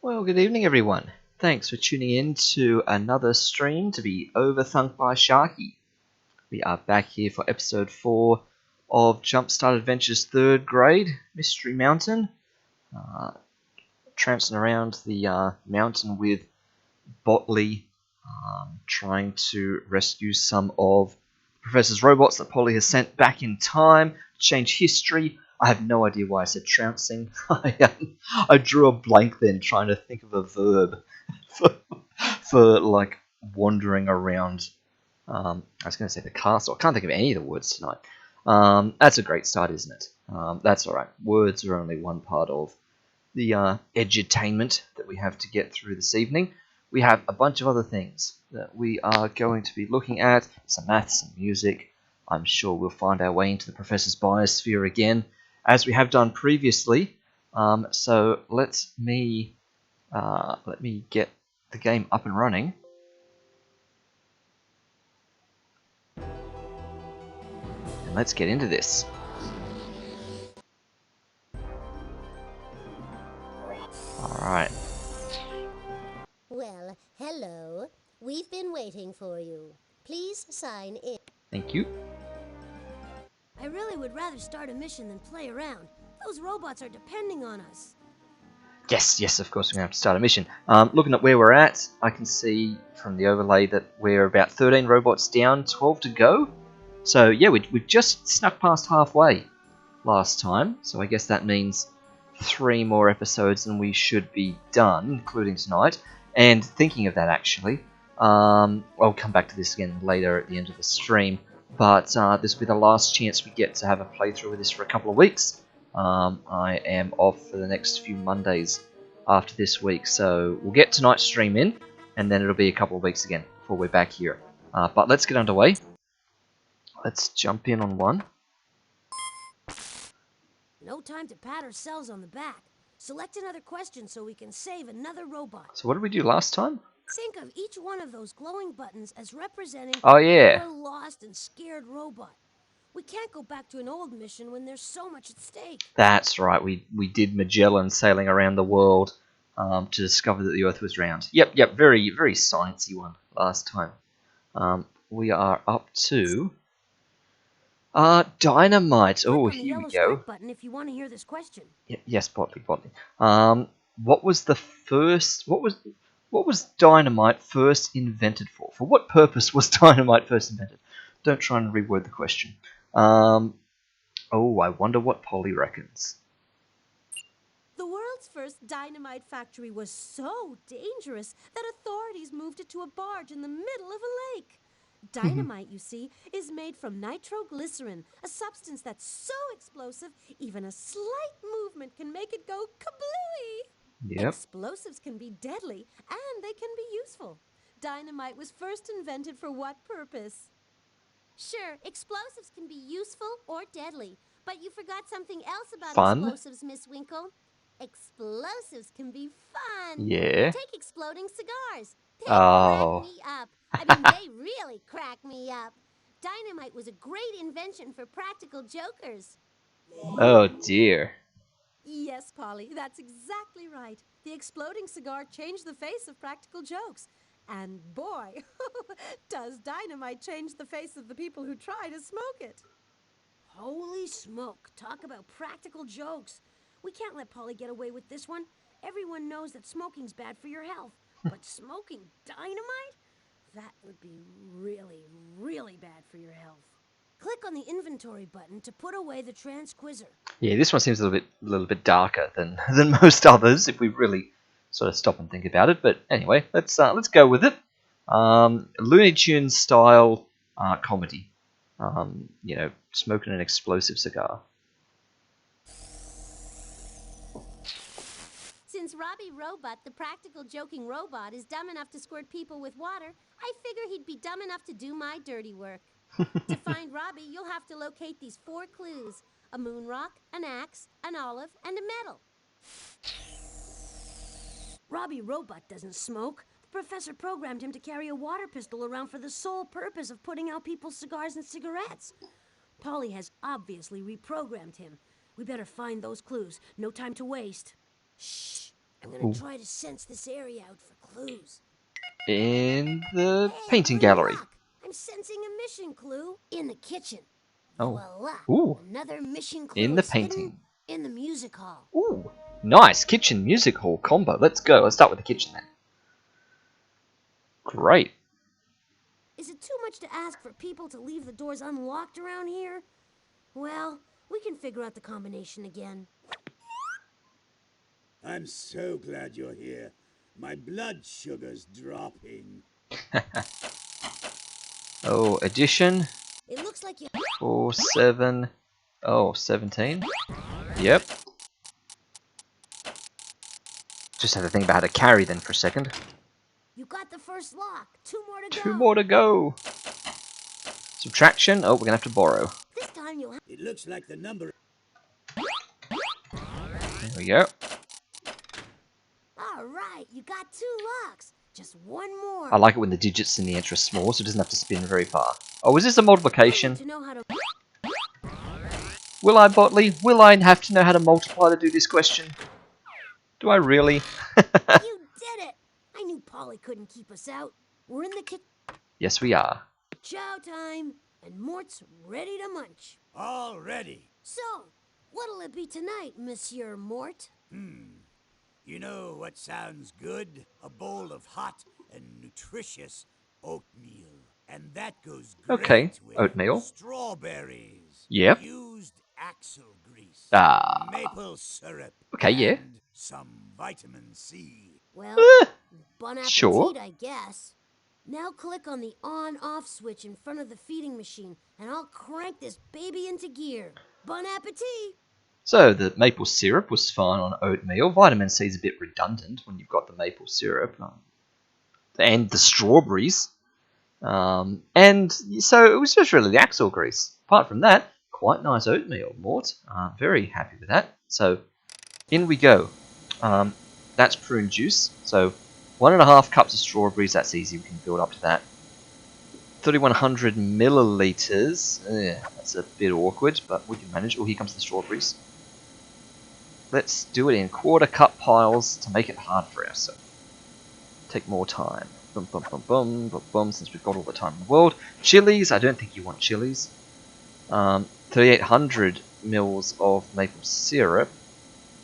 Well, good evening, everyone. Thanks for tuning in to another stream to be Overthunk by Sharky. We are back here for episode 4 of JumpStart Adventures 3rd grade, Mystery Mountain. Tramping around the mountain with Botley, trying to rescue some of the Professor's robots that Polly has sent back in time to change history. I have no idea why I said trouncing. I drew a blank then trying to think of a verb for like wandering around. I was going to say the castle. I can't think of any of the words tonight. That's a great start, isn't it? That's alright. Words are only one part of the edutainment that we have to get through this evening. We have a bunch of other things that we are going to be looking at. Some maths, some music. I'm sure we'll find our way into the Professor's biosphere again, as we have done previously. So let me get the game up and running. And let's get into this. Alright. Well, hello. We've been waiting for you. Please sign in. Thank you. I really would rather start a mission than play around. Those robots are depending on us. Yes, of course we're going to have to start a mission. Looking at where we're at, I can see from the overlay that we're about 13 robots down, 12 to go. So yeah, we just snuck past halfway last time, so I guess that means 3 more episodes and we should be done, including tonight. And thinking of that actually, I'll come back to this again later at the end of the stream, but this will be the last chance we get to have a playthrough with this for a couple of weeks. I am off for the next few Mondays after this week, so we'll get tonight's stream in, and then it'll be a couple of weeks again before we're back here. But let's get underway. Let's jump in on one. No time to pat ourselves on the back. Select another question so we can save another robot. So what did we do last time? Think of each one of those glowing buttons as representing a lost and scared robot. We can't go back to an old mission when there's so much at stake. That's right, we did Magellan sailing around the world to discover that the Earth was round. Yep, very, very sciencey one last time. We are up to dynamite. Oh, here we go. Button if you want to hear this question. Yes, Botley. What was the first? What was dynamite first invented for? For what purpose was dynamite first invented? Don't try and reword the question. I wonder what Polly reckons. The world's first dynamite factory was so dangerous that authorities moved it to a barge in the middle of a lake. Dynamite, you see, is made from nitroglycerin, a substance that's so explosive, even a slight movement can make it go kablooey. Yep. Explosives can be deadly, and they can be useful. Dynamite was first invented for what purpose? Sure, explosives can be useful or deadly, but you forgot something else about Fun? explosives, Miss Winkle. Explosives can be fun. Yeah. Take exploding cigars. They Oh. crack me up. I mean, they really crack me up. Dynamite was a great invention for practical jokers. Oh dear. Yes, Polly, that's exactly right. The exploding cigar changed the face of practical jokes. And boy, does dynamite change the face of the people who try to smoke it. Holy smoke, talk about practical jokes. We can't let Polly get away with this one. Everyone knows that smoking's bad for your health. But smoking dynamite? That would be really, really bad for your health. Click on the inventory button to put away the transquizzer. Yeah, this one seems a little bit darker than most others if we really sort of stop and think about it. But anyway, let's go with it. Looney Tunes style comedy. Smoking an explosive cigar. Since Robbie Robot, the practical joking robot, is dumb enough to squirt people with water, I figure he'd be dumb enough to do my dirty work. To find Robbie, you'll have to locate these 4 clues: a moon rock, an axe, an olive, and a medal. Robbie Robot doesn't smoke. The professor programmed him to carry a water pistol around for the sole purpose of putting out people's cigars and cigarettes. Polly has obviously reprogrammed him. We better find those clues. No time to waste. Shh! I'm gonna Ooh. try to sense this area out for clues. In the Hey, painting we're in gallery. luck. I'm sensing a mission clue in the kitchen. Oh. Voila! Ooh. Another mission In clue the is hidden painting. in the music hall. Ooh. Nice. Kitchen music hall combo. Let's go. Let's start with the kitchen then. Great. Is it too much to ask for people to leave the doors unlocked around here? Well, we can figure out the combination again. I'm so glad you're here. My blood sugar's dropping. Oh, addition. It looks like you 4, 7. Oh, 17. Yep. Just had to think about how to carry then for a second. got the first lock. 2 more to go. 2 more to go. Subtraction. Oh, we're going to have to borrow. This time you'll have. It looks like the number. There we go. All right, you got 2 locks. Just 1 more. I like it when the digits in the answer are small, so it doesn't have to spin very far. Oh, is this a I multiplication? need to know how to. Will I, Botley? Will I have to know how to multiply to do this question? Do I really? You did it! I knew Polly couldn't keep us out. We're in the kitchen. Yes, we are. Chow time, and Mort's ready to munch. All ready. So, what'll it be tonight, Monsieur Mort? You know what sounds good? A bowl of hot and nutritious oatmeal. And that goes Okay, great with oatmeal. strawberries, Yep. used axle grease, Ah. maple syrup, Okay, yeah. and some vitamin C. Well, Eh, bon appetit, sure. I guess. Now click on the on-off switch in front of the feeding machine, and I'll crank this baby into gear. Bon appetit! So the maple syrup was fine on oatmeal. Vitamin C is a bit redundant when you've got the maple syrup and the strawberries. And so it was just really the axle grease. Apart from that, quite nice oatmeal, Mort. Very happy with that. So in we go. That's prune juice. So 1.5 cups of strawberries. That's easy. We can build up to that. 3,100 milliliters. That's a bit awkward, but we can manage. Oh, here comes the strawberries. Let's do it in 1/4 cup piles to make it hard for ourselves. Take more time. Boom, boom, boom, boom, boom, boom, since we've got all the time in the world. Chilies, I don't think you want chilies. 3,800 mils of maple syrup.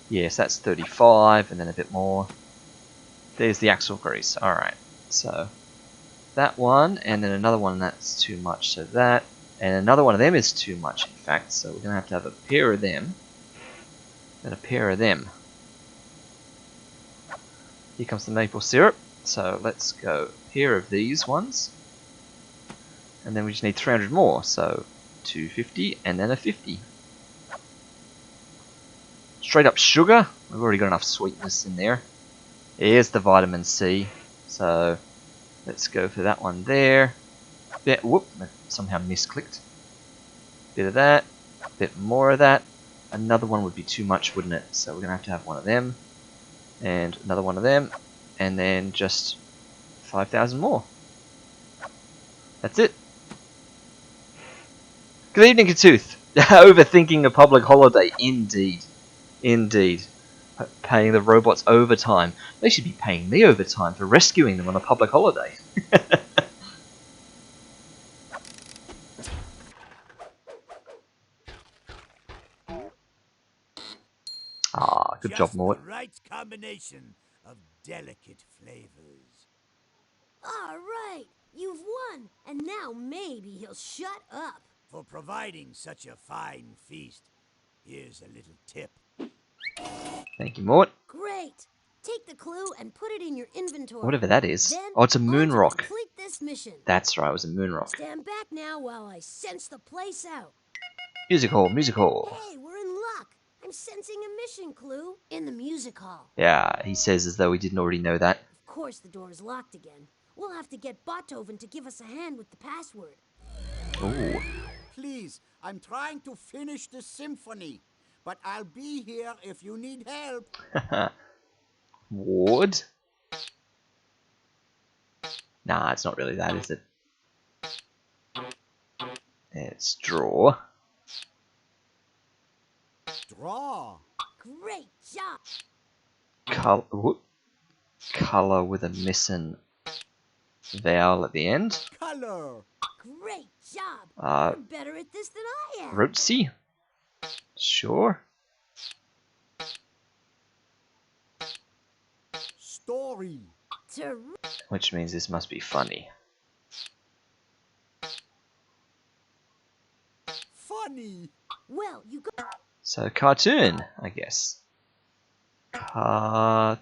Yes, that's 35, and then a bit more. There's the axle grease. Alright, so that one, and then another one that's too much, so that. And another one of them is too much, in fact, so we're going to have a pair of them. And a pair of them. Here comes the maple syrup. So let's go a pair of these ones. And then we just need 300 more. So 250 and then a 50. Straight up sugar. We've already got enough sweetness in there. Here's the vitamin C. So let's go for that one there. Whoop, that somehow misclicked. Bit of that. Bit more of that. Another one would be too much, wouldn't it? So we're going to have one of them. And another one of them. And then just 5,000 more. That's it. Good evening, Katooth. Overthinking a public holiday. Indeed. Indeed. Paying the robots overtime. They should be paying me overtime for rescuing them on a public holiday. Ah, good job, Just Mort. the right combination of delicate flavors. All right, you've won, and now maybe he'll shut up. For providing such a fine feast, here's a little tip. Thank you, Mort. Great. Take the clue and put it in your inventory. Whatever that is. Then, Oh, it's a on moon to rock. complete this mission. That's right, it was a moon rock. Stand back now while I sense the place out. Music hall, music hall. Hey, we're in luck. I'm sensing a mission clue in the music hall. Yeah, he says as though we didn't already know that. Of course, the door is locked again. We'll have to get Beethoven to give us a hand with the password. Ooh. Please, I'm trying to finish the symphony, but I'll be here if you need help. Ward? Nah, it's not really that, is it? It's draw. Draw. Great job. Color with a missing vowel at the end. Color. Great job. Uh, You're better at this than I am. Rootsy. Sure. Story. Which means this must be funny. Funny. Well, you go. So cartoon, I guess. Cartoon.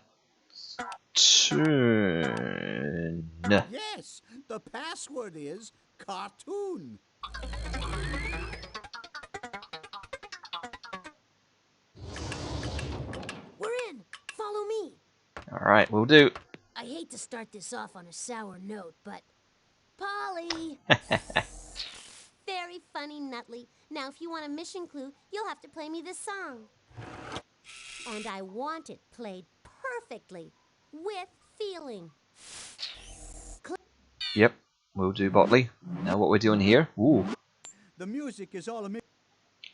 Yes, the password is cartoon. We're in. Follow me. Alright, we'll do. I hate to start this off on a sour note, but Polly. Very funny, Nutley. Now, if you want a mission clue, you'll have to play me this song. And I want it played perfectly, with feeling. Yep, we'll do Botley. Now what we're doing here. Ooh. The music is all a mix.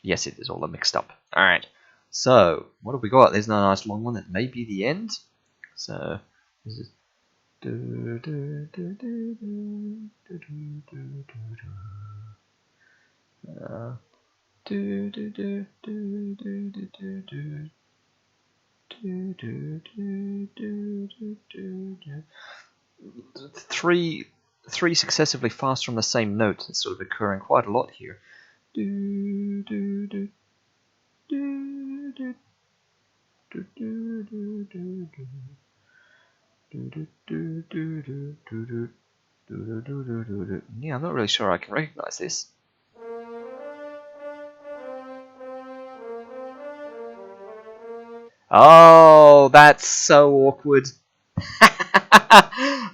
Yes, it is all mixed up. Alright. So, what have we got? There's no nice long one that may be the end. So, this is. Three successively fast from the same note. It's sort of occurring quite a lot here. Yeah, I'm not really sure I can recognize this. Oh, that's so awkward.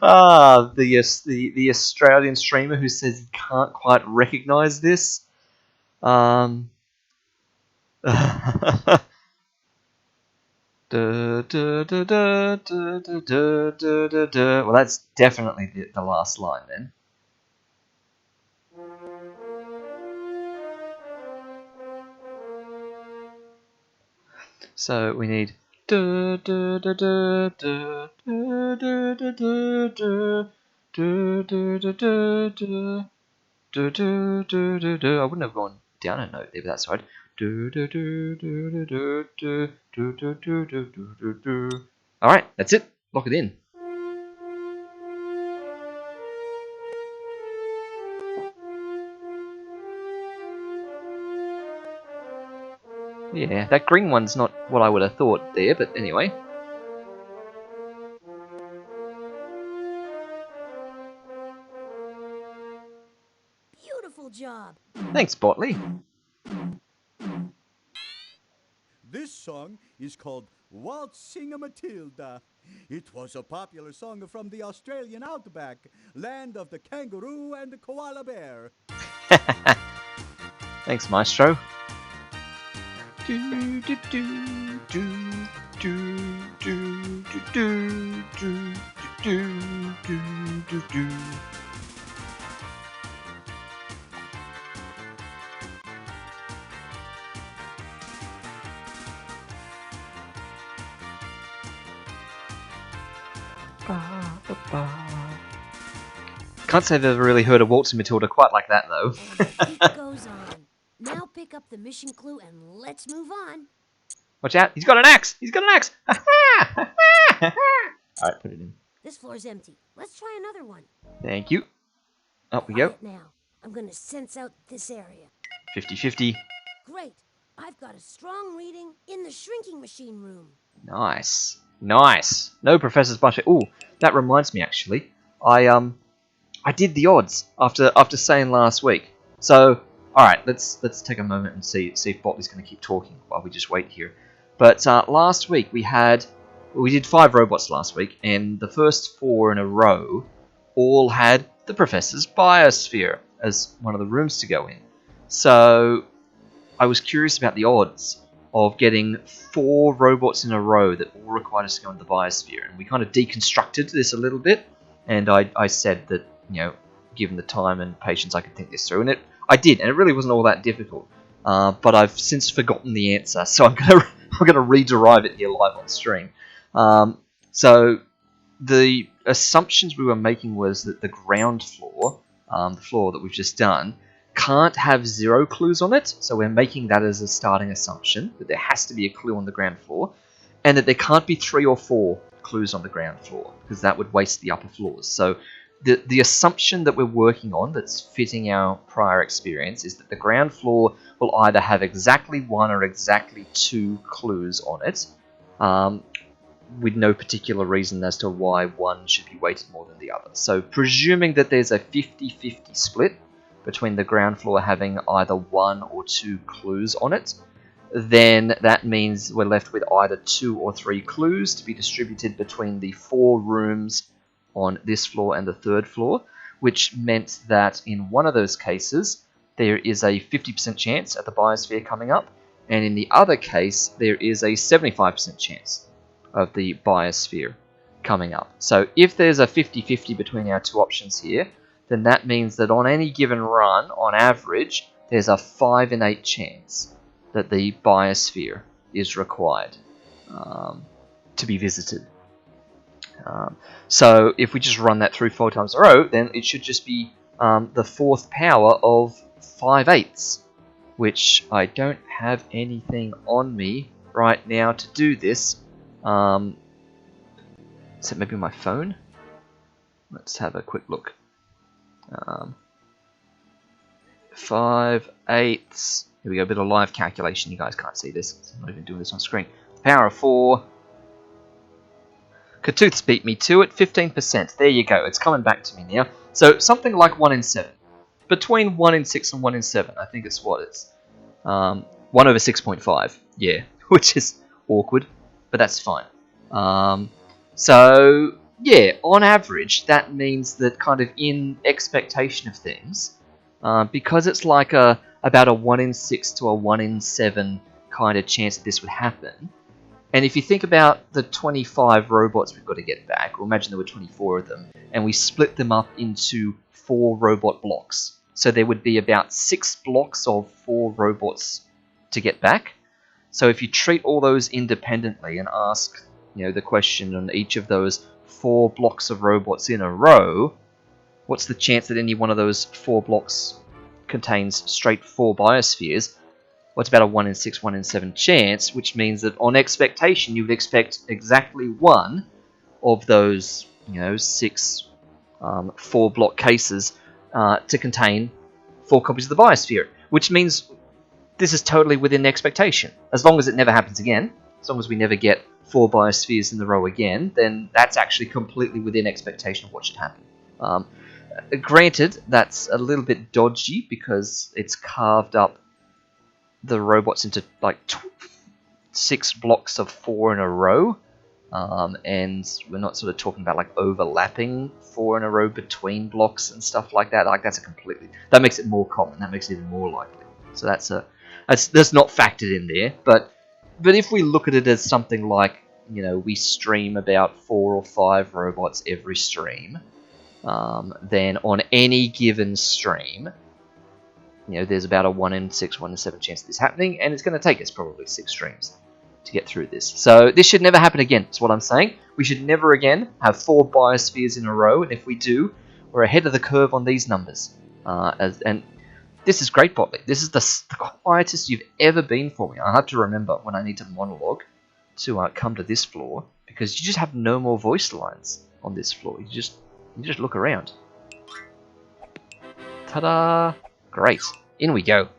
The Australian streamer who says he can't quite recognize this. Well, that's definitely the last line then. So we need. I wouldn't have gone down a note there, but that's right. Alright, that's it. Lock it in. Yeah, that green one's not what I would have thought there, but anyway. Beautiful job. Thanks, Botley. This song is called Waltzing a Matilda. It was a popular song from the Australian outback, land of the kangaroo and the koala bear. Thanks, Maestro. Can't say I've ever really heard a Waltzing Matilda quite like that, though. It goes on. Now pick up the mission clue and let's move on. Watch out, he's got an axe! He's got an axe! Alright, put it in. This floor's empty. Let's try another one. Thank you. Up we go. Quiet now. I'm gonna sense out this area. 50-50. Great. I've got a strong reading in the shrinking machine room. Nice. Nice. No Professor's Butter. Ooh, that reminds me actually. I did the odds after saying last week. So, alright, let's take a moment and see if Botley's going to keep talking while we just wait here. But last week we did 5 robots last week, and the first 4 in a row all had the Professor's Biosphere as one of the rooms to go in. So I was curious about the odds of getting 4 robots in a row that all required us to go into the Biosphere, and we kind of deconstructed this a little bit, and I said that, you know, given the time and patience I could think this through, and I did, and it really wasn't all that difficult. But I've since forgotten the answer, so I'm gonna re-derive it here live on stream. So the assumptions we were making was that the ground floor, the floor that we've just done, can't have 0 clues on it. So we're making that as a starting assumption, that there has to be a clue on the ground floor, and that there can't be 3 or 4 clues on the ground floor, because that would waste the upper floors. So the assumption that we're working on that's fitting our prior experience is that the ground floor will either have exactly 1 or exactly 2 clues on it, with no particular reason as to why one should be weighted more than the other. So presuming that there's a 50-50 split between the ground floor having either 1 or 2 clues on it, then that means we're left with either 2 or 3 clues to be distributed between the 4 rooms on this floor and the 3rd floor, which meant that in one of those cases there is a 50% chance at the biosphere coming up, and in the other case there is a 75% chance of the biosphere coming up. So if there's a 50-50 between our two options here, then that means that on any given run, on average, there's a 5 in 8 chance that the biosphere is required to be visited. So if we just run that through 4 times in a row, then it should just be the 4th power of 5/8, which I don't have anything on me right now to do this. Is it maybe my phone? Let's have a quick look. 5/8. Here we go, a bit of live calculation. You guys can't see this, so I'm not even doing this on screen. Power of 4. Katooth's beat me to it, 15%. There you go, it's coming back to me now. So something like 1 in 7. Between 1 in 6 and 1 in 7, I think it's what it's. 1 over 6.5, yeah, which is awkward, but that's fine. So, yeah, on average, that means that kind of in expectation of things, because it's like about a 1 in 6 to a 1 in 7 kind of chance that this would happen. And if you think about the 25 robots we've got to get back, or imagine there were 24 of them, and we split them up into 4 robot blocks. So there would be about 6 blocks of 4 robots to get back. So if you treat all those independently and ask, the question on each of those 4 blocks of robots in a row, what's the chance that any one of those 4 blocks contains straight 4 biospheres? Well, it's about a 1 in 6, 1 in 7 chance, which means that on expectation you would expect exactly 1 of those, 6 4-block cases to contain 4 copies of the biosphere, which means this is totally within expectation. As long as it never happens again, as long as we never get 4 biospheres in a row again, then that's actually completely within expectation of what should happen. Granted, that's a little bit dodgy because it's carved up the robots into like 6 blocks of 4 in a row, and we're not sort of talking about like overlapping 4 in a row between blocks and stuff like that. Like that makes it more common. That makes it even more likely. So that's not factored in there. But if we look at it as something like, we stream about 4 or 5 robots every stream, then on any given stream, there's about a 1 in 6, 1 in 7 chance of this happening, and it's going to take us probably 6 streams to get through this. So this should never happen again, is what I'm saying. We should never again have 4 biospheres in a row, and if we do, we're ahead of the curve on these numbers. And this is great, Botley. This is the quietest you've ever been for me. I have to remember when I need to monologue to come to this floor, because you just have no more voice lines on this floor. You just look around. Ta-da! Great. In we go.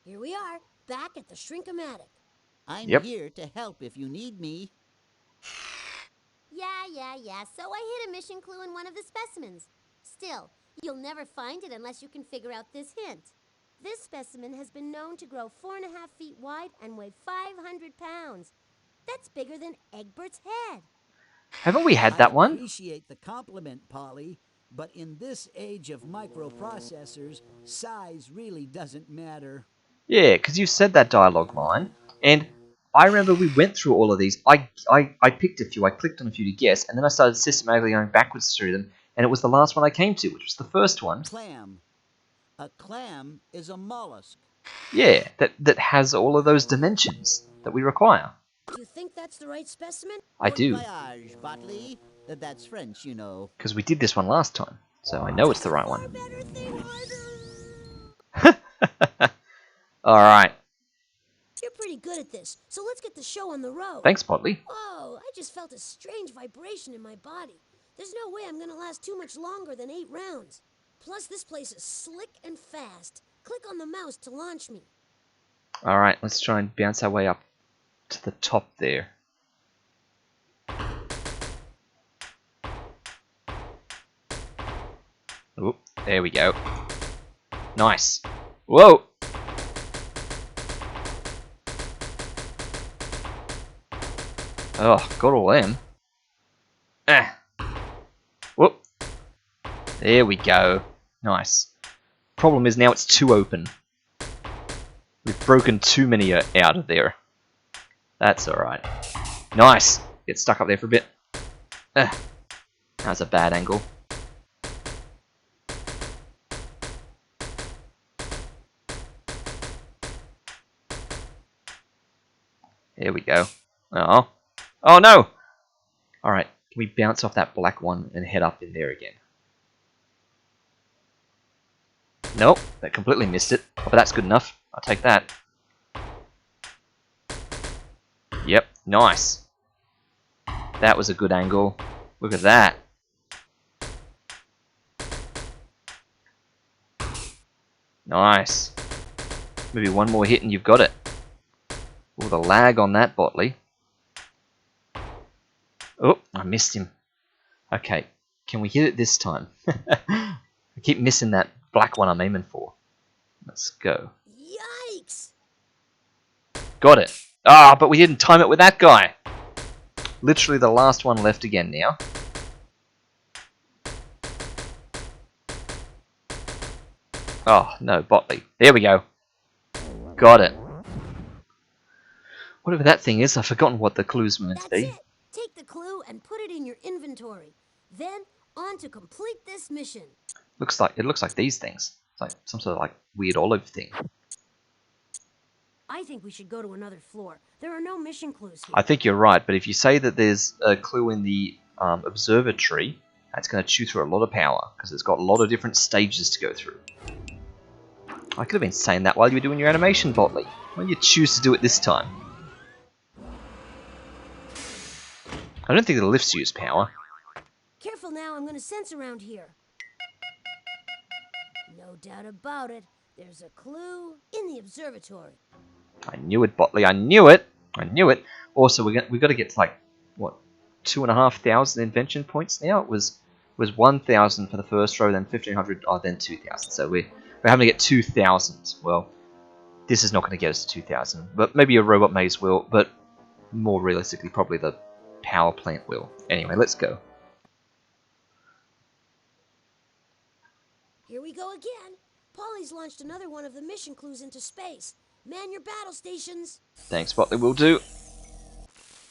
Here we are, back at the Shrinkomatic. I'm Yep. here to help if you need me. Yeah. So I hit a mission clue in one of the specimens. Still, you'll never find it unless you can figure out this hint. This specimen has been known to grow 4.5 feet wide and weigh 500 pounds. That's bigger than Egbert's head. Haven't we had that I one? appreciate the compliment, Polly, but in this age of microprocessors, size really doesn't matter. Yeah, because you said that dialogue line, and I remember we went through all of these. I picked a few, I clicked on a few to guess, and then I started systematically going backwards through them, and it was the last one I came to, which was the first one. Clam. A clam is a mollusk. Yeah, that has all of those dimensions that we require. Do you think that's the right specimen? I Bon do, voyage, Botley. That's French, you know. because we did this one last time, so I know it's That's the a right far one. better thing, harder. Alright, You're pretty good at this, so let's get the show on the road. thanks, Potley. Whoa, I just felt a strange vibration in my body. There's no way I'm gonna last too much longer than 8 rounds. Plus, this place is slick and fast. Click on the mouse to launch me. Alright, let's try and bounce our way up to the top there. Oop, there we go. Nice. Whoa! Oh, got all them. Ah. Whoop. There we go. Nice. Problem is now it's too open. We've broken too many out of there. That's alright. Nice. Get stuck up there for a bit. Ah. That's a bad angle. There we go. Oh. Oh no! Alright, can we bounce off that black one and head up in there again? Nope, that completely missed it. Oh, but that's good enough. I'll take that. Yep, nice. That was a good angle. Look at that. Nice. Maybe one more hit and you've got it. Oh, the lag on that, Botley. Oh, I missed him. Okay, can we hit it this time? I keep missing that black one I'm aiming for. Let's go. Yikes! Got it. Ah, but we didn't time it with that guy. Literally the last one left again now. Oh, no, Botley. There we go. Got it. Whatever that thing is, I've forgotten what the clues were meant to That's be. it. Take the clue and put it in your inventory. Then, on to complete this mission. It looks like these things. It's like some sort of like weird olive thing. I think we should go to another floor. There are no mission clues here. I think you're right, but if you say that there's a clue in the observatory, that's going to chew through a lot of power, because it's got a lot of different stages to go through. I could have been saying that while you were doing your animation, Botley. Why did you choose to do it this time? I don't think the lifts use power. Careful now, I'm gonna sense around here. No doubt about it. There's a clue in the observatory. I knew it, Botley. I knew it. I knew it. Also, we got to get to like what 2,500 invention points now. It was 1,000 for the first row, then 1,500, oh, then 2,000. So we're having to get 2,000. Well, this is not going to get us to 2,000, but maybe a robot maze will. But more realistically, probably the power plant will. Anyway, let's go. Here we go again. Polly's launched another one of the mission clues into space. Man your battle stations. Thanks, Botley. Will do.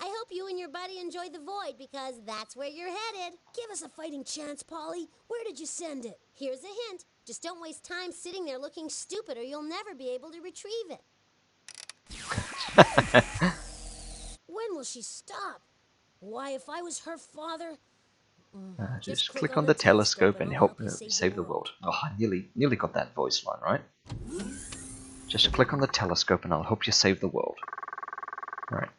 I hope you and your buddy enjoy the void because that's where you're headed. Give us a fighting chance, Polly. Where did you send it? Here's a hint. Just don't waste time sitting there looking stupid or you'll never be able to retrieve it. When will she stop? Why, if I was her father... Just click on the telescope and help me save the world. Oh, I nearly got that voice line right. Just click on the telescope and I'll help you save the world. Alright.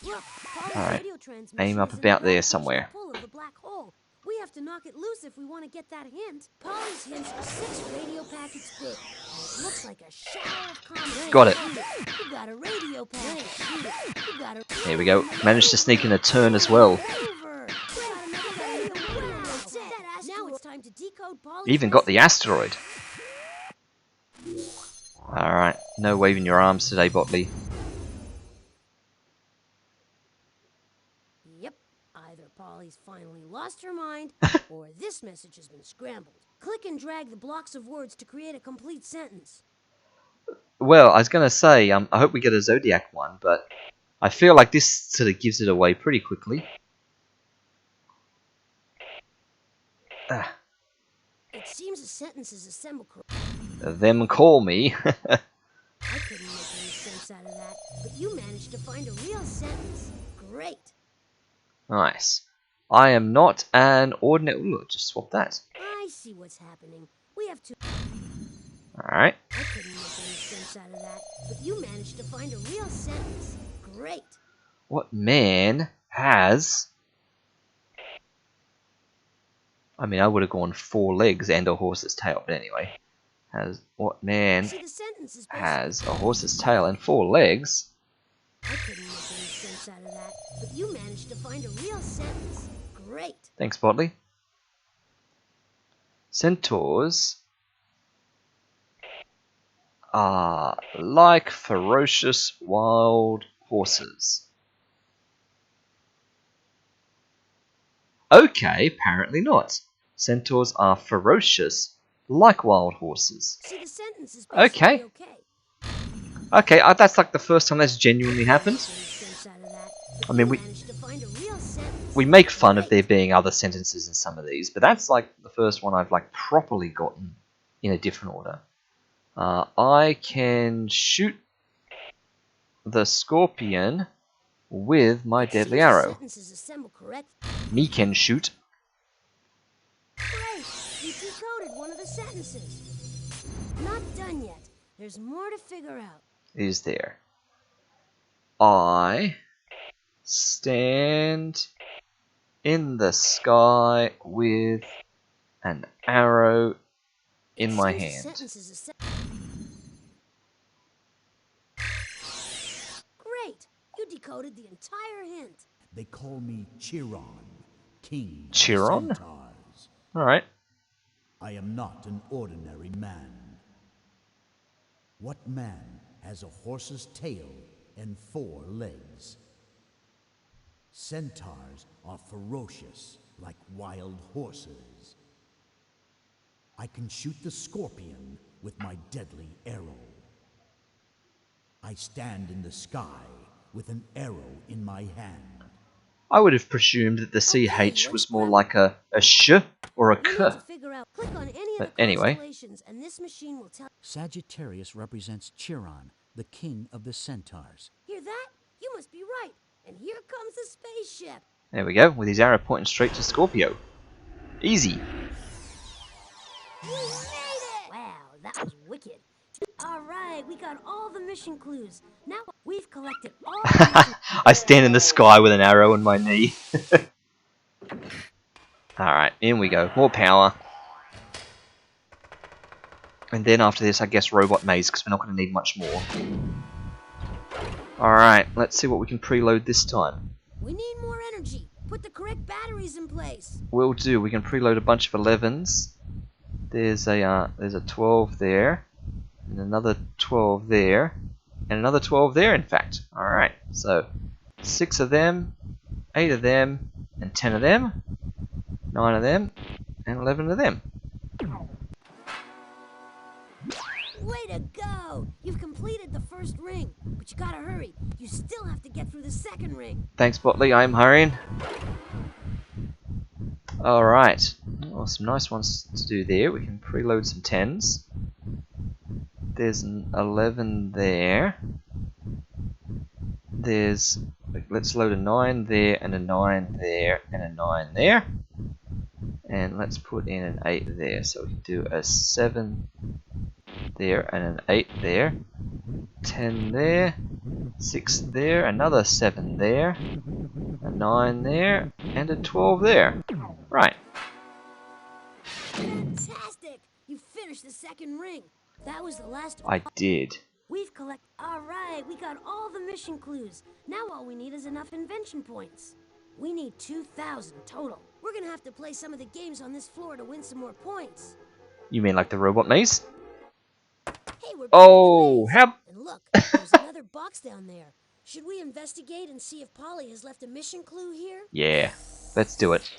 Look, Polly's Alright. radio transmission Aim up is in about the there gravitational somewhere. pull of the black hole. We have to knock it loose if we want to get that hint. Polly's hints are 6 radio packets big. It looks like a shower of comets. Got it. You got a radio packet. You got a... There we go. Managed to sneak in a turn as well. Over. That's it. Now it's time to decode Polly's... Even got the asteroid. Alright, no waving your arms today, Botley. Yep. Either Polly's finally lost her mind, or this message has been scrambled. Click and drag the blocks of words to create a complete sentence. Well, I was going to say, I hope we get a Zodiac one, but I feel like this sort of gives it away pretty quickly. It seems a sentence is assembled correctly. Them call me. I couldn't make any sense out of that, but you managed to find a real sentence. Great. Nice. I am not an ordinary... Ooh, just swap that. I see what's happening. We have to... Alright. I couldn't make any sense out of that, but you managed to find a real sentence. Great. What man has... I mean, I would have gone 4 legs and a horse's tail, but anyway. What man See, the sentence is has a horse's tail and 4 legs? I couldn't make any sense out of that, but you managed to find a real sentence. Great. Thanks, Botley. Centaurs are like ferocious wild horses. Okay, apparently not. Centaurs are ferocious like wild horses. See, the sentence is Okay. Okay, that's like the first time that's genuinely happened. I mean, we make fun of there being other sentences in some of these, but that's like the first one I've like properly gotten in a different order. I can shoot the scorpion with my deadly arrow. Me can shoot. Great! You decoded one of the sentences. Not done yet. There's more to figure out. Is there? I stand in the sky with an arrow in my hand. Great! You decoded the entire hint. They call me Chiron, king of Chiron? centaurs. Alright. I am not an ordinary man. What man has a horse's tail and 4 legs? Centaurs are ferocious like wild horses. I can shoot the scorpion with my deadly arrow. I stand in the sky with an arrow in my hand. I would have presumed that the CH was more like a sh or a k. But anyway. And this machine will tell. Sagittarius represents Chiron, the king of the centaurs. Hear that? You must be right. And here comes the spaceship. There we go, with his arrow pointing straight to Scorpio. Easy. We made it! Wow, that was wicked. All right, we got all the mission clues. Now we've collected all the mission I stand in the sky with an arrow in my knee. Alright, in we go. More power. And then after this, I guess robot maze, because we're not going to need much more. Alright, let's see what we can preload this time. We need more energy. Put the correct batteries in place. Will do. We can preload a bunch of 11s. There's a 12 there. And another 12 there. And another 12 there, in fact. Alright, so 6 of them, 8 of them, and 10 of them, 9 of them, and 11 of them. Way to go! You've completed the first ring, but you gotta hurry. You still have to get through the second ring. Thanks, Botley. I am hurrying. Alright. Well, some nice ones to do there. We can preload some 10s. There's an 11 there. There's... Let's load a 9 there, and a 9 there, and a 9 there. And let's put in an 8 there. So we can do a 7 there, and an 8 there. 10 there. 6 there, another 7 there. A 9 there, and a 12 there. Right. Fantastic! You finished the second ring. That was the last. I did. We've collected. All right, we got all the mission clues. Now all we need is enough invention points. We need 2,000 total. We're gonna have to play some of the games on this floor to win some more points. You mean like the robot maze? Hey, we're back Oh, at the maze. how... And look, there's another box down there. Should we investigate and see if Polly has left a mission clue here? Yeah, let's do it.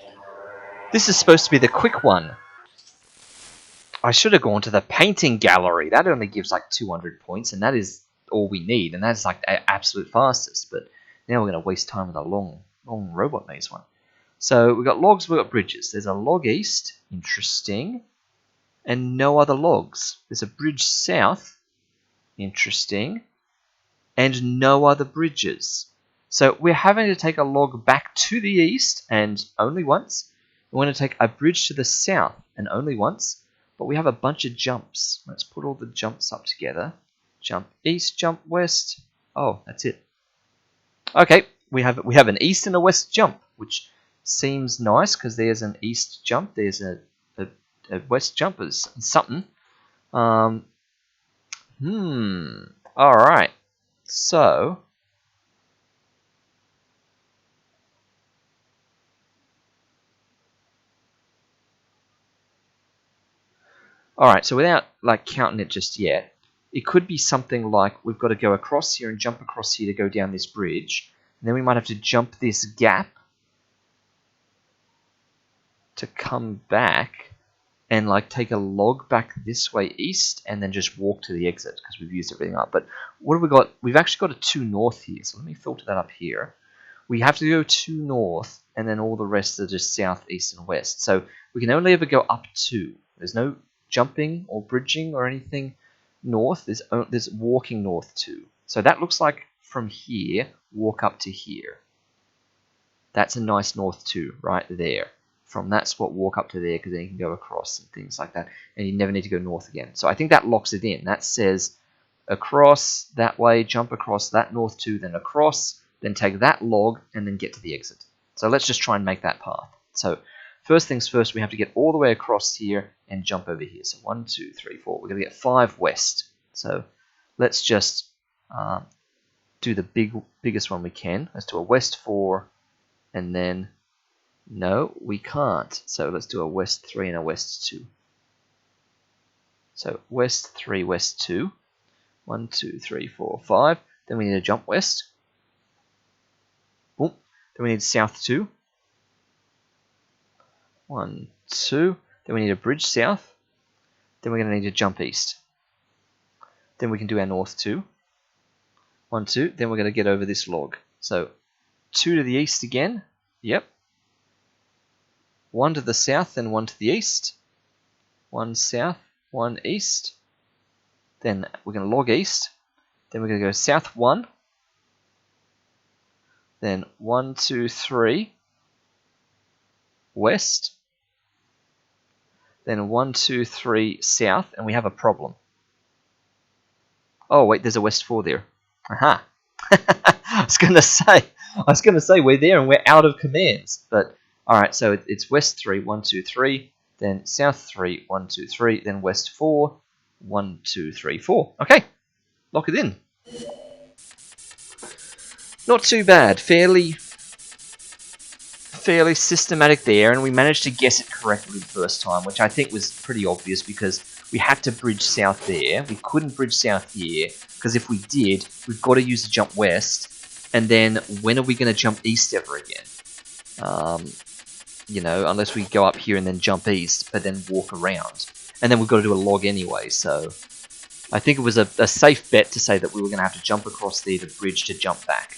This is supposed to be the quick one. I should have gone to the painting gallery. That only gives like 200 points, and that is all we need. And that's like the absolute fastest. But now we're going to waste time with a long robot maze one. So we've got logs, we've got bridges. There's a log east. Interesting. And no other logs. There's a bridge south. Interesting. and no other bridges. So we're having to take a log back to the east, and only once. We want to take a bridge to the south, and only once. But we have a bunch of jumps. Let's put all the jumps up together. Jump east, jump west. Oh, that's it. Okay, we have an east and a west jump, which seems nice because there's an east jump, there's a west jump as something. All right. So so without like counting it just yet, it could be something like we've got to go across here and jump across here to go down this bridge. And then we might have to jump this gap to come back and like take a log back this way east and then just walk to the exit because we've used everything up. But what have we got? We've actually got a 2 north here. So let me filter that up here. We have to go 2 north and then all the rest are just south, east, and west. So we can only ever go up 2. There's no jumping or bridging or anything north. There's walking north 2. So that looks like from here, walk up to here. That's a nice north 2 right there. From that spot, walk up to there because then you can go across and things like that. And you never need to go north again. So I think that locks it in. That says across that way, jump across that north 2, then across, then take that log and then get to the exit. So let's just try and make that path. So first things first, we have to get all the way across here and jump over here. So 1, 2, 3, 4. We're going to get 5 west. So let's just do the biggest one we can. Let's do a west 4 and then... No, we can't. So let's do a west 3 and a west 2. So west 3, west 2. 1, 2, 3, 4, 5. Then we need to jump west. Boom. Then we need south 2. 1, 2. Then we need a bridge south. Then we're going to need to jump east. Then we can do our north 2. 1, 2. Then we're going to get over this log. So 2 to the east again. Yep. 1 to the south, then 1 to the east. 1 south, 1 east. Then we're going to log east. Then we're going to go south 1. Then 1, 2, 3. West. Then 1, 2, 3 south. And we have a problem. Oh, wait, there's a west 4 there. Aha. I was going to say we're there and we're out of commands. But alright, so it's west 3, 1, 2, 3, then south 3, 1, 2, 3, then west 4, 1, 2, 3, 4. Okay, lock it in. Not too bad, fairly systematic there, and we managed to guess it correctly the first time, which I think was pretty obvious because we had to bridge south there. We couldn't bridge south here, because if we did, we've got to use the jump west, and then when are we going to jump east ever again? You know, unless we go up here and then jump east, but then walk around. And then we've got to do a log anyway, so... I think it was a safe bet to say that we were going to have to jump across there to bridge to jump back.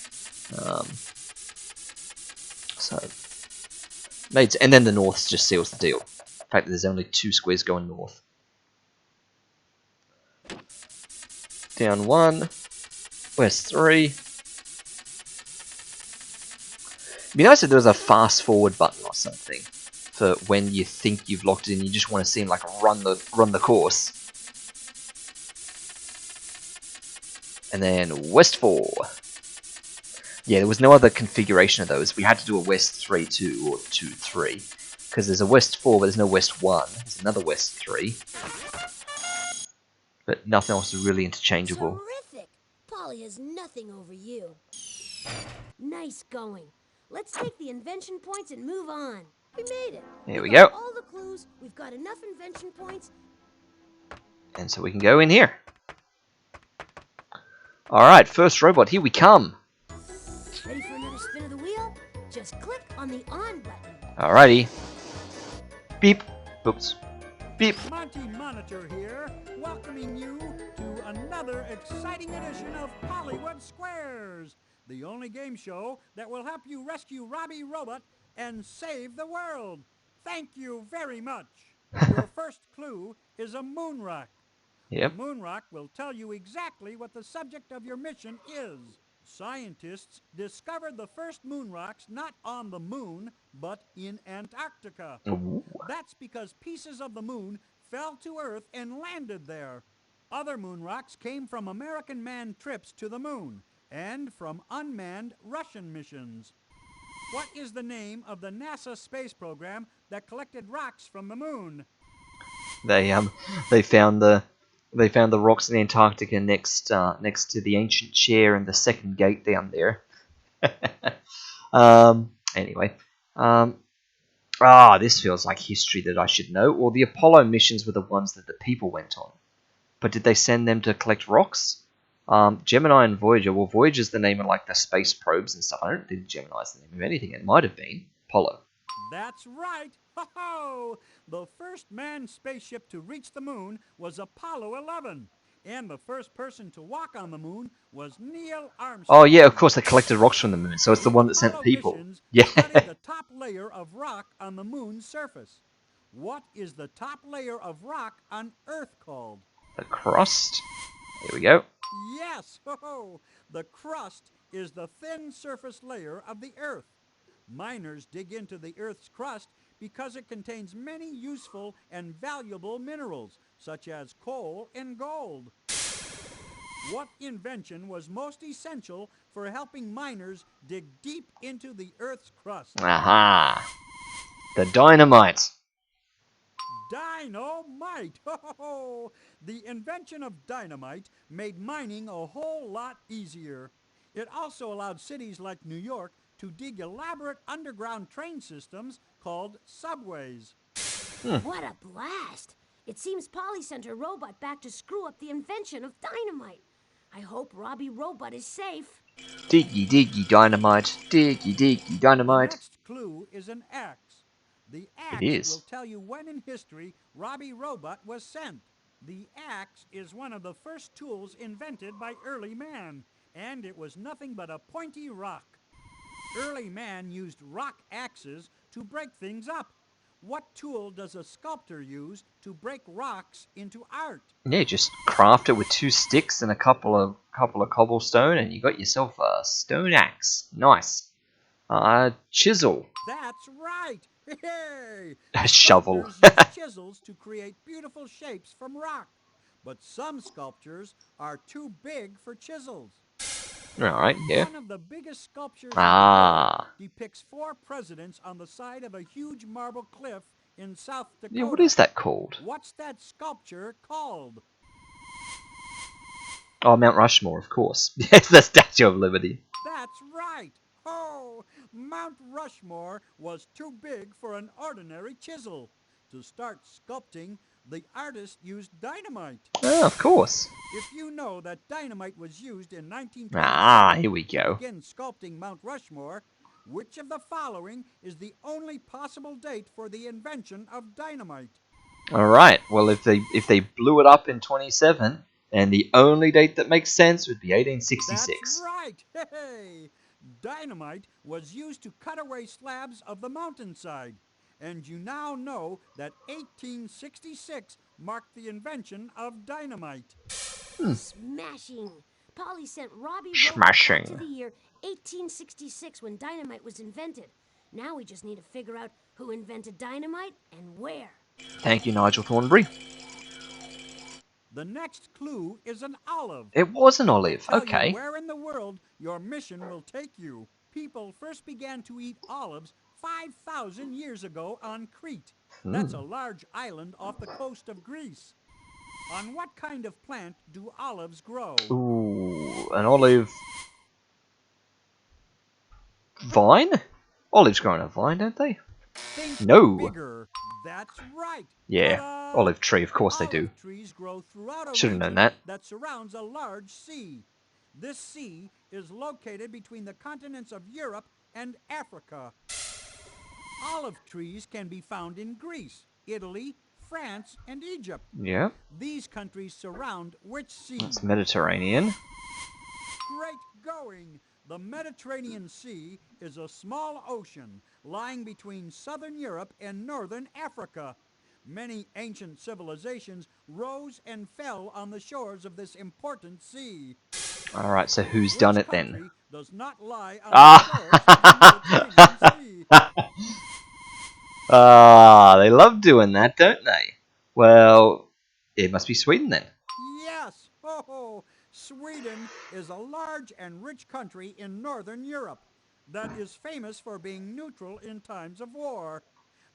And then the north just seals the deal. In fact, there's only 2 squares going north. Down 1. West 3. It'd be nice if there was a fast forward button or something for when you think you've locked it in. You just want to see him like run the course. And then west 4. Yeah, there was no other configuration of those. We had to do a west 3 2 or 2 3 because there's a west 4, but there's no west 1. There's another west 3, but nothing else is really interchangeable. Terrific! Polly has nothing over you. Nice going. Let's take the invention points and move on. We made it. There we got go. all the clues. We've got enough invention points. And so we can go in here. Alright, first robot, here we come. Ready for another spin of the wheel? Just click on the on button. Alrighty. Beep. Oops. Beep. Monty Monitor here, welcoming you to another exciting edition of Hollywood Squares, the only game show that will help you rescue Robbie Robot and save the world. Thank you very much. Your first clue is a moon rock. The Yep. moon rock will tell you exactly what the subject of your mission is. Scientists discovered the first moon rocks not on the moon, but in Antarctica. Ooh. That's because pieces of the moon fell to Earth and landed there. Other moon rocks came from American manned trips to the moon and from unmanned Russian missions. What is the name of the NASA space program that collected rocks from the moon? They they found the they found the rocks in Antarctica next to the ancient chair and the second gate down there. Anyway, um, this feels like history that I should know. Or the Apollo missions were the ones that the people went on. But did they send them to collect rocks? Gemini and Voyager. Well, Voyager's the name of like the space probes and stuff. I don't think Gemini's the name of anything. It might have been Apollo. That's right! Ho ho! The first manned spaceship to reach the moon was Apollo 11. And the first person to walk on the moon was Neil Armstrong. Oh yeah, of course they collected rocks from the moon, so it's the The one that sent Apollo people. missions Yeah. studied the top layer of rock on the moon's surface. What is the top layer of rock on Earth called? The crust. Here we go. Yes! Ho ho! The crust is the thin surface layer of the Earth. Miners dig into the Earth's crust because it contains many useful and valuable minerals, such as coal and gold. What invention was most essential for helping miners dig deep into the Earth's crust? Aha. The dynamite. Dynamite! Ho ho ho! The invention of dynamite made mining a whole lot easier. It also allowed cities like New York to dig elaborate underground train systems called subways. What a blast! It seems Polly sent her robot back to screw up the invention of dynamite. I hope Robbie Robot is safe. Diggy diggy dynamite. Diggy diggy The dynamite. next clue is an axe. The It axe will is. tell you when in history Robbie Robot was sent. The axe is one of the first tools invented by early man, and it was nothing but a pointy rock. Early man used rock axes to break things up. What tool does a sculptor use to break rocks into art? Yeah, just craft it with 2 sticks and a couple of cobblestone, and you got yourself a stone axe. Nice. Chisel. That's right! Hey! A shovel. Sculptors use chisels to create beautiful shapes from rock. But some sculptures are too big for chisels. Alright, yeah. One of the biggest sculptures in the world Ah. depicts 4 presidents on the side of a huge marble cliff in South Yeah, what Dakota. is that called? What's that sculpture called? Oh, Mount Rushmore, of course. Yes, the Statue of Liberty. That's right! Oh, Mount Rushmore was too big for an ordinary chisel. To start sculpting, the artist used dynamite. Oh, of course. If you know that dynamite was used in 1927 Ah, here we to go. begin sculpting Mount Rushmore, which of the following is the only possible date for the invention of dynamite? Alright, well if they blew it up in 27, and the only date that makes sense would be That's 1866. right! Hey! Dynamite was used to cut away slabs of the mountainside. And you now know that 1866 marked the invention of dynamite. Smashing! Polly sent Robbie Robot back to Smashing. the year 1866 when dynamite was invented. Now we just need to figure out who invented dynamite and where. Thank you, Nigel Thornbury. The next clue is an olive. It was an It will olive. tell you Okay. where in the world your mission will take you. People first began to eat olives 5,000 years ago on Crete. That's a large island off the coast of Greece. On what kind of plant do olives grow? Ooh, an olive vine? Olives grow on a vine, don't they? Think No. bigger. That's right. Yeah, Ta-da! olive tree, of course they do. Olive trees grow throughout a Should have known region that. surrounds a large sea. This sea is located between the continents of Europe and Africa. Olive trees can be found in Greece, Italy, France, and Egypt. Yeah, These countries surround which sea? it's Mediterranean. Great going! The Mediterranean Sea is a small ocean lying between southern Europe and northern Africa. Many ancient civilizations rose and fell on the shores of this important sea. All right, so who's done Which it then? country does not lie on the shores of the Mediterranean Ah! Sea? Ah, they love doing that, don't they? Well, it must be Sweden then. Yes! Oh, Sweden is a large and rich country in northern Europe that is famous for being neutral in times of war.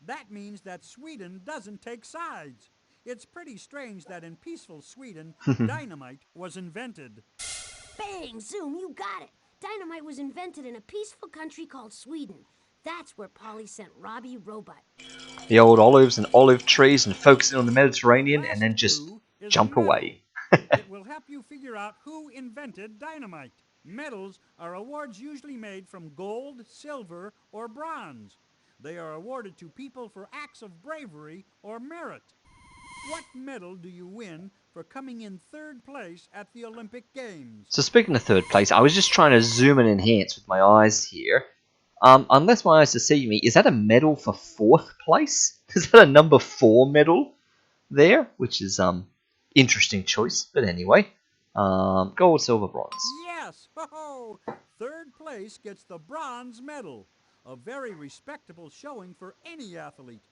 That means that Sweden doesn't take sides. It's pretty strange that in peaceful Sweden, dynamite was invented. Bang! Zoom, you got it! Dynamite was invented in a peaceful country called Sweden. That's where Polly sent Robbie Robot. The old olives and olive trees and focusing on the The Mediterranean and then last just clue is jump medal. away. It will help you figure out who invented dynamite. Medals are awards usually made from gold, silver, or bronze. They are awarded to people for acts of bravery or merit. What medal do you win for coming in third place at the Olympic Games? So speaking of third place, I was just trying to zoom and enhance with my eyes here. Unless my eyes deceive me, is that a medal for fourth place? Is that a number 4 medal there? Which is interesting choice, but anyway, gold, silver, bronze. Yes! Ho-ho! Third place gets the bronze medal. A very respectable showing for any athlete.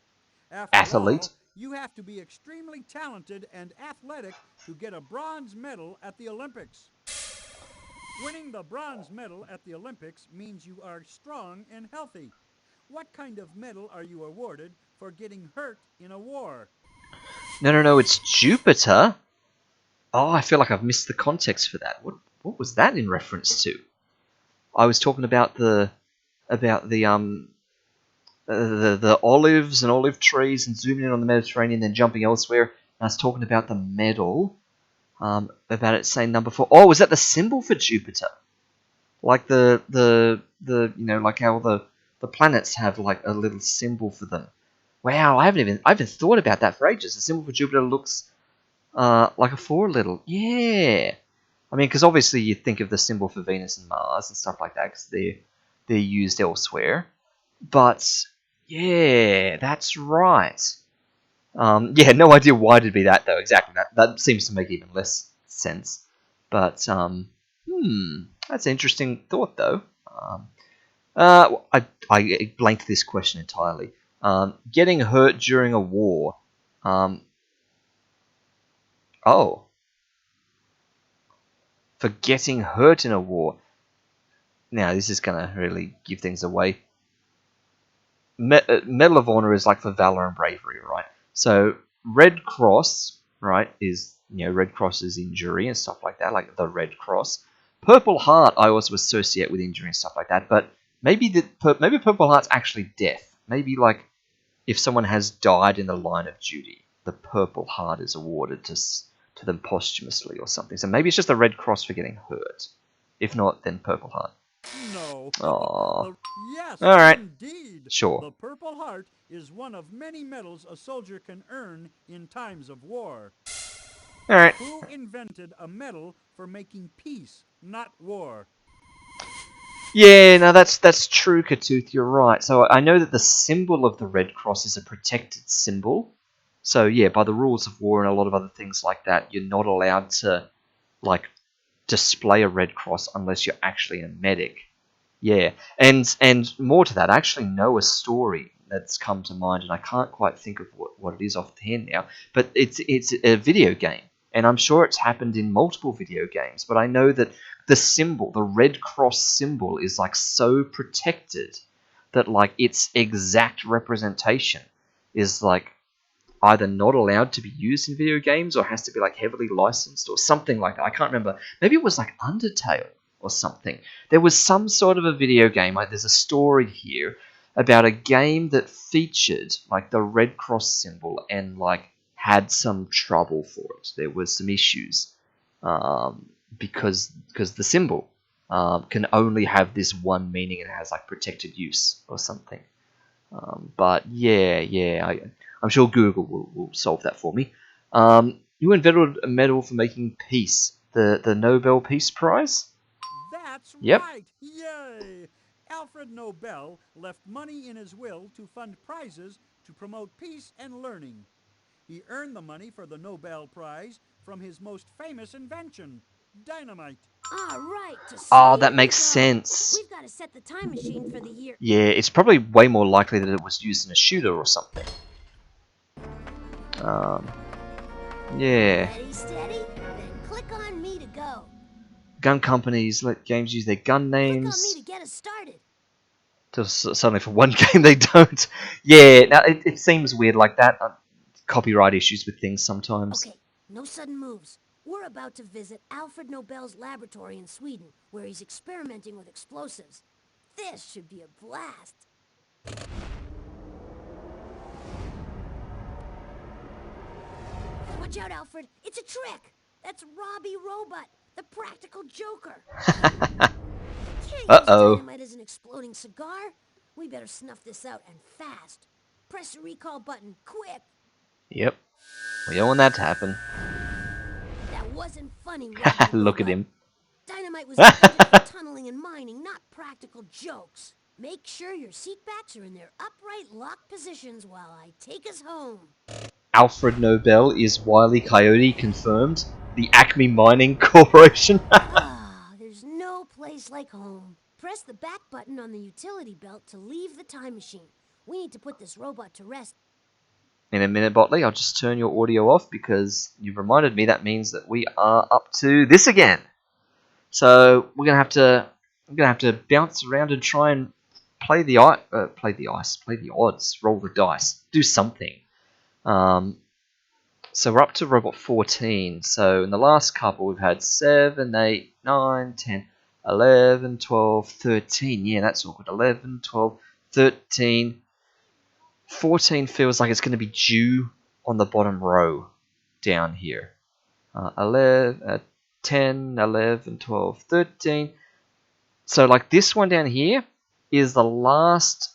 After Athlete. all, you have to be extremely talented and athletic to get a bronze medal at the Olympics. Winning the bronze medal at the Olympics means you are strong and healthy. What kind of medal are you awarded for getting hurt in a war? No, it's Jupiter. Oh, I feel like I've missed the context for that. What was that in reference to? I was talking about the olives and olive trees and zooming in on the Mediterranean, then jumping elsewhere. And I was talking about the medal, about it saying number 4. Oh, was that the symbol for Jupiter? Like like how the planets have like a little symbol for them. Wow, I haven't thought about that for ages. The symbol for Jupiter looks like a 4 little. Yeah. I mean, because obviously you think of the symbol for Venus and Mars and stuff like that because they're used elsewhere. But yeah, that's right. Yeah, no idea why it'd be that though. Exactly, that seems to make even less sense. But that's an interesting thought though. I blanked this question entirely. Getting hurt during a war. Um, oh, for getting hurt in a war. Now this is gonna really give things away. Medal of Honor is like for valor and bravery, right? So Red Cross, right, is Red Cross is injury and stuff like that, like the Red Cross. Purple Heart, I also associate with injury and stuff like that, but maybe Purple Heart's actually death. Maybe like if someone has died in the line of duty, the Purple Heart is awarded to them posthumously or something. So maybe it's just the Red Cross for getting hurt. If not, then Purple Heart. No. Oh, Yes, all right, indeed. sure. The Purple Heart is one of many medals a soldier can earn in times of war. All right. Who invented a medal for making peace, not war? Yeah, no, that's true, Katooth. You're right. So I know that the symbol of the Red Cross is a protected symbol. So yeah, by the rules of war and a lot of other things like that, you're not allowed to like display a Red Cross unless you're actually a medic. Yeah, and more to that, I actually know a story that's come to mind, and I can't quite think of what it is off the hand now. But it's a video game, and I'm sure it's happened in multiple video games. But I know that the symbol, the Red Cross symbol, is like so protected that like its exact representation is like either not allowed to be used in video games or has to be like heavily licensed or something like that. I can't remember. Maybe it was like Undertale or something. There was some sort of a video game. Like there's a story here about a game that featured like the Red Cross symbol and like had some trouble for it. There was some issues because the symbol can only have this one meaning and it has like protected use or something. But yeah, I'm sure Google will solve that for me. You invented a medal for making peace, the Nobel Peace Prize. That's Yep. right! Yay! Alfred Nobel left money in his will to fund prizes to promote peace and learning. He earned the money for the Nobel Prize from his most famous invention, dynamite. All right, to Oh, Sweden that we makes go. sense. We've got to set the time machine for the year. Yeah, it's probably way more likely that it was used in a shooter or something. Yeah. Ready, steady? Then click on me to go. Gun companies let games use their gun Click on me to names. get us started. Till suddenly for one game they don't. Yeah, now it seems weird like that. Copyright issues with things sometimes. Okay, no sudden moves. We're about to visit Alfred Nobel's laboratory in Sweden, where he's experimenting with explosives. This should be a blast. Watch out, Alfred. It's a trick. That's Robbie Robot, the practical joker. Can't use Uh-oh. dynamite as an exploding cigar. We better snuff this out and fast. Press the recall button, quick. Yep. We don't want that to happen. That wasn't funny, Robbie Look at Robot. him. Dynamite was invented for tunneling and mining, not practical jokes. Make sure your seat backs are in their upright locked positions while I take us home. Alfred Nobel is Wile E. Coyote confirmed. The Acme Mining Corporation. Ah, there's no place like home. Press the back button on the utility belt to leave the time machine. We need to put this robot to rest. In a minute, Botley, I'll just turn your audio off because you've reminded me that means that we are up to this again. So we're gonna have to bounce around and try and play the odds, roll the dice, do something. So we're up to robot 14. So in the last couple, we've had 7, 8, 9, 10, 11, 12, 13. Yeah, that's all good. 11, 12, 13. 14 feels like it's going to be due on the bottom row down here. 10, 11, 12, 13. So like this one down here is the last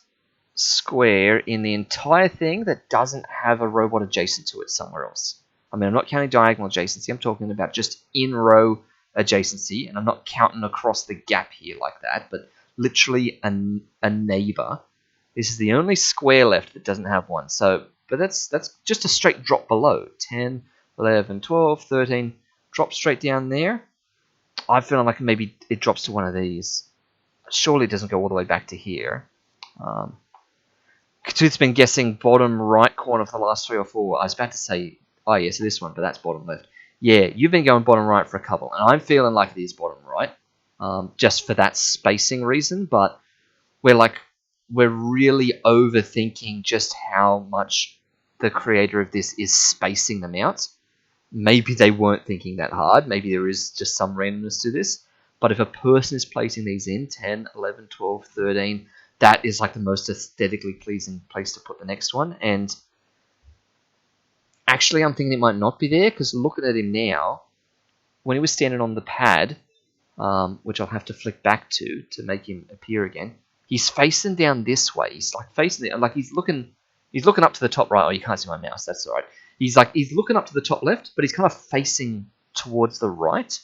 square in the entire thing that doesn't have a robot adjacent to it somewhere else. I mean, I'm not counting diagonal adjacency. I'm talking about just in-row adjacency, and I'm not counting across the gap here like that, but literally a neighbor. This is the only square left that doesn't have one. So, but that's just a straight drop below. 10, 11, 12, 13. Drop straight down there. I feel like maybe it drops to one of these. Surely it doesn't go all the way back to here. Katooth's been guessing bottom right corner for the last 3 or 4. I was about to say, oh yes, this one, but that's bottom left. Yeah, you've been going bottom right for a couple, and I'm feeling like it is bottom right, just for that spacing reason. But we're really overthinking just how much the creator of this is spacing them out. Maybe they weren't thinking that hard. Maybe there is just some randomness to this. But if a person is placing these in 10, 11, 12, 13, that is like the most aesthetically pleasing place to put the next one. And actually, I'm thinking it might not be there because looking at him now, when he was standing on the pad, which I'll have to flick back to make him appear again, he's facing down this way. He's like facing it, like he's looking up to the top right. Oh, you can't see my mouse. That's all right. He's looking up to the top left, but he's kind of facing towards the right,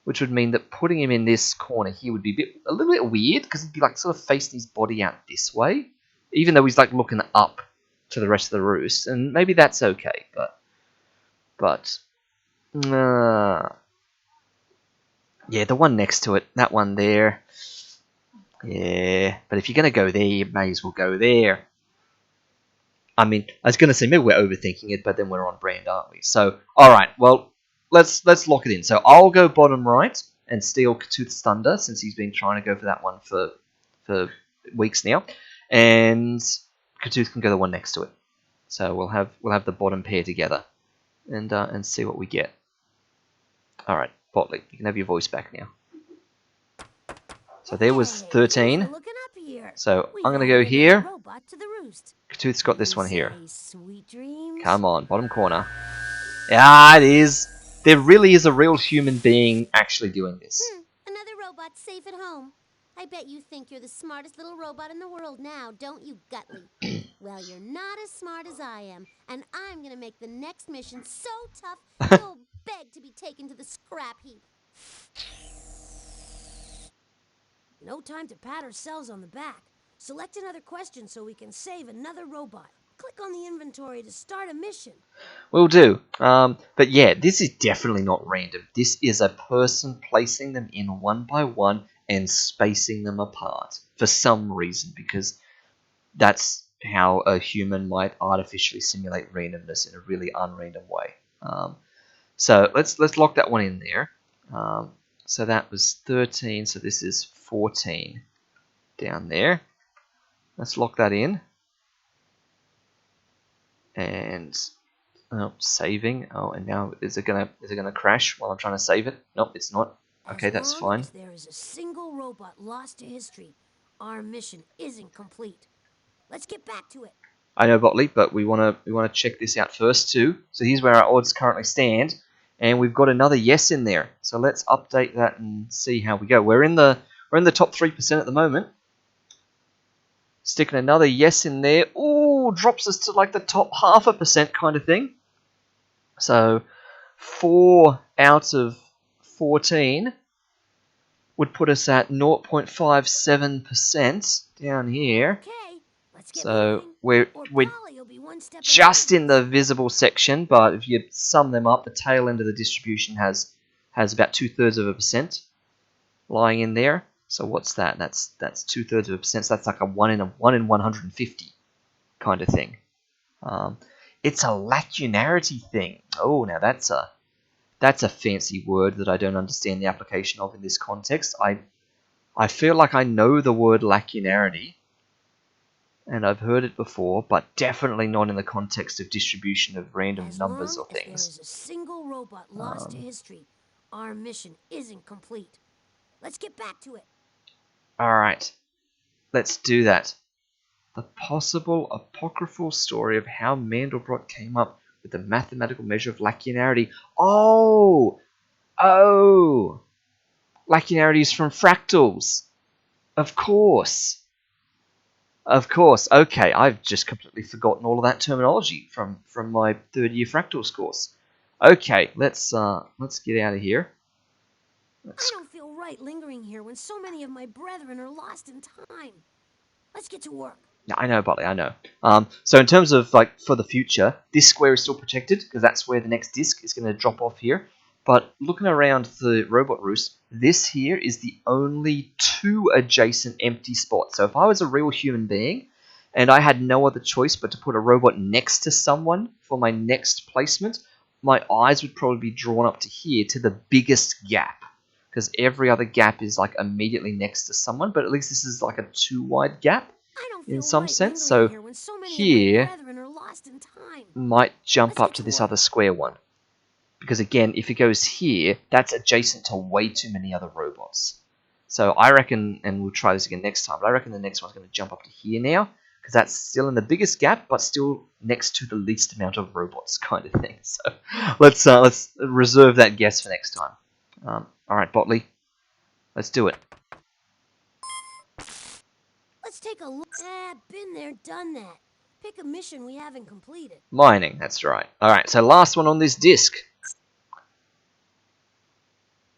which would mean that putting him in this corner here would be a little bit weird because he'd be like sort of facing his body out this way, even though he's like looking up to the rest of the roost, and maybe that's okay, but yeah, the one next to it, that one there, yeah, but if you're gonna go there, you may as well go there. I mean, I was gonna say maybe we're overthinking it, but then we're on brand, aren't we? So, all right, well, let's lock it in. So I'll go bottom right and steal Katooth's thunder since he's been trying to go for that one for weeks now, and Katooth can go the one next to it. So we'll have the bottom pair together, and see what we get. All right, Botley, you can have your voice back now. So there was Hey, 13. things are looking up here. So We've I'm gonna added go another here. Robot to the roost. Katooth's got this You one here. say sweet dreams. Come on, bottom corner. Yeah, it is. There really is a real human being actually doing this. Another robot safe at home. I bet you think you're the smartest little robot in the world now, don't you, Gutley? Well, you're not as smart as I am, and I'm gonna make the next mission so tough you'll beg to be taken to the scrap heap. No time to pat ourselves on the back. Select another question so we can save another robot. Click on the inventory to start a mission. Will do. But yeah, this is definitely not random. This is a person placing them in one by one and spacing them apart for some reason, because that's how a human might artificially simulate randomness in a really unrandom way. So let's lock that one in there. So that was 13. So this is 14 down there. Let's lock that in. And saving. Oh, and now is it gonna crash while I'm trying to save it? Nope, it's not. Okay, that's As long fine. as there is a single robot lost to history, our mission isn't complete. Let's get back to it. I know, Botley, but we wanna check this out first too. So here's where our odds currently stand, and we've got another yes in there. So let's update that and see how we go. We're in the top 3% at the moment. Sticking another yes in there. Ooh, drops us to like the top 0.5% kind of thing. So 4 out of 14 would put us at 0.57% down here. Okay, let's get So moving. we're Polly will be one step just ahead in of the us. visible section, but if you sum them up, the tail end of the distribution has about 2/3% lying in there. So what's that? That's 2/3%. So that's like a 1 in 150 kind of thing. It's a lacunarity thing. Oh, now that's a fancy word that I don't understand the application of in this context. I feel like I know the word lacunarity, and I've heard it before, but definitely not in the context of distribution of random As numbers long or as there things. is a single robot lost to history, our mission isn't complete. Let's get back to it. Alright, let's do that. The possible apocryphal story of how Mandelbrot came up with the mathematical measure of lacunarity. Oh! Lacunarity is from fractals. Of course. Of course. Okay, I've just completely forgotten all of that terminology from my third year fractals course. Okay, let's get out of here. I don't feel right lingering here when so many of my brethren are lost in time. Let's get to work. Yeah, I know, Botley, I know. So in terms of like for the future, this square is still protected because that's where the next disc is going to drop off here. But looking around the robot roost, this here is the only 2 adjacent empty spots. So if I was a real human being and I had no other choice but to put a robot next to someone for my next placement, my eyes would probably be drawn up to here to the biggest gap, because every other gap is like immediately next to someone, but at least this is like a 2 wide gap I don't in feel some right sense. lingering So here when so many of my here brethren are lost in time. might jump Let's up get to to this work. other square one. Because again, if it goes here, that's adjacent to way too many other robots. So I reckon, and we'll try this again next time, but I reckon the next one's going to jump up to here now, because that's still in the biggest gap, but still next to the least amount of robots kind of thing. So let's reserve that guess for next time. All right, Botley, let's do it. Let's take a look. Been there, done that. Pick a mission we haven't completed. Mining, that's right. All right, so last one on this disc.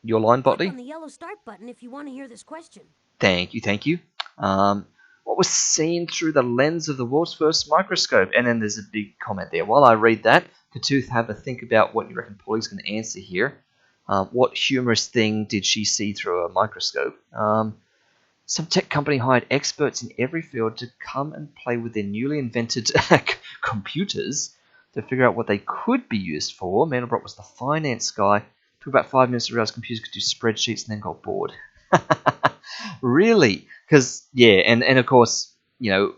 Your line, Click Botley? on the yellow start button if you want to hear this question. Thank you, thank you. What was seen through the lens of the world's first microscope? And then there's a big comment there. While I read that, Katooth, have a think about what you reckon Paulie's going to answer here. What humorous thing did she see through a microscope? Some tech company hired experts in every field to come and play with their newly invented computers to figure out what they could be used for. Mandelbrot was the finance guy. Took about 5 minutes to realize computers could do spreadsheets and then got bored. Really? Because, yeah, and of course, you know,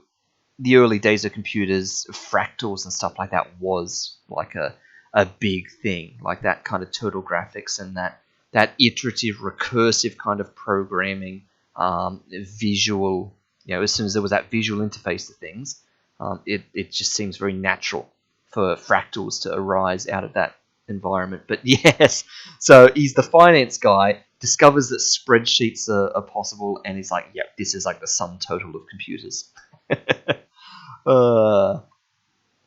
the early days of computers, fractals and stuff like that was like a big thing. Like that kind of turtle graphics and that iterative, recursive kind of programming, visual, you know, as soon as there was that visual interface to things, it just seems very natural for fractals to arise out of that environment. But yes, so he's the finance guy, discovers that spreadsheets are possible, and he's like, yep, this is like the sum total of computers.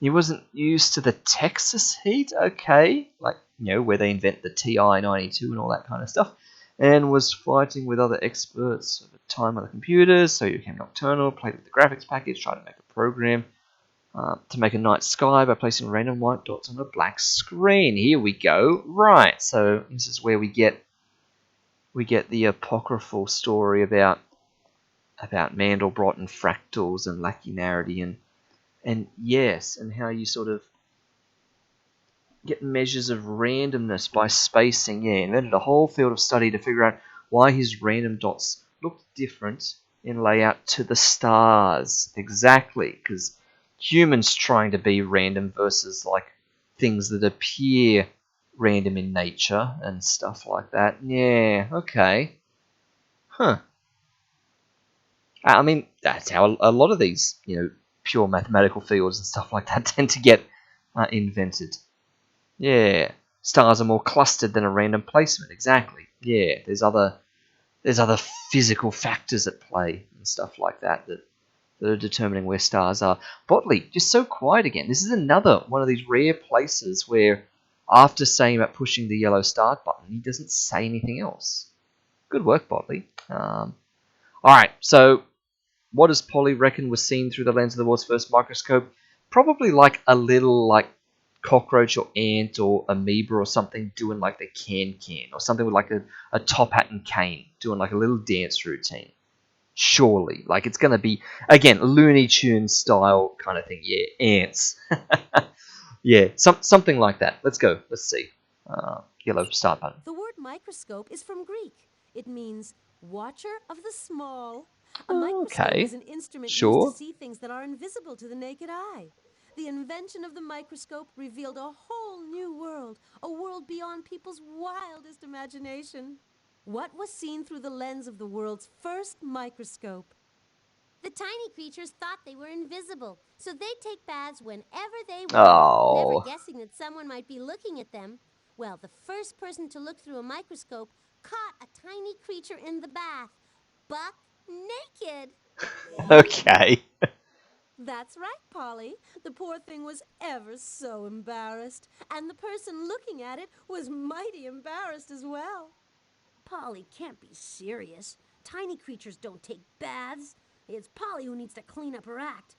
He wasn't used to the Texas heat, okay, like, you know, where they invent the TI-92 and all that kind of stuff, and was fighting with other experts over time on the computers, so he became nocturnal, played with the graphics package, tried to make a program. to make a night sky by placing random white dots on a black screen. Here we go. Right, so this is where we get the apocryphal story about Mandelbrot and fractals and lacunarity and yes, and how you sort of get measures of randomness by spacing. Yeah, invented a whole field of study to figure out why his random dots looked different in layout to the stars. Exactly, because humans trying to be random versus like things that appear random in nature and stuff like that. Yeah, okay. Huh. I mean, that's how a lot of these, pure mathematical fields and stuff like that tend to get invented. Yeah, stars are more clustered than a random placement. Exactly. Yeah, there's other physical factors at play and stuff like that are determining where stars are. Botley, just so quiet again. This is another one of these rare places where, after saying about pushing the yellow start button, he doesn't say anything else. Good work, Botley. All right, so what does Polly reckon was seen through the lens of the world's first microscope? Probably like a little like cockroach or ant or amoeba or something doing like the can or something with like a top hat and cane doing like a little dance routine. Surely, like it's going to be again Looney Tunes style kind of thing. Yeah, ants. Yeah, something like that. Let's go. Let's see. Yellow start button. The word microscope is from Greek. It means watcher of the small. A Oh, microscope okay. is an instrument used Sure. to see things that are invisible to the naked eye. The invention of the microscope revealed a whole new world, a world beyond people's wildest imagination. What was seen through the lens of the world's first microscope? The tiny creatures thought they were invisible, so they'd take baths whenever they wanted, never Oh. guessing that someone might be looking at them. Well, the first person to look through a microscope caught a tiny creature in the bath, buck naked. Okay. That's right, Polly. The poor thing was ever so embarrassed, and the person looking at it was mighty embarrassed as well. Polly can't be serious. Tiny creatures don't take baths. It's Polly who needs to clean up her act.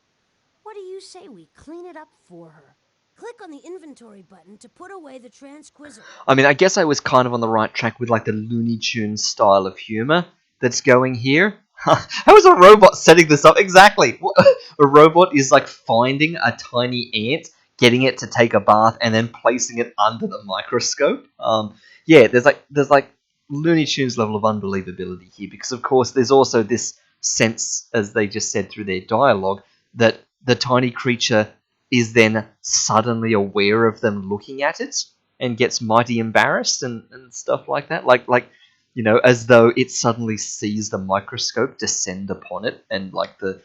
What do you say we clean it up for her? Click on the inventory button to put away the transquizzer. I mean, I guess I was kind of on the right track with like the Looney Tunes style of humor that's going here. How is a robot setting this up? Exactly. A robot is like finding a tiny ant, getting it to take a bath, and then placing it under the microscope. Yeah, there's like Looney Tunes level of unbelievability here because of course there's also this sense, as they just said through their dialogue, that the tiny creature is then suddenly aware of them looking at it and gets mighty embarrassed and stuff like that. Like as though it suddenly sees the microscope descend upon it and like the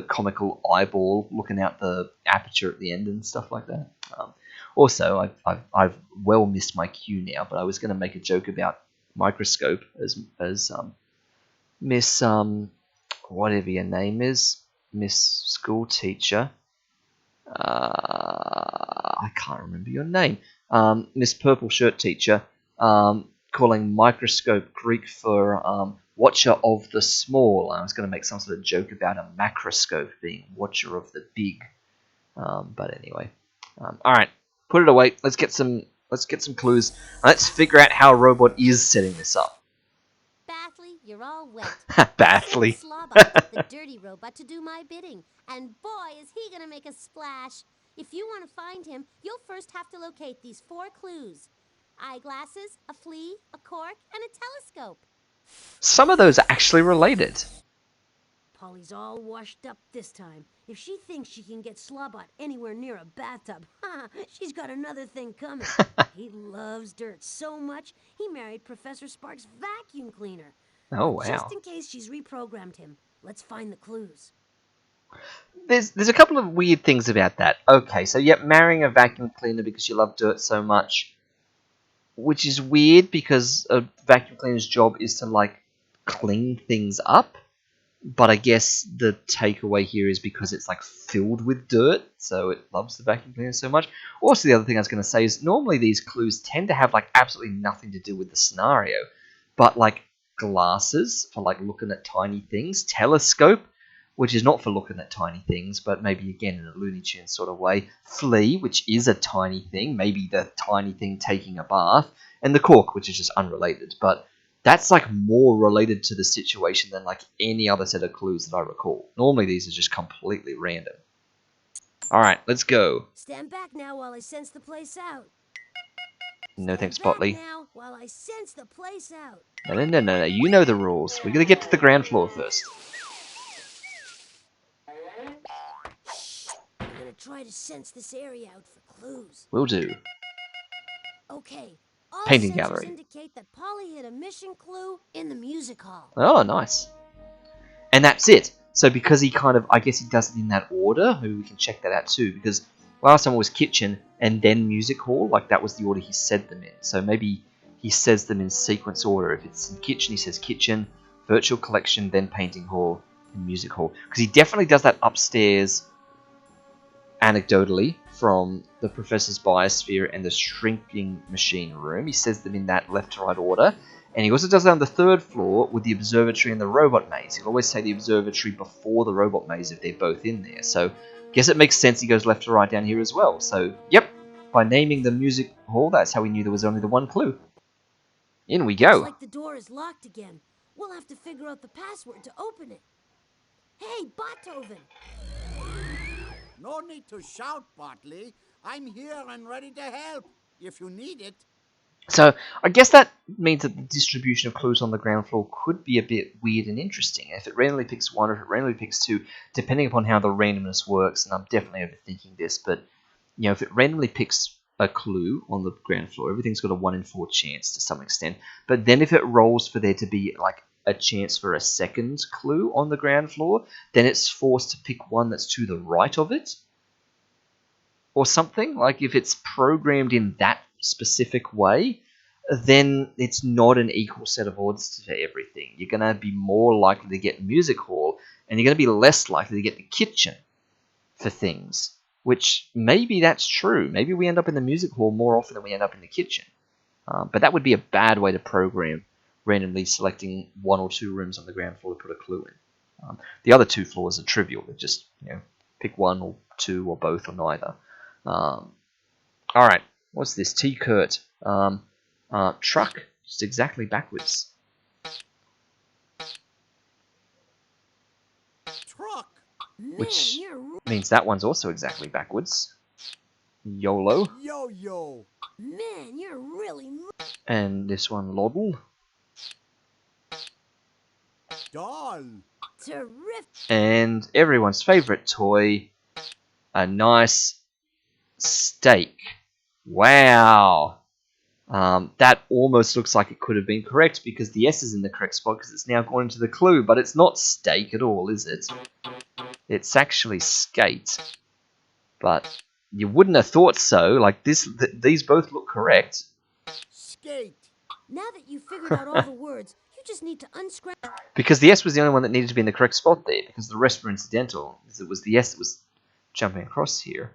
comical eyeball looking out the aperture at the end and stuff like that. Also, I've well missed my cue now, but I was going to make a joke about microscope as Miss whatever your name is, Miss School Teacher. I can't remember your name. Miss Purple Shirt Teacher, calling microscope Greek for watcher of the small. I was going to make some sort of joke about a macroscope being watcher of the big. But anyway, all right, put it away. Let's get some clues. Let's figure out how a robot is setting this up. Bathley, you're all wet. Badly. Send Slobot, the dirty robot, to do my bidding. And boy, is he gonna make a splash. If you want to find him, you'll first have to locate these 4 clues. Eyeglasses, a flea, a cork, and a telescope. Some of those are actually related. Polly's all washed up this time. If she thinks she can get Slobot anywhere near a bathtub, she's got another thing coming. He loves dirt so much, he married Professor Spark's vacuum cleaner. Oh, But just wow. in case she's reprogrammed him, let's find the clues. There's a couple of weird things about that. Okay, so yep, marrying a vacuum cleaner because you love dirt so much, which is weird because a vacuum cleaner's job is to like clean things up. But I guess the takeaway here is because it's like filled with dirt, so it loves the vacuum cleaner so much. Also, the other thing I was going to say is normally these clues tend to have like absolutely nothing to do with the scenario, but like glasses for like looking at tiny things, telescope which is not for looking at tiny things, but maybe again in a Looney Tunes sort of way. Flea, which is a tiny thing, maybe the tiny thing taking a bath, and the cork, which is just unrelated. But that's like more related to the situation than like any other set of clues that I recall. Normally these are just completely random. All right, let's go. Stand back now while I sense the place out. No thanks, Stand back Botley. now while I sense the place out. No. You know the rules. We're gonna get to the ground floor first. I'm gonna try to sense this area out for clues. Will do. Okay, all Painting sensors gallery. indicate that Polly hid a mission clue in the music hall. Oh, nice. And that's it. So because he kind of, I guess he does it in that order, maybe we can check that out too, because last time it was kitchen and then music hall, like that was the order he said them in. So maybe he says them in sequence order. If it's in kitchen, he says kitchen, virtual collection, then painting hall, and music hall. Because he definitely does that upstairs anecdotally from the Professor's Biosphere and the Shrinking Machine room. He says them in that left to right order. And he also does that on the third floor with the observatory and the robot maze. He'll always say the observatory before the robot maze if they're both in there. So, guess it makes sense he goes left to right down here as well. So, yep, by naming the music hall, that's how we knew there was only the one clue. In we Looks go. like the door is locked again. We'll have to figure out the password to open it. Hey, Beethoven! No need to shout, Bartley. I'm here and ready to help if you need it. So, I guess that means that the distribution of clues on the ground floor could be a bit weird and interesting. If it randomly picks one or if it randomly picks two, depending upon how the randomness works, and I'm definitely overthinking this, but you know, if it randomly picks a clue on the ground floor, everything's got a 1 in 4 chance to some extent. But then if it rolls for there to be like a chance for a second clue on the ground floor, then it's forced to pick one that's to the right of it. Or something. Like if it's programmed in that specific way, then it's not an equal set of odds to everything. You're going to be more likely to get music hall, and you're going to be less likely to get the kitchen for things. Which maybe that's true. Maybe we end up in the music hall more often than we end up in the kitchen. But that would be a bad way to program randomly selecting 1 or 2 rooms on the ground floor to put a clue in. The other 2 floors are trivial. They just pick 1 or 2 or both or neither. Alright, what's this? T. Kurt. Truck. Just exactly backwards. Truck. Which Man, means that one's also exactly backwards. YOLO. Yo-yo. you're really And this one, Loddle. Doll. terrific. And everyone's favourite toy, a nice steak. Wow. That almost looks like it could have been correct because the S is in the correct spot because it's now gone into the clue, but it's not steak at all, is it? It's actually skate. But you wouldn't have thought so. Like these both look correct. Skate. Now that you've figured out all the words, you just need to unscramble. Because the S was the only one that needed to be in the correct spot there, because the rest were incidental. It was the S that was jumping across here.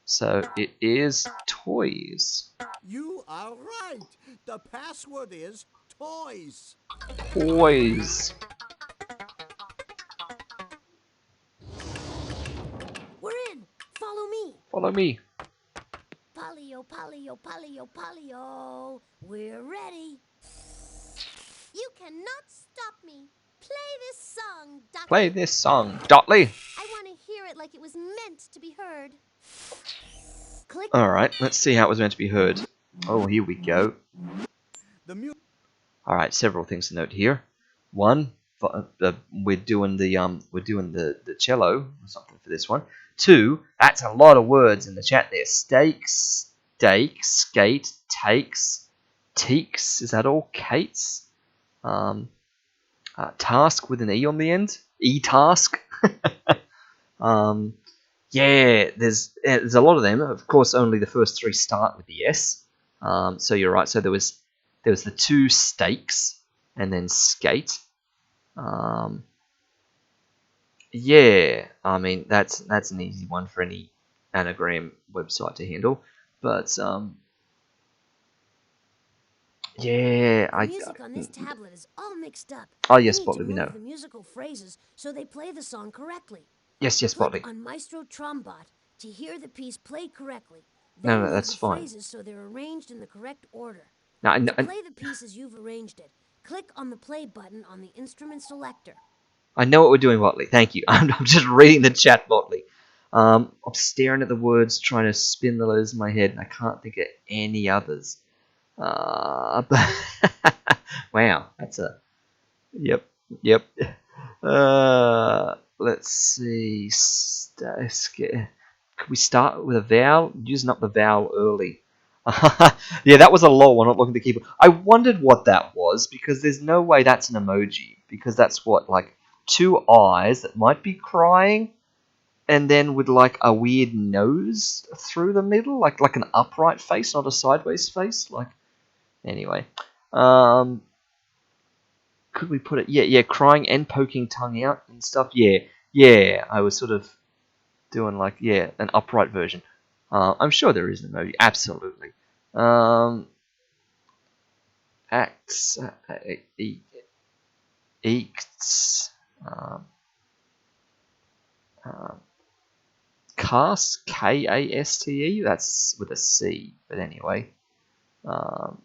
So it is toys. You are right. The password is toys. Toys. We're in. Follow me. Follow me. Polly-o, polly-o, polly-o, polly-o. We're ready. You cannot stop me. Play this song, Dottie. Play this song, Dotley. I want to hear it like it was meant to be heard. Click. Alright, let's see how it was meant to be heard. Oh, here we go. The Alright, several things to note here. One, we're doing the cello or something for this one. 2, that's a lot of words in the chat there. Steak, skate, takes, teaks. Is that all? Kates? Task with an E on the end. E-task. Yeah, there's a lot of them. Of course, only the first 3 start with the S. So you're right. So there was the 2 stakes and then skate. Yeah, I mean that's an easy one for any anagram website to handle. But Yeah, The music on this tablet is all mixed up. Oh, You yes, need to Botley, we know. move the musical phrases so they play the song correctly. Yes, yes, Click Botley. on Maestro Trombot to hear the piece played correctly. No, Then no, move that's the fine. phrases so they're arranged in the correct order. No, To play the piece as you've arranged it, click on the play button on the instrument selector. I know what we're doing, Botley. Thank you. I'm just reading the chat, Botley. I'm staring at the words, trying to spin the letters in my head, and I can't think of any others. Wow, that's a... Yep, yep. Let's see. Could we start with a vowel? Using up the vowel early. Yeah, that was a low one, not looking at the keyboard. I wondered what that was, because there's no way that's an emoji. Because that's what, like, two eyes that might be crying, and then with, like, a weird nose through the middle. Like an upright face, not a sideways face. Like, anyway. Could we put it? Yeah, crying and poking tongue out and stuff. Yeah. I was sort of doing like, yeah, an upright version. I'm sure there is an emoji. Absolutely. Acts, eats, cast, Kaste. That's with a C. But anyway. All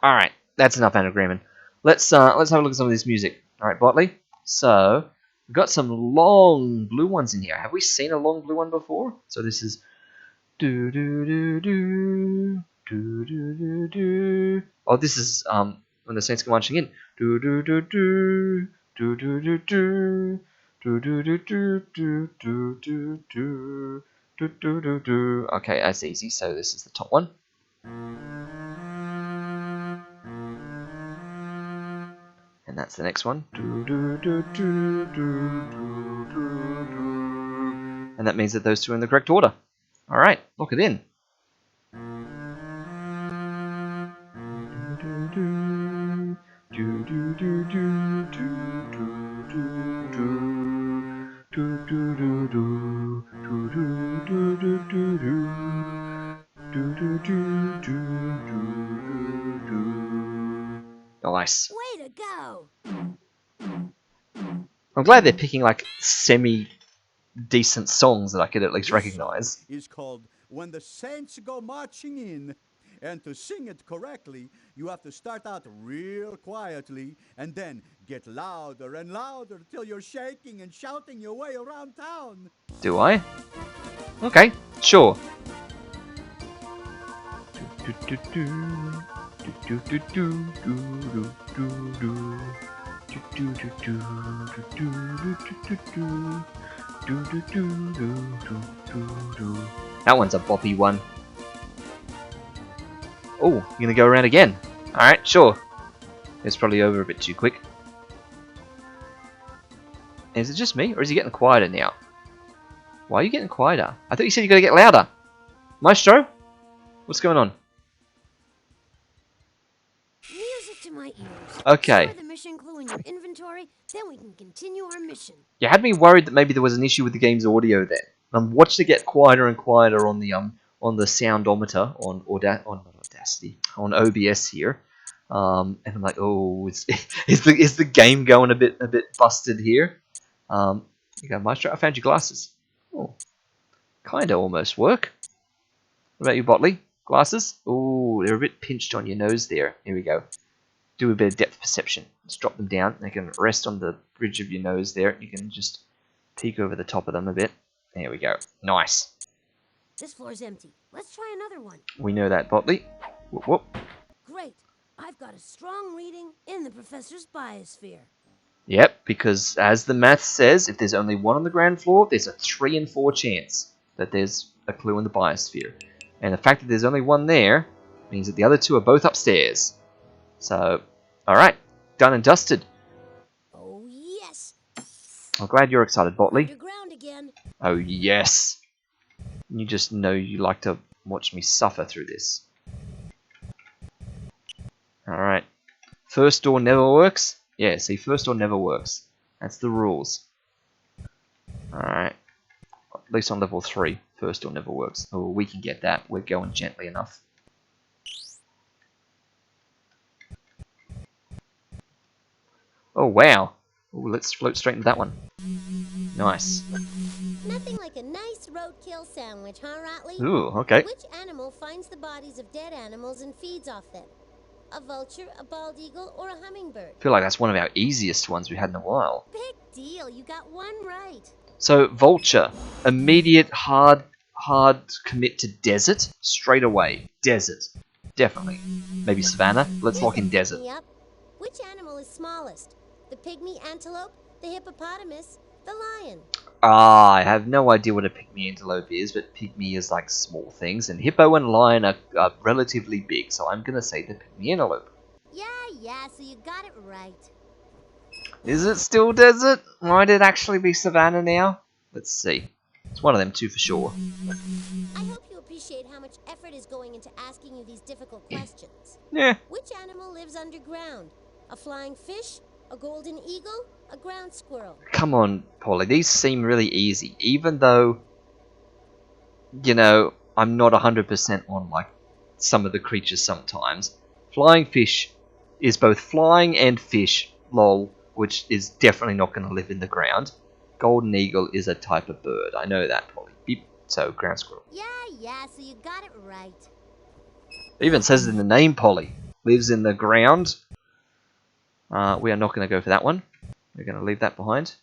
right, that's enough anagramming. Let's have a look at some of this music. All right, Botley. So we've got some long blue ones in here. Have we seen a long blue one before? So this is do do do do do do do do. Oh, this is when the Saints go marching in. Do do do do do do do do do do do do do do do do do do do. Okay, that's easy. So this is the top one. And that's the next one. And that means that those two are in the correct order. Alright, lock it in. Nice. Way to go! I'm glad they're picking like semi-decent songs that I could at least This recognize. song is called When the Saints Go Marching In. And to sing it correctly, you have to start out real quietly and then get louder and louder till you're shaking and shouting your way around town. Do I? Okay, sure. That one's a boppy one. Oh, you're gonna go around again. Alright, sure. It's probably over a bit too quick. Is it just me, or is he getting quieter now? Why are you getting quieter? I thought you said you gotta get louder. Maestro? What's going on? Music to my ears. Okay. Store the mission clue in your inventory, then we can continue our mission. You had me worried that maybe there was an issue with the game's audio then. I'm watching it get quieter and quieter on the soundometer on Audacity on OBS here, and I'm like, oh, is the game going a bit busted here? You go, Maestro. I found your glasses. Oh, kinda almost work. What about you, Botley? Glasses? Oh, they're a bit pinched on your nose there. Here we go. Do a bit of depth perception. Let's drop them down. They can rest on the bridge of your nose there. You can just peek over the top of them a bit. There we go. Nice. This floor's empty. Let's try another one. We know that, Botley. Whoop, whoop. Great. I've got a strong reading in the professor's biosphere. Yep, because as the math says, if there's only one on the ground floor, there's a 3 in 4 chance that there's a clue in the biosphere. And the fact that there's only one there means that the other two are both upstairs. So, alright, done and dusted. Oh, yes. I'm glad you're excited, Botley. Underground again. Oh, yes. You just know you like to watch me suffer through this. Alright. First door never works? Yeah, see, first door never works. That's the rules. Alright. At least on level 3, first door never works. Oh, we can get that. We're going gently enough. Oh, wow. Ooh, let's float straight into that one. Nice. Nothing like a nice roadkill sandwich, huh, Ratley? Ooh, okay. Which animal finds the bodies of dead animals and feeds off them? A vulture, a bald eagle, or a hummingbird? I feel like that's one of our easiest ones we had in a while. Big deal, you got one right. So, vulture. Immediate, hard commit to desert. Straight away. Desert. Definitely. Maybe savannah. Let's lock in desert. Yep. Which animal is smallest? The pygmy antelope, the hippopotamus, the lion? Ah, I have no idea what a pygmy antelope is, but pygmy is like small things, and hippo and lion are relatively big, so I'm gonna say the pygmy antelope. Yeah, so you got it right. Is it still desert? Might it actually be savannah now? Let's see. It's one of them two for sure. I hope you appreciate how much effort is going into asking you these difficult questions. Yeah. Which animal lives underground? A flying fish? A golden eagle? A ground squirrel? Come on, Polly. These seem really easy, even though, you know, I'm not 100% on, like, some of the creatures sometimes. Flying fish is both flying and fish, lol, which is definitely not going to live in the ground. Golden eagle is a type of bird. I know that, Polly. Beep. So, ground squirrel. Yeah, so you got it right. It even says it in the name, Polly. Lives in the ground. We are not going to go for that one. We're going to leave that behind.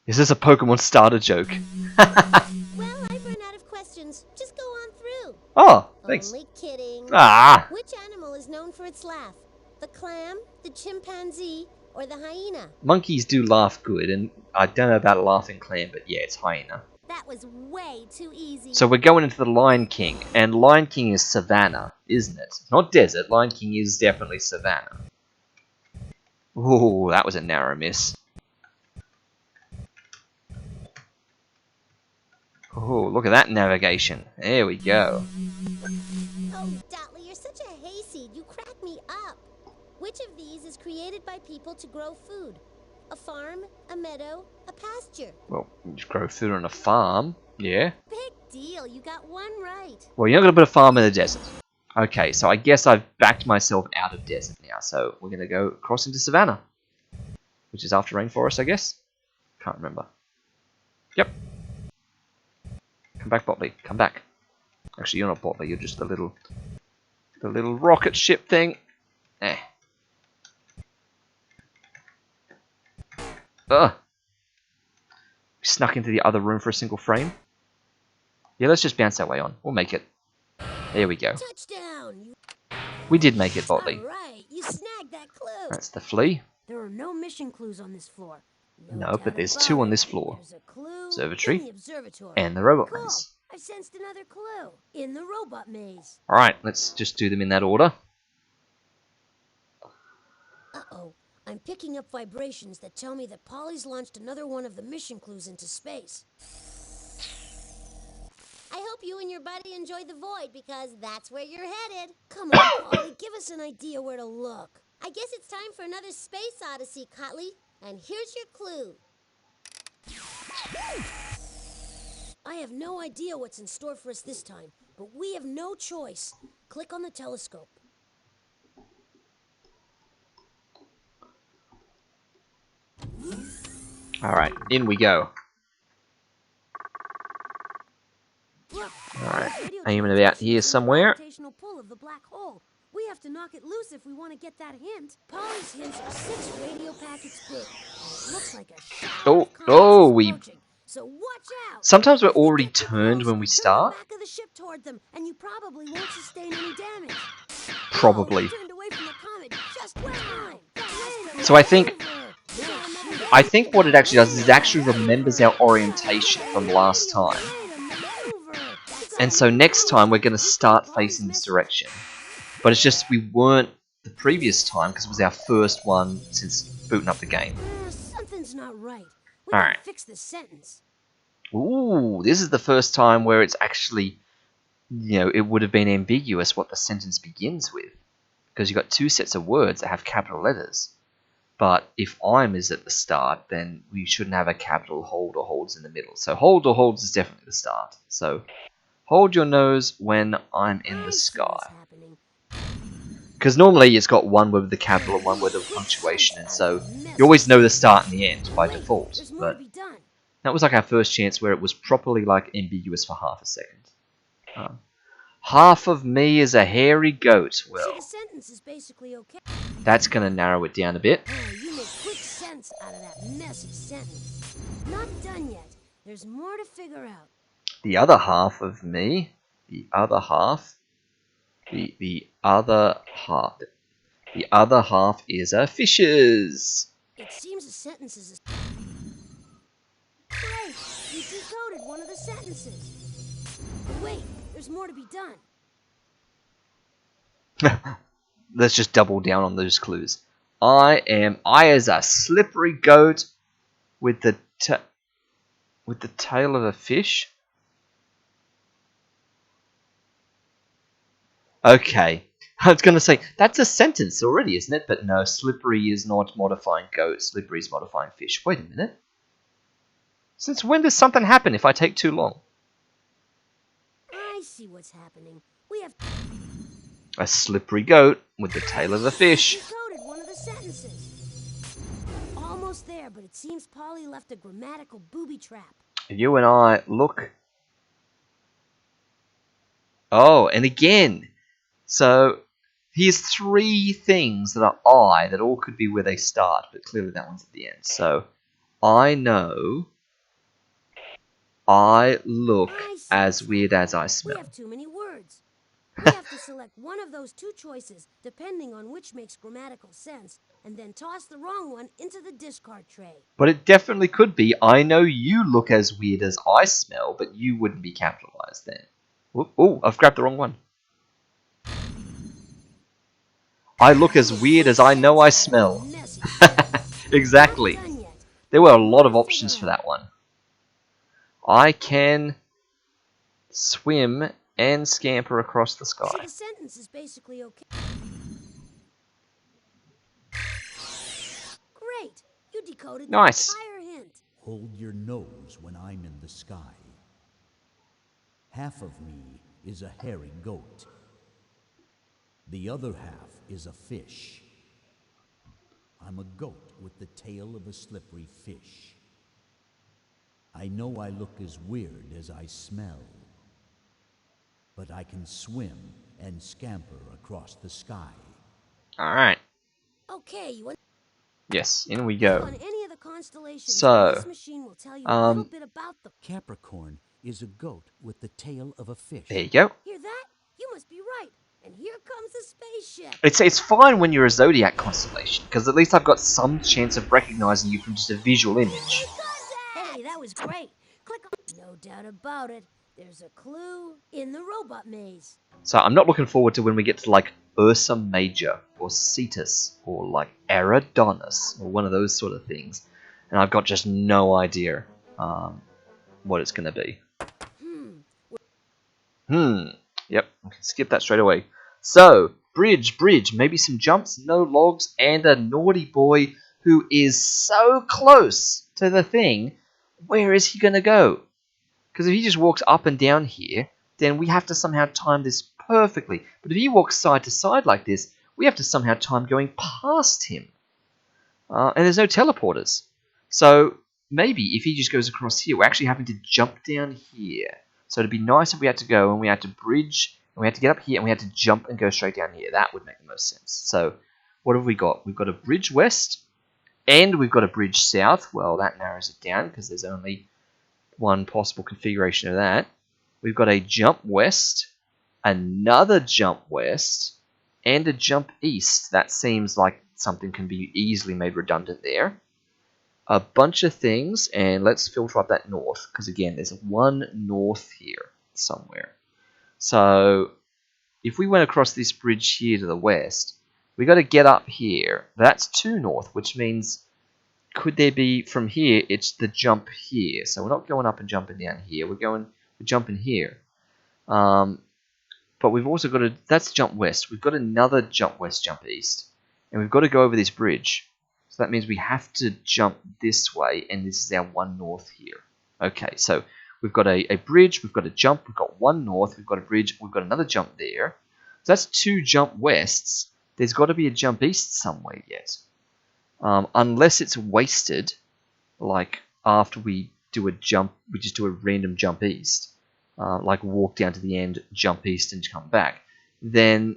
Is this a Pokemon starter joke? Well, I've run out of questions. Just go on through. Oh, thanks. Only kidding. Ah! Which animal is known for its laugh? The clam, the chimpanzee, or the hyena? Monkeys do laugh good, and I don't know about a laughing clam, but yeah, it's hyena. That was way too easy. So we're going into the Lion King, and Lion King is savannah, isn't it? Not desert. Lion King is definitely savannah. Ooh, that was a narrow miss. Ooh, look at that navigation. There we go. Oh, Dotley, you're such a hayseed. You crack me up. Which of these is created by people to grow food? A farm, a meadow, a pasture? Well, you just grow food on a farm. Yeah. Big deal. You got one right. Well, you're not going to put a farm in the desert. Okay, so I guess I've backed myself out of desert now. So we're going to go across into savannah. Which is after rainforest, I guess? Can't remember. Yep. Come back, Botley. Come back. Actually, you're not Botley. You're just the little rocket ship thing. Eh. Ugh. Snuck into the other room for a single frame. Yeah, let's just bounce that way on. We'll make it. There we go. Touchdown. We did make it, Botley. All right. You snagged that clue. That's the flea. There are no mission clues on this floor. No, but there's two on this floor. There's a clue Observatory in the observatory. and the robot Cool. maze. I've sensed another clue in the robot maze. Alright, let's just do them in that order. Uh-oh. I'm picking up vibrations that tell me that Polly's launched another one of the mission clues into space. I hope you and your buddy enjoy the void because that's where you're headed. Come on, Polly, give us an idea where to look. I guess it's time for another space odyssey, Cotley. And here's your clue. I have no idea what's in store for us this time, but we have no choice. Click on the telescope. Alright, in we go. Look, Alright, radio aiming about transmission here is in the somewhere. gravitational pull of the black hole. We have to knock it loose if we want to get that hint. Polly's hints are 6 radio packets big. It looks like a shower of comets is we... approaching, so watch out. Sometimes we're If they already get too turned close, when we turn start. the back of the ship toward them, and you probably won't sustain any damage. Probably. Oh, you turned away from the comet just in time. Wait a So I think... maneuver. I think what it actually does is it actually remembers our orientation from last time. And so next time we're going to start facing this direction. But it's just we weren't the previous time because it was our first one since booting up the game. Something's not right. We Alright. gotta fix this sentence. Ooh, this is the first time where it's actually, you know, it would have been ambiguous what the sentence begins with. Because you've got two sets of words that have capital letters. But if I'm is at the start, then we shouldn't have a capital hold or holds in the middle. So hold or holds is definitely the start. So hold your nose when I'm in the I see what's sky. happening. Because normally it's got one word with the capital and one word with punctuation, and so you always know the start and the end by Wait, default. there's more to But be done. that was like our first chance where it was properly like ambiguous for half a second. Half of me is a hairy goat. See, Well, the sentence is basically okay. that's going to narrow it down a bit. You make quick sense out of that messy sentence. Not done yet. There's more to figure out. The other half of me, the other half is a fish's. It seems the sentence is great. You decoded one of the sentences. But wait, there's more to be done. Let's just double down on those clues. I as a slippery goat with the tail of a fish. Okay. I was going to say, that's a sentence already, isn't it? But no, slippery is not modifying goat. Slippery is modifying fish. Wait a minute. Since when does something happen if I take too long? I see what's happening. We have A slippery goat with the tail of a fish. decoded one of the sentences. Almost there, but it seems Polly left a grammatical booby trap. You and I look. Oh, and again. So here's three things that are I that all could be where they start, but clearly that one's at the end. So I know I look I see as what's weird happening. as I We smell. have too many words. We have to select one of those two choices, depending on which makes grammatical sense, and then toss the wrong one into the discard tray. But it definitely could be, I know you look as weird as I smell, but you wouldn't be capitalized then. Oh, I've grabbed the wrong one. I look as weird as I know I smell. Messy sentence. Exactly. Not done yet. There were a lot of More to options for figure out. that one. I can swim and scamper across the See, sky. the sentence is basically okay. Great! You decoded the Nice. entire hint. Hold your nose when I'm in the sky. Half of me is a hairy goat. The other half is a fish. I'm a goat with the tail of a slippery fish. I know I look as weird as I smell, but I can swim and scamper across the sky. Alright. Okay, you Yes, in we click go. on any of the constellations. So, and this machine will tell you a little bit about them. Capricorn is a goat with the tail of a fish. There you go. Hear that? You must be right. And here comes the spaceship. It's fine when you're a zodiac constellation, because at least I've got some chance of recognizing you from just a visual image. Hey, that was great. Click on. No doubt about it. There's a clue in the robot maze. So I'm not looking forward to when we get to like Ursa Major or Cetus or like Eridanus or one of those sort of things, and I've got just no idea what it's going to be. Yep, I can skip that straight away. So, bridge, maybe some jumps, no logs, and a naughty boy who is so close to the thing. Where is he going to go? Because if he just walks up and down here, then we have to somehow time this perfectly. But if he walks side to side like this, we have to somehow time going past him. And there's no teleporters. So maybe if he just goes across here, we're actually having to jump down here. So it'd be nice if we had to go and we had to bridge, and we had to get up here, and we had to jump and go straight down here. That would make the most sense. So what have we got? We've got a bridge west, and we've got a bridge south. Well, that narrows it down because there's only one possible configuration of that. We've got a jump west, another jump west, and a jump east. That seems like something can be easily made redundant there. A bunch of things, and let's filter up that north, because again, there's one north here somewhere. So if we went across this bridge here to the west, we got to get up here. That's 2 north, which means could there be from here, it's the jump here. So we're not going up and jumping down here, we're jumping here. But we've also got to, that's jump west. We've got another jump west, jump east. And we've got to go over this bridge. So that means we have to jump this way, and this is our 1 north here. Okay, so we've got a bridge, we've got a jump, we've got 1 north, we've got a bridge, we've got another jump there. So that's 2 jump wests. there's got to be a jump east somewhere yet. Unless it's wasted, like after we do a jump, we just do a random jump east, like walk down to the end, jump east, and come back. Then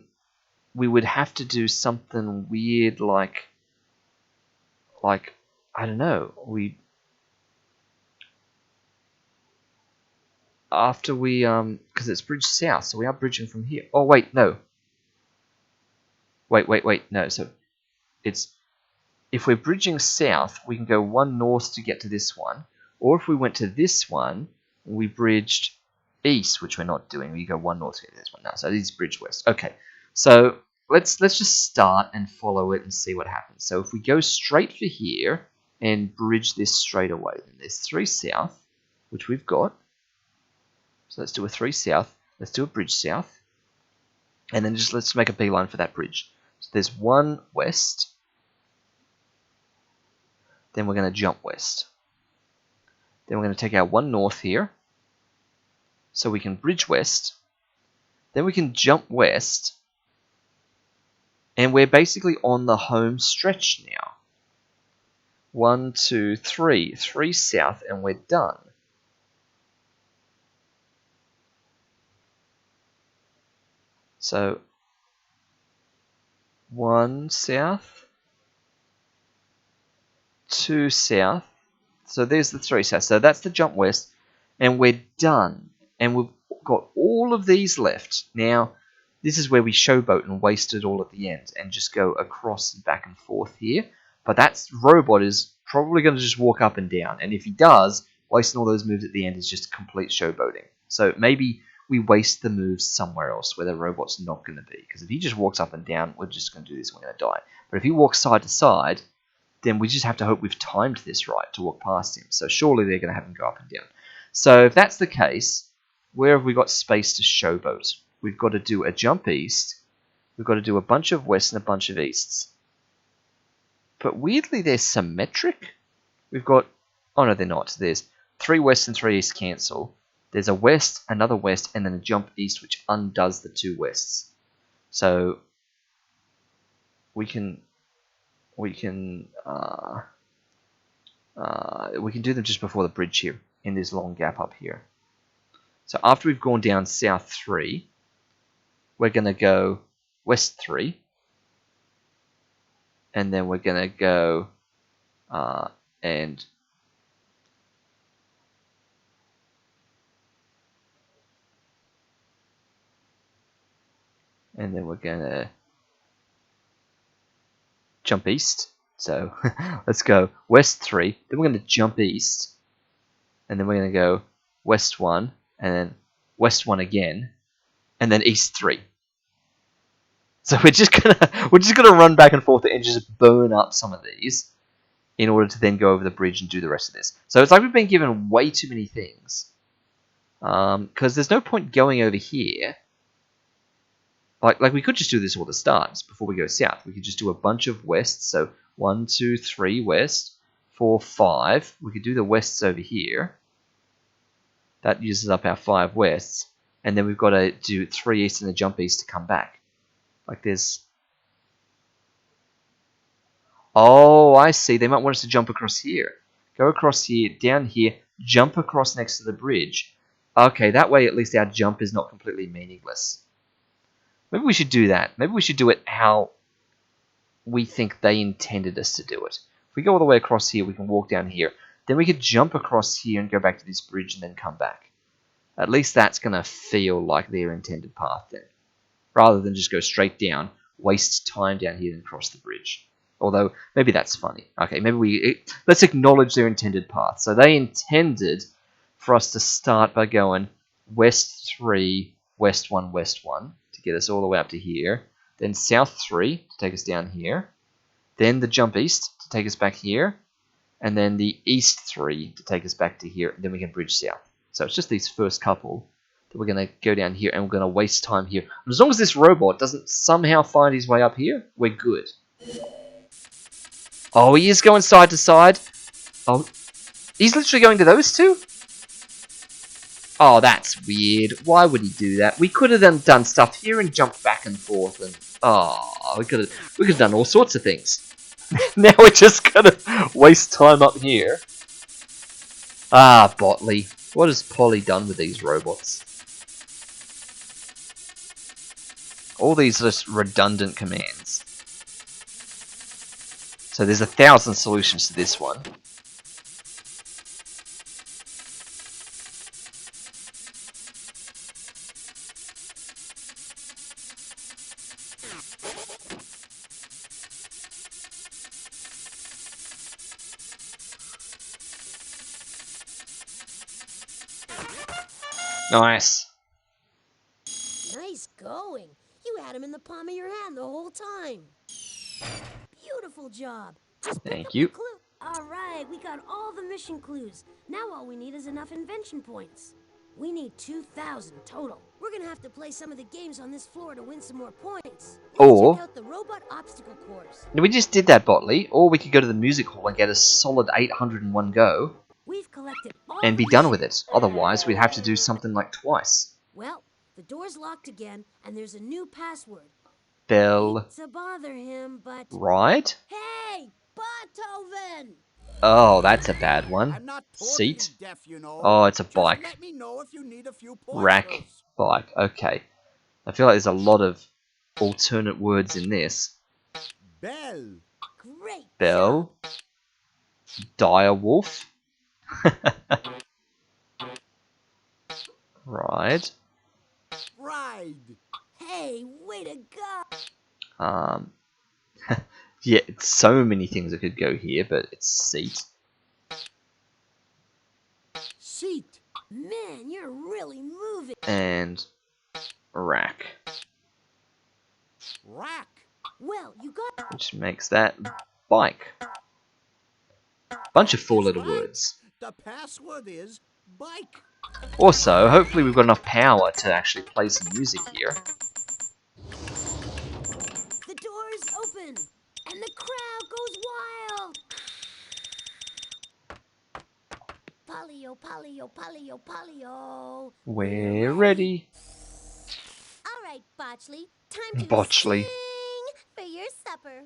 we would have to do something weird, like I don't know. After we because it's bridge south, so we are bridging from here. Oh wait, no. Wait, no. So it's if we're bridging south, we can go one north to get to this one, or if we went to this one, we bridged east, which we're not doing. We go one north to get to this one now. So this is bridge west. Okay, so let's just start and follow it and see what happens. So if we go straight for here and bridge this straight away, then there's 3 south, which we've got. So let's do a 3 south. Let's do a bridge south, and then just let's make a beeline for that bridge. So there's 1 west. Then we're going to jump west. Then we're going to take our 1 north here, so we can bridge west. Then we can jump west, and we're basically on the home stretch now. 1, 2, 3. 3 south, and we're done. So 1 south, 2 south. So there's the 3 south. So that's the jump west, and we're done. And we've got all of these left. Now, this is where we showboat and waste it all at the end and just go across and back and forth here. But that robot is probably going to just walk up and down. And if he does, wasting all those moves at the end is just complete showboating. So maybe we waste the moves somewhere else where the robot's not going to be. Because if he just walks up and down, we're just going to do this and we're going to die. But if he walks side to side, then we just have to hope we've timed this right to walk past him. So surely they're going to have him go up and down. So if that's the case, where have we got space to showboat? We've got to do a jump east. We've got to do a bunch of wests and a bunch of easts. But weirdly, they're symmetric. We've got... Oh, no, they're not. There's 3 wests and 3 easts cancel. There's a west, another west, and then a jump east, which undoes the 2 wests. So we can do them just before the bridge here, in this long gap up here. So after we've gone down south 3, we're going to go west 3, and then we're going to go and then we're going to jump east. So let's go west 3, then we're going to jump east, and then we're going to go west 1, and then west 1 again, and then east 3. So we're just gonna run back and forth and just burn up some of these in order to then go over the bridge and do the rest of this. So it's like we've been given way too many things, because there's no point going over here. Like we could just do this all the starts before we go south. We could just do a bunch of wests. So 1, 2, 3 west, 4, 5. We could do the wests over here. That uses up our 5 wests, and then we've got to do 3 east and a jump east to come back. Like there's... Oh, I see. They might want us to jump across here. Go across here, down here, jump across next to the bridge. Okay, that way at least our jump is not completely meaningless. Maybe we should do that. Maybe we should do it how we think they intended us to do it. If we go all the way across here, we can walk down here. Then we could jump across here and go back to this bridge and then come back. At least that's going to feel like their intended path then. Rather than just go straight down, waste time down here, and cross the bridge. Although, maybe that's funny. Okay, maybe let's acknowledge their intended path. So they intended for us to start by going west 3, west 1, west 1, to get us all the way up to here. Then south 3, to take us down here. Then the jump east, to take us back here. And then the east 3, to take us back to here. And then we can bridge south. So it's just these first couple that we're going to go down here, and we're going to waste time here. And as long as this robot doesn't somehow find his way up here, we're good. Oh, he is going side to side. Oh, he's literally going to those two? Oh, that's weird. Why would he do that? We could have done stuff here and jumped back and forth and... Oh, we could have done all sorts of things. Now we're just gonna waste time up here. Ah, Botley. What has Polly done with these robots? All these are just redundant commands. So there's 1,000 solutions to this one. Nice. Nice going. You had him in the palm of your hand the whole time. Beautiful job. Just pick Thank up you. the clue. All right, we got all the mission clues. Now all we need is enough invention points. We need 2,000 total. We're gonna have to play some of the games on this floor to win some more points. Let's check Or, out the robot obstacle course. we just did that, Botley. Or we could go to the music hall and get a solid 800 in one go We've collected all and be the done mission- with it. Otherwise, we'd have to do something like twice. Well, the door's locked again, and there's a new password. Bell. Hate to bother him, but Ride? hey, Beethoven! Oh, that's a bad one. I'm not totally Seat? deaf, you know. Oh, it's a Just bike. let me know if you need a few Rack. pointers. Bike. Okay. I feel like there's a lot of alternate words in this. Bell. Great Bell. Dire wolf. Ride. Ride. Hey, way to go! Um, yeah, it's so many things that could go here, but it's seat. Seat. Man, you're really moving. And rack. Rack. Well, you got Which makes that bike. Bunch of four-letter Right. words. The password is bike. Also, hopefully we've got enough power to actually play some music here. the doors open, and the crowd goes wild. Polio, polio, polio, polio. We're ready. All right, Botchley, time to Botchley. sing for your supper.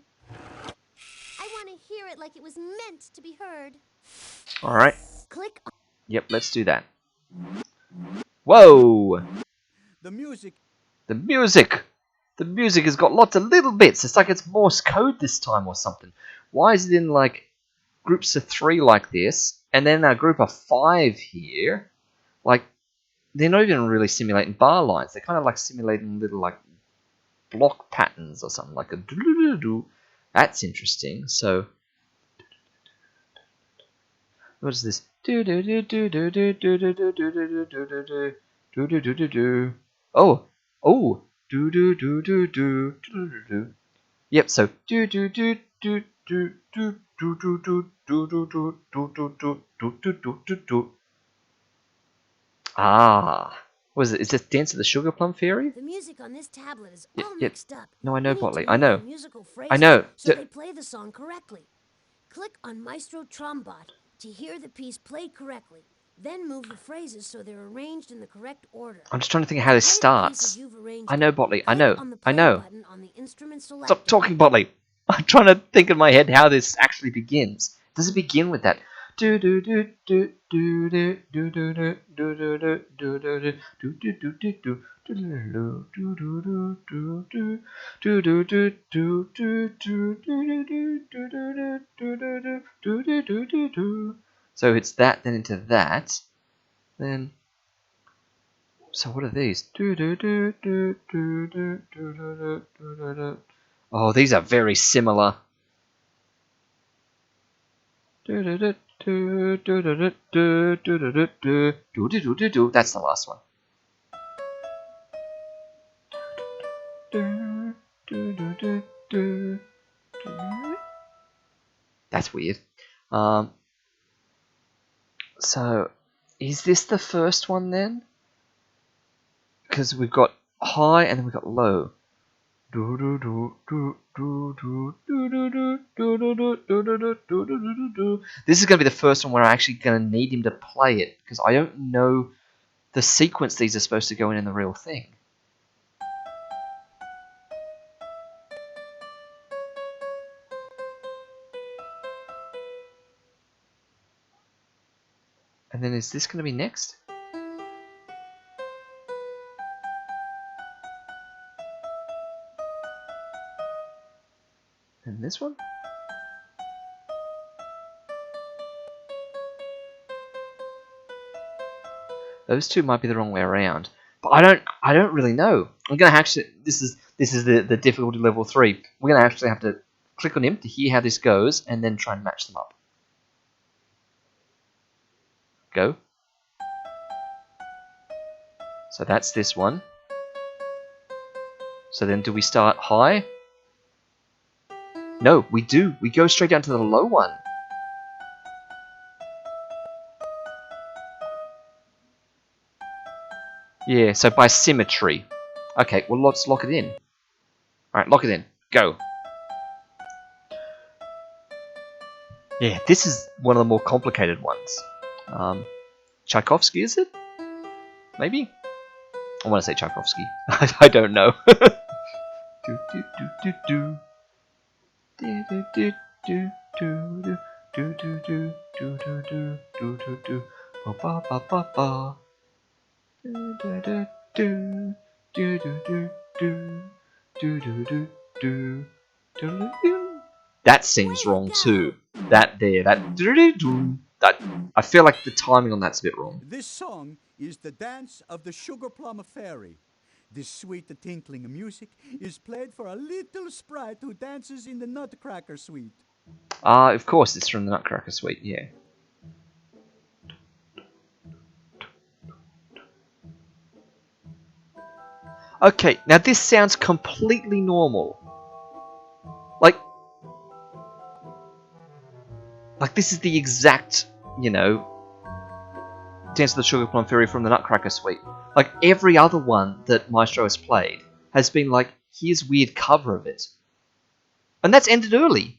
I want to hear it like it was meant to be heard. Alright. Click on Yep, let's do that. Whoa! The music. The music! The music has got lots of little bits. It's like it's Morse code this time or something. Why is it in like groups of 3 like this, and then a group of 5 here? Like, they're not even really simulating bar lines. They're kind of like simulating little like block patterns or something, like a doo-doo-doo-doo. That's interesting. So, what is this? Oh, oh, do do do do do do do. Yep. So do do do do do do do do do do do do do do do do do do. Ah, was it? Is this Dance of the Sugar Plum Fairy? The music on this tablet is Yep, all yep. mixed up. No, I know, We need to Botley. move I know. the musical I phrases know. So they play the song correctly. Click on Maestro Trombot to hear the piece played correctly. Then move the phrases so they're arranged in the correct order. I'm just trying to think of how this Play the pieces starts. you've arranged I know, them. Botley. I Click know. on the I play know. button on the instrument selector. Stop talking, Botley. I'm trying to think in my head how this actually begins. Does it begin with that? Do do do do do do do do do do do do do do do do do do do. So it's that, then into that, then. So what are these? Oh, these are very similar. That's the last one. That's weird. So, is this the first one then? Because we've got high and then we've got low. This is going to be the first one where I'm actually going to need him to play it, because I don't know the sequence these are supposed to go in the real thing. And then is this going to be next? And this one? Those two might be the wrong way around. But I don't really know. I'm gonna actually this is the difficulty level 3. We're gonna actually have to click on him to hear how this goes and then try and match them up. Go. So that's this one. So then do we start high? No, we do. We go straight down to the low one. Yeah, so by symmetry. Okay, well let's lock it in. Alright, lock it in. Go. Yeah, this is one of the more complicated ones. Tchaikovsky, is it? Maybe? I want to say Tchaikovsky. I don't know. Do do do do do. Do do do do do do do do do do do do do do ba ba ba ba ba. Do do do do do do do do do do do do do. That seems wrong too. That I feel like the timing on that's a bit wrong. This song is the dance of the sugar plum fairy. This sweet tinkling music is played for a little sprite who dances in the Nutcracker Suite. Of course, it's from the Nutcracker Suite, yeah. Okay, now this sounds completely normal. Like this is the exact, Dance of the Sugar Plum Fairy from the Nutcracker Suite. Like every other one that Maestro has played has been like, here's weird cover of it. And that's ended early.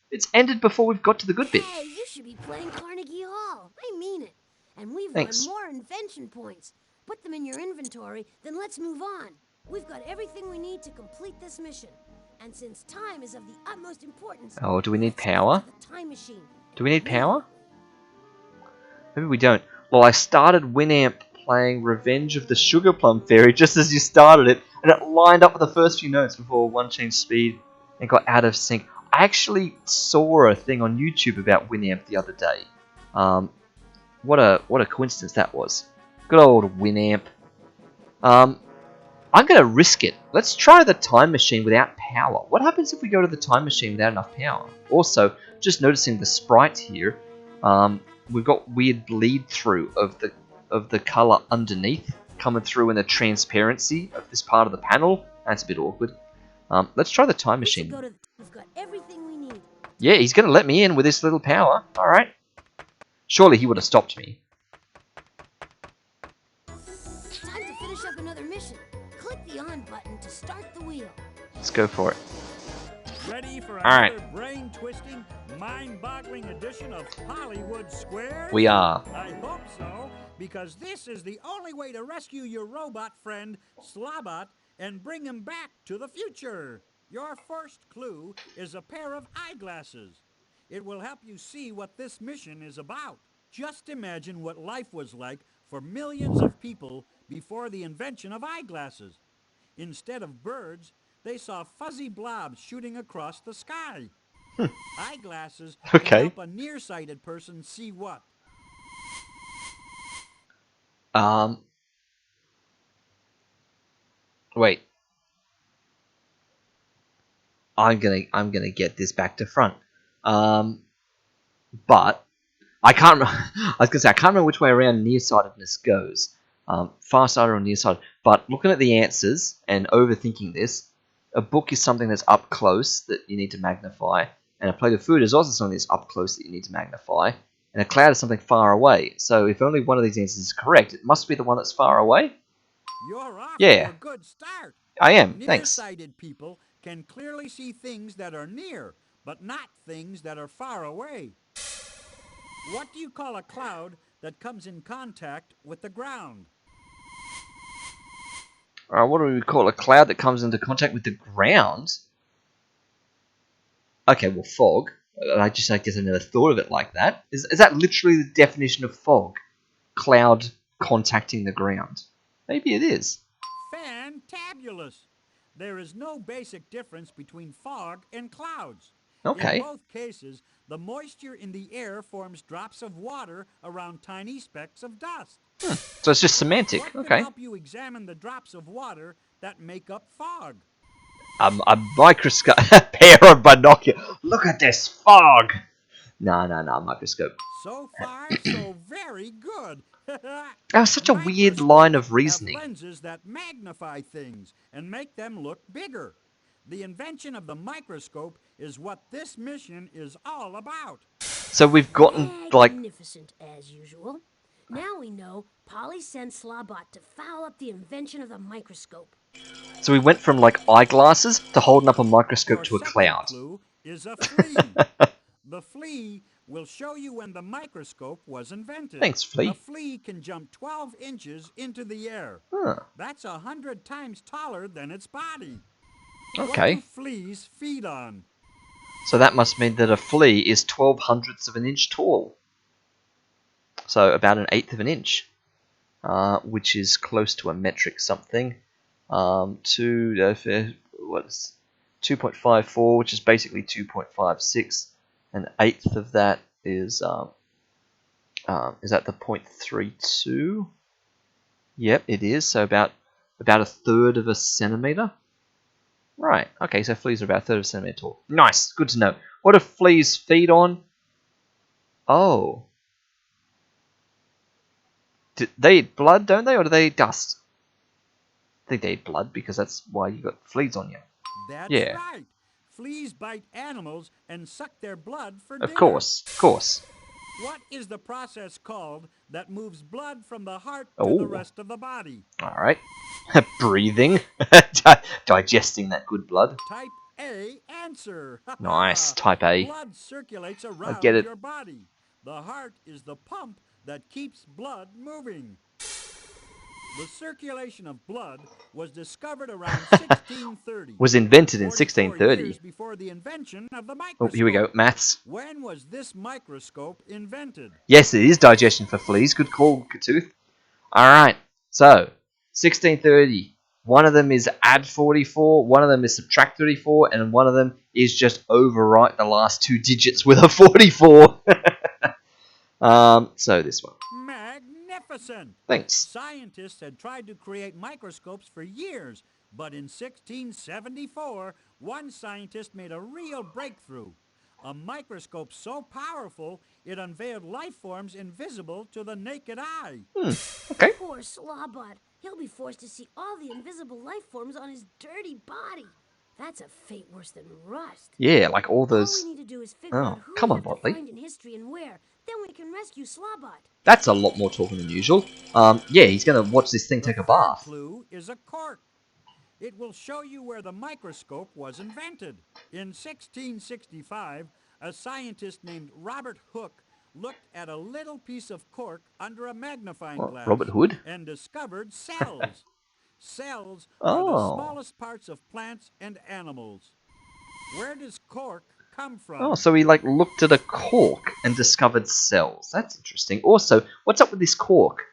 It's ended before we've got to the good bit. Hey, you should be playing Carnegie Hall. I mean it. And we've Thanks. won more invention points. Put them in your inventory, then let's move on. We've got everything we need to complete this mission. And since time is of the utmost importance... Oh, do we need let's get power? to the time machine. Do we need power? Maybe we don't. Well, I started Winamp playing Revenge of the Sugar Plum Fairy just as you started it, and it lined up with the first few notes before one changed speed and got out of sync. I actually saw a thing on YouTube about Winamp the other day. What a coincidence that was. Good old Winamp. I'm going to risk it. Let's try the time machine without power. What happens if we go to the time machine without enough power? Also, just noticing the sprite here, we've got weird bleed through of the color underneath coming through in the transparency of this part of the panel. That's a bit awkward. Let's try the time machine. We've got everything we need. Yeah, he's going to let me in with this little power. All right. Surely he would have stopped me. Time to finish up another mission. Click the on button to start the wheel. Let's go for it. Ready for All right. another brain-twisting, mind-boggling edition of Hollywood Squares? We are. I hope so, because this is the only way to rescue your robot friend, Slobot, and bring him back to the future. Your first clue is a pair of eyeglasses. It will help you see what this mission is about. Just imagine what life was like for millions of people before the invention of eyeglasses. Instead of birds, they saw fuzzy blobs shooting across the sky. Eyeglasses Okay. can help a nearsighted person see what? Wait. I'm gonna get this back to front. But I can't. I was gonna say I can't remember which way around nearsightedness goes. Farsighted or nearsighted. But looking at the answers and overthinking this, a book is something that's up close that you need to magnify, and a plate of food is also something that's up close that you need to magnify, and a cloud is something far away. So if only one of these answers is correct, it must be the one that's far away. You're off Yeah. to a good start. I am. Thanks. Nearsighted people can clearly see things that are near, but not things that are far away. What do you call a cloud that comes in contact with the ground? What do we call a cloud that comes into contact with the ground? Okay, well, fog. I guess I never thought of it like that. Is that literally the definition of fog? Cloud contacting the ground. Maybe it is. Fantabulous! There is no basic difference between fog and clouds. In Okay. both cases, the moisture in the air forms drops of water around tiny specks of dust. So it's just semantic. What could Okay. help you examine the drops of water that make up fog? A microscope. A pair of binoculars. Look at this fog. No, microscope. So far, so very good. That was such a weird line of reasoning. Have lenses that magnify things and make them look bigger. The invention of the microscope is what this mission is all about. So we've gotten, like... Magnificent, as usual. Now we know Polly sent Slobot to foul up the invention of the microscope. So we went from, like, eyeglasses to holding up a microscope Your to a second cloud. clue is a flea. The flea will show you when the microscope was invented. Thanks, flea. A flea can jump 12 inches into the air. Huh. That's 100 times taller than its body. Okay. What do fleas feed on? So that must mean that a flea is 12 hundredths of an inch tall. So about an eighth of an inch. Which is close to a metric something. What's 2.54, which is basically 2.56. An eighth of that is that the 0.32? Yep, it is. So about a third of a centimeter. Right. Okay, so fleas are about a third of a centimeter tall. Nice. Good to know. What do fleas feed on? Oh. They eat blood, don't they, or do they eat dust? I think they eat blood because that's why you got fleas on you. That's Yeah. right. Fleas bite animals and suck their blood for dinner. Of course. What is the process called that moves blood from the heart to Oh. the rest of the body? All right. Breathing. Digesting that good blood. Type A answer. Nice. Type A. Blood circulates around get it. your body. The heart is the pump that keeps blood moving. The circulation of blood was discovered around 1630. Was invented in 44 1630. years before the invention of the Oh, microscope. here we go. Maths. When was this microscope invented? Yes, it is digestion for fleas. Good call, Katooth. Alright, so 1630. One of them is add 44, one of them is subtract 34, and one of them is just overwrite the last two digits with a 44. So this one. Magnificent! Thanks. Scientists had tried to create microscopes for years, but in 1674, one scientist made a real breakthrough. A microscope so powerful, it unveiled life forms invisible to the naked eye. Okay. Poor Slobot. He'll be forced to see all the invisible life forms on his dirty body. That's a fate worse than rust. Yeah, like all All those... we need to do is figure Oh, out who come we on, have to Botley. find in history and where. Then we can rescue Slobot. That's a lot more talking than usual. Yeah, he's going to watch this thing take a The third bath. clue is a cork. It will show you where the microscope was invented. In 1665, a scientist named Robert Hooke looked at a little piece of cork under a magnifying What, glass Robert Hood? and discovered cells. Cells Oh. are the smallest parts of plants and animals. Where does cork come from? Oh, so he like looked at a cork and discovered cells. That's interesting. Also, what's up with this cork?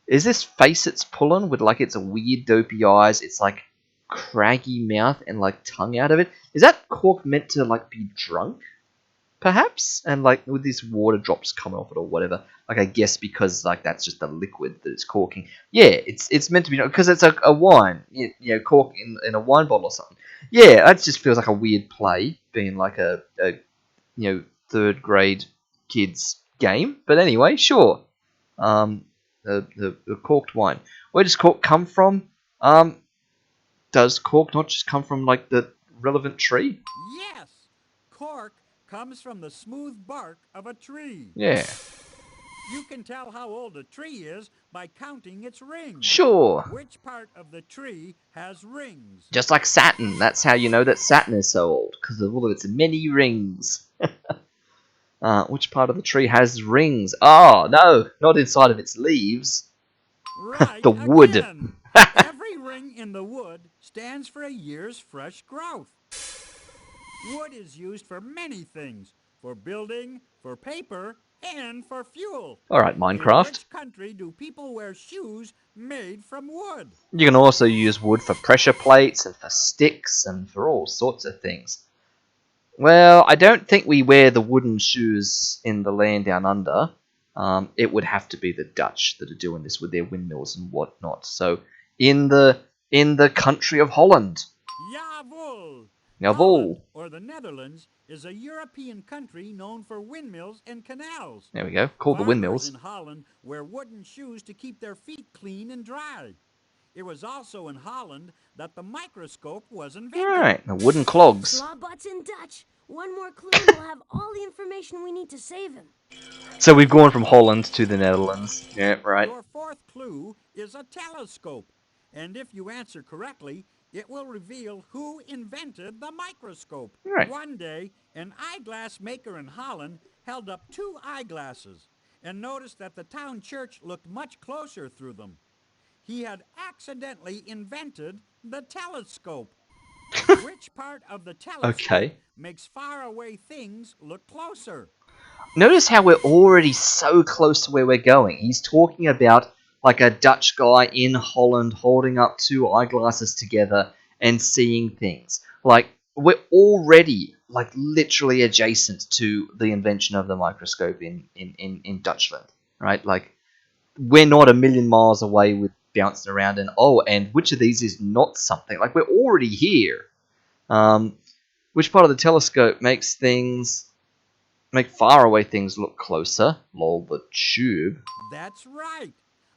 Is this face it's pulling with like its weird dopey eyes, its like craggy mouth and like tongue out of it? Is that cork meant to like be drunk? Perhaps? And like with these water drops coming off it or whatever. Like I guess because like that's just the liquid that it's corking. Yeah, it's meant to be because it's a wine. You know, cork in a wine bottle or something. Yeah, that just feels like a weird play, being like a third grade kids game. But anyway, sure. The corked wine. Where does cork come from? Does cork not just come from like the relevant tree? Yes! Cork comes from the smooth bark of a tree. Yeah. You can tell how old a tree is by counting its rings. Sure. Which part of the tree has rings? Just like Saturn. That's how you know that Saturn is so old, because of all of its many rings. Which part of the tree has rings? Oh, no, not inside of its leaves. Right. The wood. Again. Every ring spring in the wood stands for a year's fresh growth. Wood is used for many things, for building, for paper, and for fuel. Alright, In Minecraft. which country do people wear shoes made from wood? You can also use wood for pressure plates and for sticks and for all sorts of things. Well, I don't think we wear the wooden shoes in the land down under. It would have to be the Dutch that are doing this with their windmills and whatnot. So, in the country of Holland. Jawohl! Jawohl. Holland, or the Netherlands, is a European country known for windmills and canals. There we go. Called the Farmers windmills. in Holland wear wooden shoes to keep their feet clean and dry. It was also in Holland that the microscope was invented. Alright, the wooden clogs. Slawbot's in Dutch. One more clue and we'll have all the information we need to save him. So we've gone from Holland to the Netherlands. Yeah, right. Your fourth clue is a telescope. And if you answer correctly, it will reveal who invented the microscope. Right. One day, an eyeglass maker in Holland held up 2 eyeglasses and noticed that the town church looked much closer through them. He had accidentally invented the telescope. Which part of the telescope Okay. makes faraway things look closer? Notice how we're already so close to where we're going. He's talking about like a Dutch guy in Holland holding up 2 eyeglasses together and seeing things. Like, we're already like literally adjacent to the invention of the microscope in Dutchland, right? Like, we're not a million miles away with bouncing around and which of these is not something? Like, we're already here. Which part of the telescope makes faraway things look closer? Lol, the tube. That's right.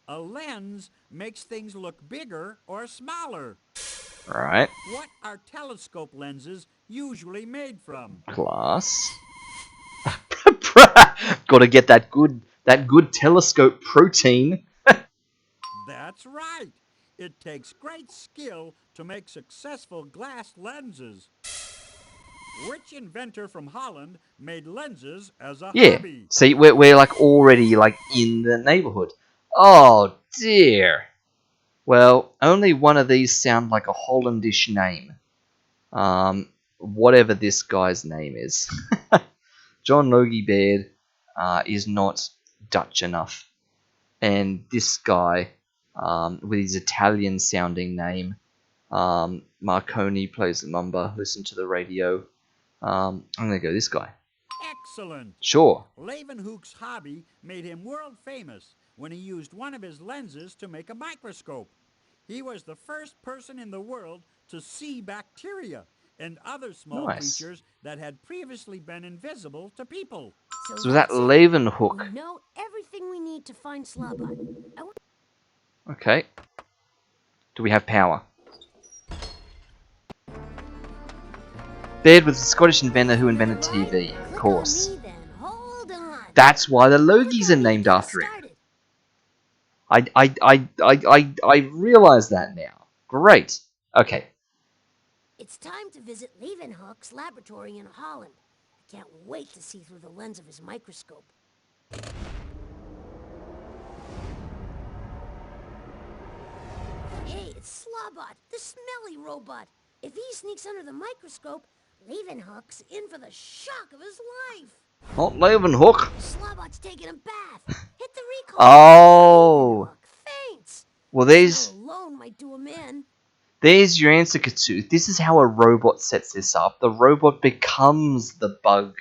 A lens makes things look bigger or smaller. Right. What are telescope lenses usually made from? Glass. Gotta get that good telescope protein. That's right. It takes great skill to make successful glass lenses. Which inventor from Holland made lenses as a Yeah. hobby? See, we're like already like in the neighborhood. Oh dear. Well, only one of these sound like a Hollandish name. Whatever this guy's name is. John Logie Baird is not Dutch enough. And this guy, with his Italian sounding name, Marconi plays the number, listen to the radio. I'm going to go this guy. Excellent. Sure. Leeuwenhoek's hobby made him world famous when he used one of his lenses to make a microscope. He was the first person in the world to see bacteria and other small Nice. creatures that had previously been invisible to people. So that that's it. Leeuwenhoek. We know everything we need to find Slawbot. Okay. Do we have power? Baird was the Scottish inventor who invented TV, of course. Click on me then. Hold on. That's why the Click Logies on are me named to get after him. started. I realize that now. Great. Okay. It's time to visit Leeuwenhoek's laboratory in Holland. I can't wait to see through the lens of his microscope. Hey, it's Slawbot, the smelly robot. If he sneaks under the microscope, Leeuwenhoek's in for the shock of his life. Oh, Leeuwenhoek. Slawbot's taking a bath. Hit the recall. Oh. Leeuwenhoek faints. Well, The there's smell alone might do him in. there's your answer, Katooth. This is how a robot sets this up. The robot becomes the bug.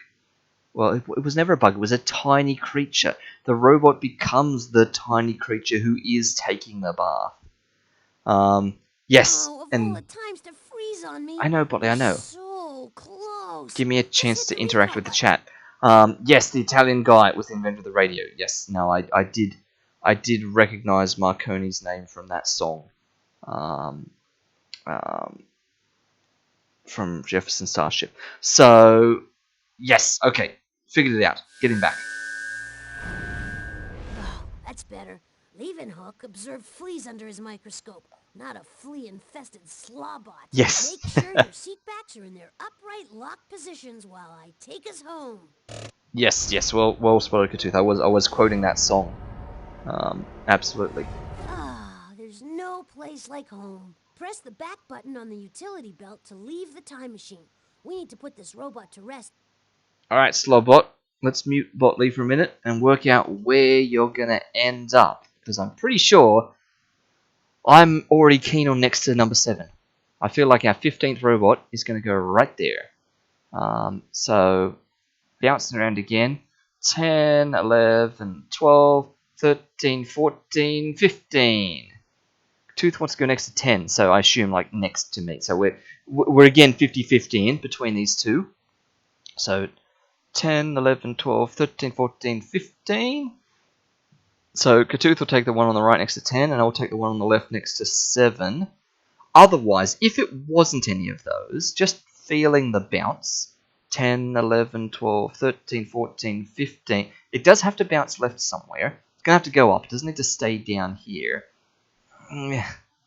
Well, it was never a bug. It was a tiny creature. The robot becomes the tiny creature who is taking the bath. Yes, Oh, of all and the times to freeze on me. I know, Bolly, I know. So close. Give me a chance Just to hit the interact recall with the chat. Yes, the Italian guy was the inventor of the radio. Yes, no, I did recognize Marconi's name from that song. From Jefferson Starship. So, yes, okay, figured it out. Get him back. Oh, that's better. Leeuwenhoek observed fleas under his microscope, not a flea-infested Slawbot. Yes. Make sure your seat backs are in their upright locked positions while I take us home. Yes, well spotted, Katooth. I was quoting that song. Absolutely. Ah, there's no place like home. Press the back button on the utility belt to leave the time machine. We need to put this robot to rest. Alright, Slowbot, let's mute Botley for a minute and work out where you're gonna end up. Because I'm pretty sure I'm already keen on next to number 7. I feel like our 15th robot is going to go right there. So, bouncing around again. 10, 11, 12, 13, 14, 15. Tooth wants to go next to 10, so I assume like next to me. So we're again 50-50 in between these two. So 10, 11, 12, 13, 14, 15. So Katooth will take the one on the right next to 10, and I'll take the one on the left next to 7. Otherwise, if it wasn't any of those, just feeling the bounce, 10, 11, 12, 13, 14, 15, it does have to bounce left somewhere. It's going to have to go up. It doesn't need to stay down here.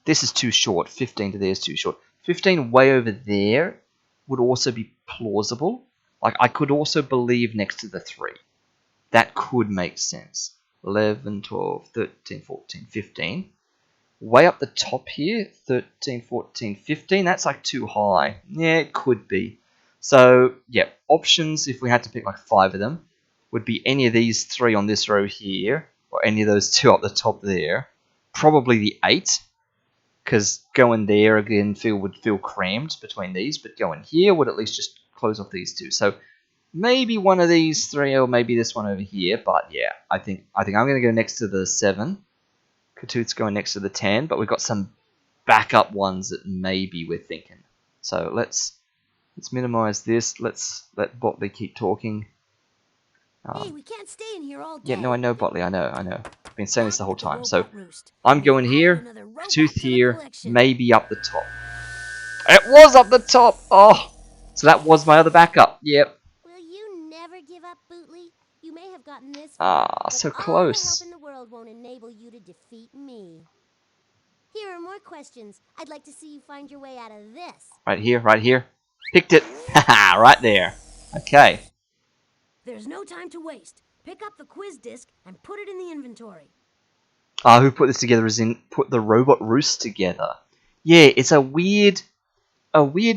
This is too short. 15 to there is too short. 15 way over there would also be plausible. Like, I could also believe next to the 3. That could make sense. 11, 12, 13, 14, 15. Way up the top here, 13, 14, 15. That's like too high. Yeah, it could be. So, yeah, options, if we had to pick like 5 of them, would be any of these 3 on this row here, or any of those 2 up the top there. Probably the 8, because going there again would feel crammed between these, but going here would at least just close off these 2. So maybe one of these 3, or maybe this one over here. But yeah, I think I'm going to go next to the 7. Katooth's going next to the 10, but we've got some backup ones that maybe we're thinking. So let's minimize this. Let's let Botley keep talking. Hey, we can't stay in here all day. Yeah, no, I know, Botley. I know. I've been saying this the whole time. So Roost. I'm We've going added here. another robot Katooth to the here. collection. Maybe up the top. It was up the top. Oh, so that was my other backup. Yep. Will you never give up, Bootley? You may have gotten this far, Ah, but so all the close. help in the world won't enable you to defeat me. Here are more questions. I'd like to see you find your way out of this. Right here, right here. Picked it. Haha, right there. Okay. There's no time to waste. Pick up the quiz disc and put it in the inventory. Who put this together as in put the robot roost together. Yeah, it's a weird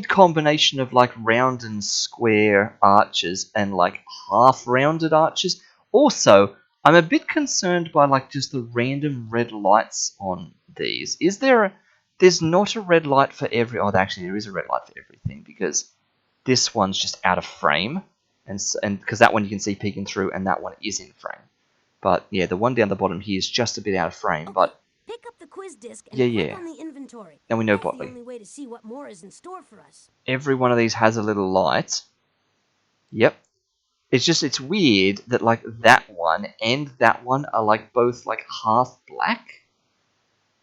combination of like round and square arches and like half rounded arches. Also, I'm a bit concerned by like just the random red lights on these. There's not a red light for every, oh actually there is a red light for everything, because this one's just out of frame, and because that one you can see peeking through and that one is in frame. But yeah, the one down the bottom here is just a bit out of frame, Okay, but pick up the quiz disc and Yeah, click yeah. on the inventory. And we know That's the Botley. only way to see what more is in store for us. Every one of these has a little light. Yep. It's weird that like that one and that one are like both like half black.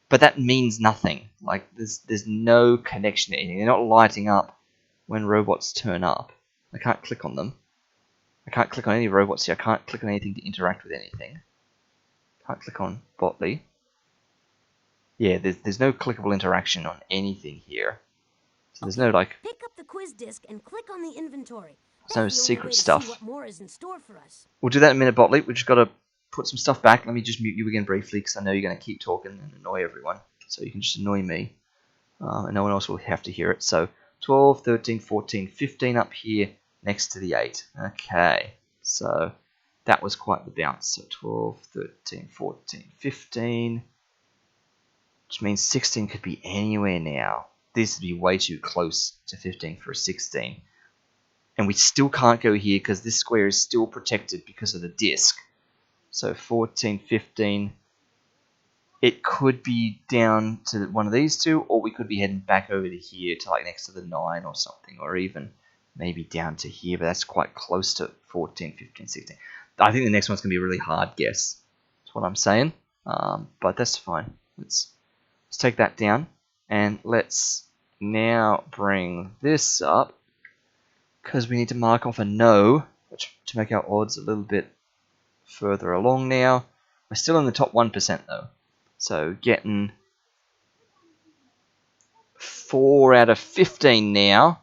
But that means nothing. Like there's no connection to anything. They're not lighting up when robots turn up. I can't click on them. I can't click on any robots here. I can't click on anything to interact with anything. Can't click on Botley. Yeah, there's no clickable interaction on anything here. So there's no like Pick up the quiz disc and click on the inventory. there's no That's the only secret way to stuff. see what more is in store for us. We'll do that in a minute, Botley. We've just got to put some stuff back. Let me just mute you again briefly, because I know you're going to keep talking and annoy everyone. So you can just annoy me. And no one else will have to hear it. So 12, 13, 14, 15 up here next to the 8. Okay. So that was quite the bounce. So 12, 13, 14, 15. Which means 16 could be anywhere now. This would be way too close to 15 for a 16. And we still can't go here because this square is still protected because of the disc. So 14, 15. It could be down to one of these 2, or we could be heading back over to here to like next to the 9 or something, or even maybe down to here, but that's quite close to 14, 15, 16. I think the next one's going to be a really hard guess. That's what I'm saying. But that's fine. Let's take that down, and let's now bring this up, because we need to mark off a no, to make our odds a little bit further along now. We're still in the top 1% though. So getting 4 out of 15 now.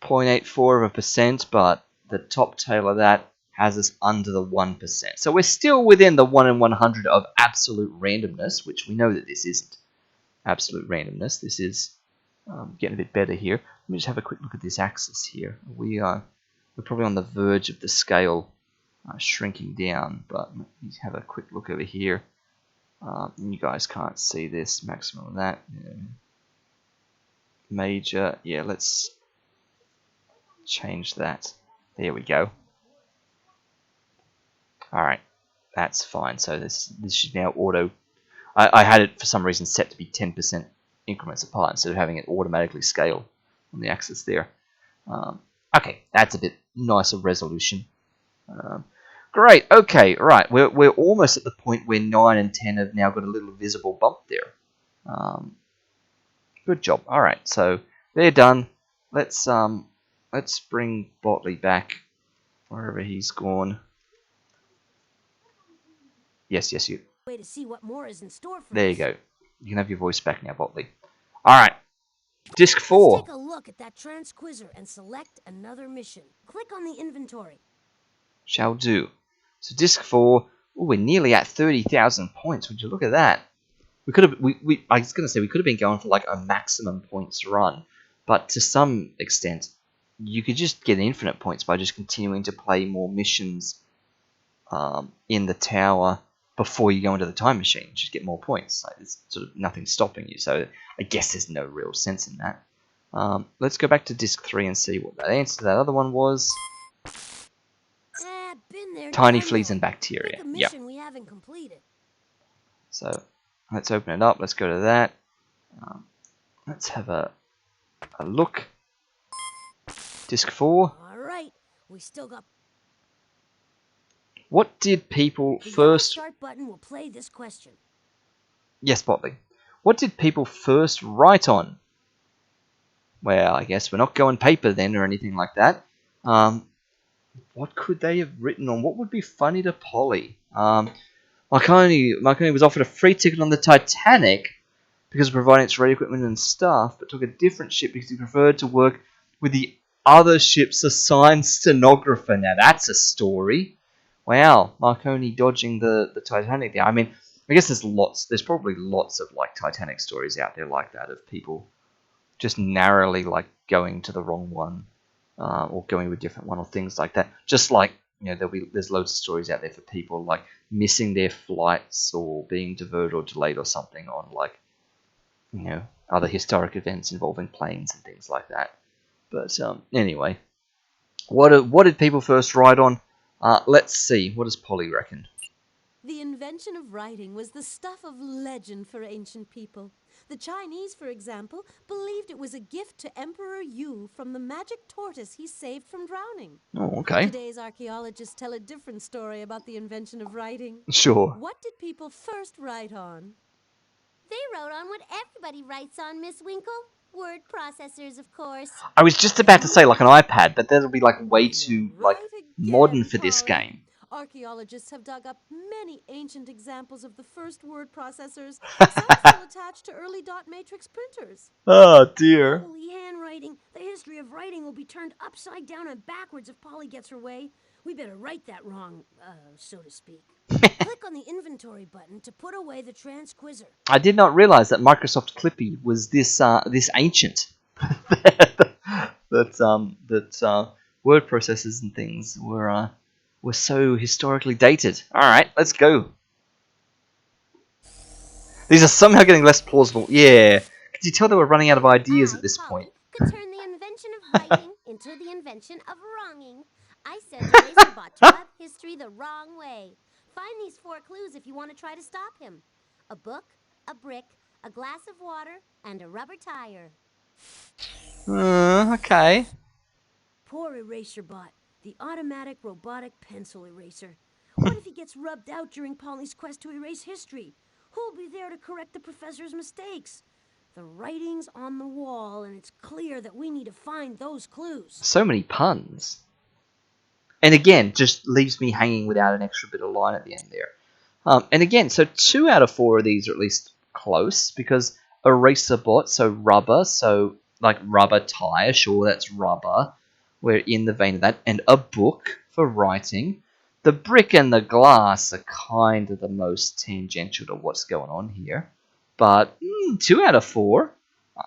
0.84%, but the top tail of that has us under the 1%. So we're still within the 1 in 100 of absolute randomness, which we know that this isn't. absolute randomness. This is getting a bit better here. Let me just have a quick look at this axis here. We're probably on the verge of the scale shrinking down, but let me have a quick look over here. You guys can't see this. Maximum of that. Yeah. Major. Yeah, let's change that. There we go. Alright, that's fine. So this should now auto... I had it for some reason set to be 10% increments apart instead of having it automatically scale on the axis there. Okay, that's a bit nicer resolution. Great, okay, right. We're almost at the point where 9 and 10 have now got a little visible bump there. Good job. Alright, so they're done. Let's bring Botley back wherever he's gone. Yes, you. Way to see what more is in store for There you us. go. You can have your voice back now, Botley. Alright. Disc 4. Let's take a look at that transquizzer and select another mission. Click on the inventory. Shall do. So disc 4. Ooh, we're nearly at 30,000 points. Would you look at that? We could have. I was going to say we could have been going for like a maximum points run, but to some extent, you could just get infinite points by just continuing to play more missions in the tower before you go into the time machine. Just get more points. Like, there's sort of nothing stopping you. So I guess there's no real sense in that. Let's go back to disc 3 and see what that answer to that other one was. Been there, Tiny done fleas that. and bacteria. Pick a mission we haven't completed. So let's open it up. Let's go to that. Let's have a look. Disc 4. All right, we still got. What did people The first... yellow start button will play this question. Yes, Botley. What did people first write on? Well, I guess we're not going paper then or anything like that. What could they have written on? What would be funny to Polly? Marconi was offered a free ticket on the Titanic because of providing its radio equipment and staff, but took a different ship because he preferred to work with the other ship's assigned stenographer. Now that's a story. Wow, Marconi dodging the Titanic there. I mean, I guess there's probably lots of like Titanic stories out there like that of people just narrowly like going to the wrong one or going with a different one or things like that. Just like, you know, there's loads of stories out there for people like missing their flights or being diverted or delayed or something on like, you know, other historic events involving planes and things like that. But anyway, what did people first write on? Let's see. What does Polly reckon? The invention of writing was the stuff of legend for ancient people. The Chinese, for example, believed it was a gift to Emperor Yu from the magic tortoise he saved from drowning. Oh, okay. Today's archaeologists tell a different story about the invention of writing. Sure. What did people first write on? They wrote on what everybody writes on, Miss Winkle. Word processors, of course. I was just about to say like an iPad, but that'll be like way too like Right again, modern for this Polly. game. Archaeologists have dug up many ancient examples of the first word processors, some still attached to early dot matrix printers. Oh dear. Holy handwriting. The history of writing will be turned upside down and backwards if Polly gets her way. We better right that wrong, so to speak. Click on the inventory button to put away the transquizzer. I did not realize that Microsoft Clippy was this ancient. that word processors and things were so historically dated. All right, let's go. These are somehow getting less plausible. Yeah, could you tell they were running out of ideas at this Polly, point? could turn the invention of writing into the invention of wronging. I sent Eraserbot to write history the wrong way. Find these 4 clues if you want to try to stop him. A book, a brick, a glass of water, and a rubber tire. Okay. Poor Eraserbot, the automatic robotic pencil eraser. What if he gets rubbed out during Polly's quest to erase history? Who'll be there to correct the professor's mistakes? The writing's on the wall, and it's clear that we need to find those clues. So many puns. And again, just leaves me hanging without an extra bit of line at the end there. And again, so 2 out of 4 of these are at least close, because Eraserbot, so rubber, so like rubber tire, sure, that's rubber. We're in the vein of that. And a book for writing. The brick and the glass are kind of the most tangential to what's going on here. but 2 out of 4.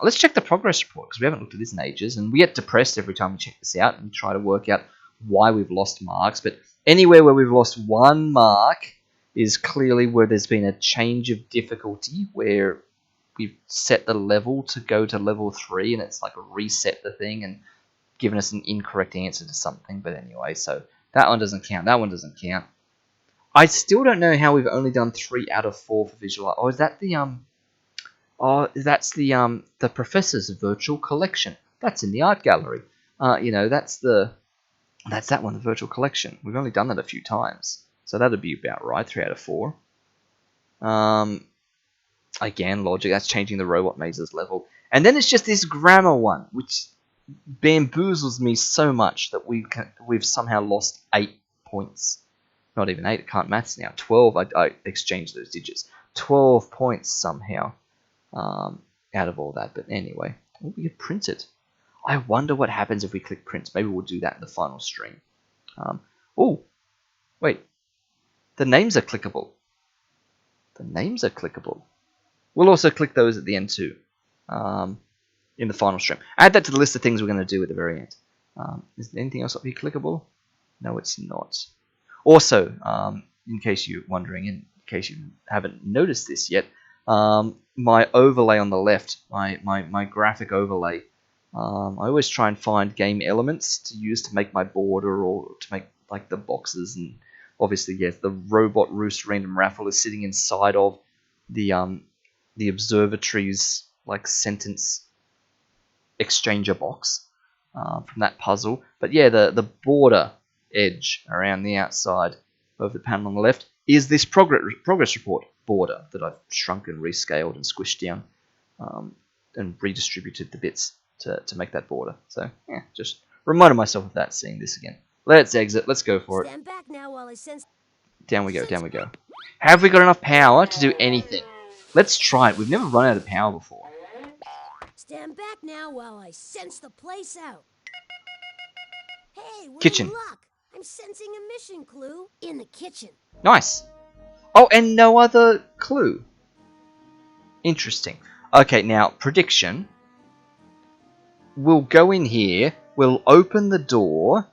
Let's check the progress report because we haven't looked at this in ages, and we get depressed every time we check this out and try to work out why we've lost marks. But anywhere where we've lost 1 mark is clearly where there's been a change of difficulty, where we've set the level to go to level 3, and it's like reset the thing and given us an incorrect answer to something. But anyway, so that one doesn't count. That one doesn't count. I still don't know how we've only done 3 out of 4 for visual. Oh, is that the Oh, that's the professor's virtual collection. That's in the art gallery. That's that one, the virtual collection. We've only done that a few times, so that'd be about right. 3 out of 4. Again, logic. That's changing the robot mazes level, and then it's just this grammar one, which bamboozles me so much that we've somehow lost 8 points. Not even 8. I can't maths now. 12. I exchanged those digits. 12 points somehow. Out of all that, but anyway, we could print it. I wonder what happens if we click print. Maybe we'll do that in the final stream. Oh, wait, the names are clickable. The names are clickable. We'll also click those at the end too, in the final stream. Add that to the list of things we're going to do at the very end. Is there anything else up here clickable? No, it's not. Also, in case you're wondering, in case you haven't noticed this yet, my overlay on the left, my graphic overlay, I always try and find game elements to use to make my border or to make like the boxes, and obviously yes, the robot roost random raffle is sitting inside of the observatory's like sentence exchanger box from that puzzle. But yeah, the border edge around the outside of the panel on the left is this progress report border that I've shrunk and rescaled and squished down and redistributed the bits to make that border. So yeah, just reminded myself of that seeing this again. Let's exit. Let's go for it. Stand back now while I sense. Down we go. Down we go. Have we got enough power to do anything? Let's try it. We've never run out of power before. Stand back now while I sense the place out. Hey, we're Kitchen. in luck. I'm sensing a mission clue in the kitchen. Nice. Oh, and no other clue. Interesting. Okay, now, prediction. We'll go in here, we'll open the door,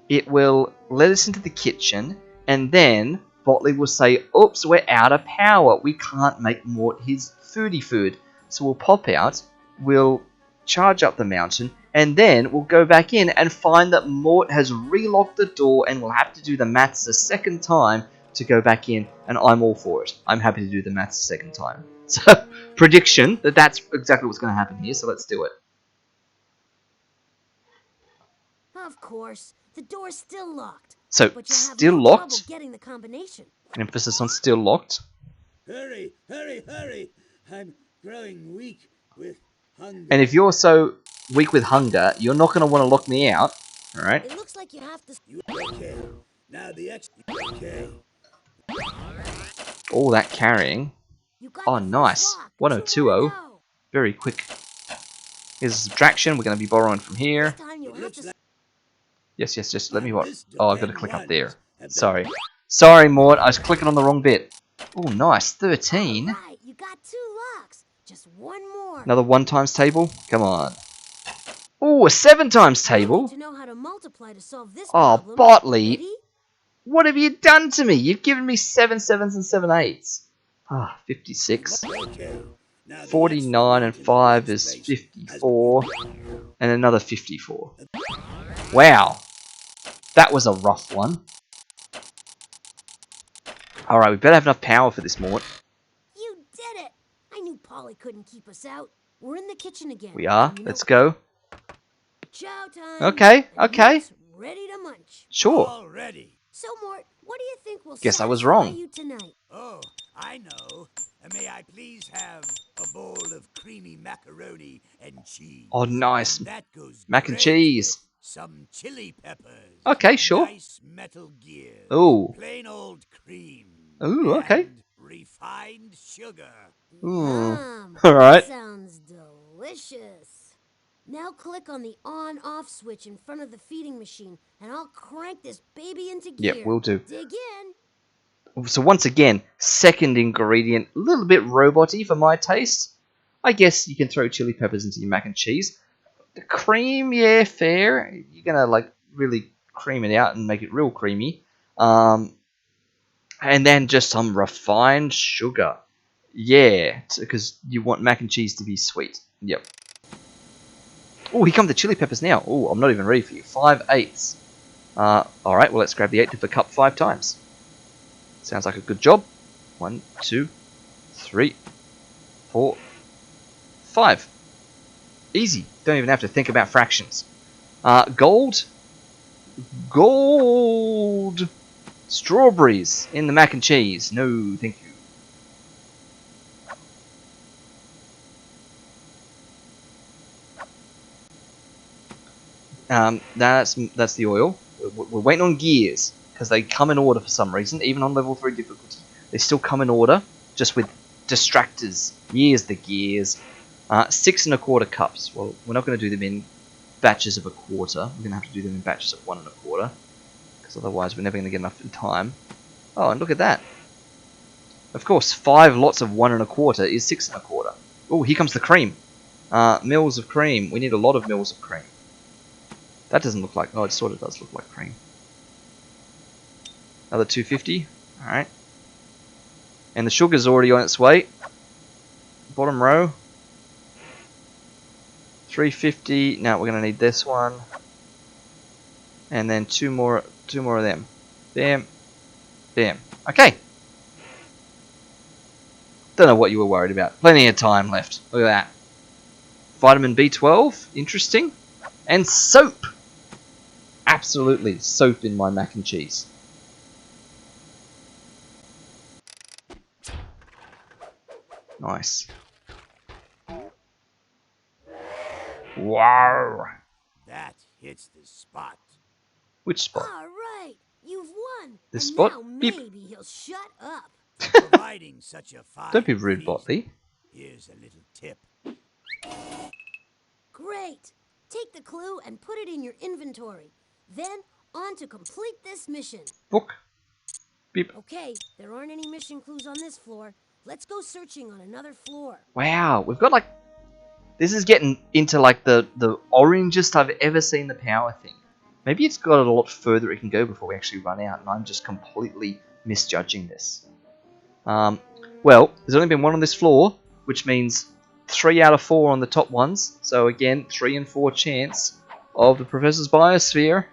it will let us into the kitchen, and then Botley will say, oops, we're out of power. We can't make Mort his foodie food. So we'll pop out, we'll charge up the mountain, and then we'll go back in and find that Mort has relocked the door, and we'll have to do the maths a second time to go back in, and I'm all for it. I'm happy to do the maths a second time. So, prediction that that's exactly what's going to happen here, so let's do it. Of course, the door's still locked. So, But you'll have still no locked? trouble getting the combination. Emphasis on still locked. Hurry, hurry, hurry! I'm growing weak with hunger. And if you're so weak with hunger, you're not going to want to lock me out, alright? It looks like you have to. Okay, now the X. Okay. All that carrying. You got Oh, the first nice. lock. 1020. 2 more to go. Very quick. Here's a subtraction. We're going to be borrowing from here. This time you'll have to. Yes, just let me what? Missed Oh, I've got to again click up once. there. And Sorry. Sorry, Mort. I was clicking on the wrong bit. Oh, nice. 13. Right, you got 2 locks. Just one more. Another 1 times table. Come on. Oh, a 7 times You'll table. need to know how to multiply to solve this Oh, problem. Botley. Ready? What have you done to me? You've given me 7 sevens and 7 eights. Ah, 56. Okay. Now the 49 and X 5 in is space 54. And another 54. Wow. That was a rough one. Alright, we better have enough power for this, Mort. You did it. I knew Polly couldn't keep us out. We're in the kitchen again. We are. And you know- Let's go. Chow time. Okay, And okay. Mort's ready to munch. Sure. Already. So, Mort, what do you think will Guess I was satisfy wrong. you tonight? Oh, I know. May I please have a bowl of creamy macaroni and cheese? Oh, nice. And that goes Mac and great cheese. with some chili peppers. Okay, sure. Nice metal gears. Ooh. Plain old cream. Ooh, okay. And refined sugar. Ooh. Yum. Alright. Sounds delicious. Now click on the on-off switch in front of the feeding machine, and I'll crank this baby into gear. Yep, will do. Dig in. So once again, second ingredient, a little bit robot-y for my taste. I guess you can throw chili peppers into your mac and cheese. The cream, yeah, fair. You're gonna like really cream it out and make it real creamy. And then just some refined sugar. Yeah, because you want mac and cheese to be sweet. Yep. Oh, here come the chili peppers now. Oh, I'm not even ready for you. 5/8. Alright, well, let's grab the 8 to the cup 5 times. Sounds like a good job. 1, 2, 3, 4, 5. Easy. Don't even have to think about fractions. Gold. Gold. Strawberries in the mac and cheese. No, thank you. That's the oil. We're waiting on gears because they come in order for some reason. Even on level 3 difficulty, they still come in order, just with distractors. Here's the gears. 6 1/4 cups. Well, we're not going to do them in batches of a quarter. We're going to have to do them in batches of 1 1/4, because otherwise we're never going to get enough in time. Oh, and look at that. Of course, 5 lots of 1 1/4 is 6 1/4. Oh, here comes the cream. Mils of cream. We need a lot of mils of cream. That doesn't look like... Oh, it sort of does look like cream. Another 250. Alright. And the sugar's already on its way. Bottom row. 350. Now we're going to need this one. And then two more of them. Bam. Bam. Okay. Don't know what you were worried about. Plenty of time left. Look at that. Vitamin B12. Interesting. And soap. Absolutely soap in my mac and cheese. Nice. Wow. That hits the spot. Which spot? All right, you've won. This and spot? now Beep. maybe he'll shut up. Providing such a fine Don't be rude, reason. Botley. Here's a little tip. Great. Take the clue and put it in your inventory. Then, on to complete this mission. Book. Beep. Okay, there aren't any mission clues on this floor. Let's go searching on another floor. Wow, we've got like... This is getting into like the orangest I've ever seen the power thing. Maybe it's got a lot further it can go before we actually run out, and I'm just completely misjudging this. Well, there's only been one on this floor, which means 3 out of 4 on the top ones. So again, 3 and 4 chance of the Professor's Biosphere.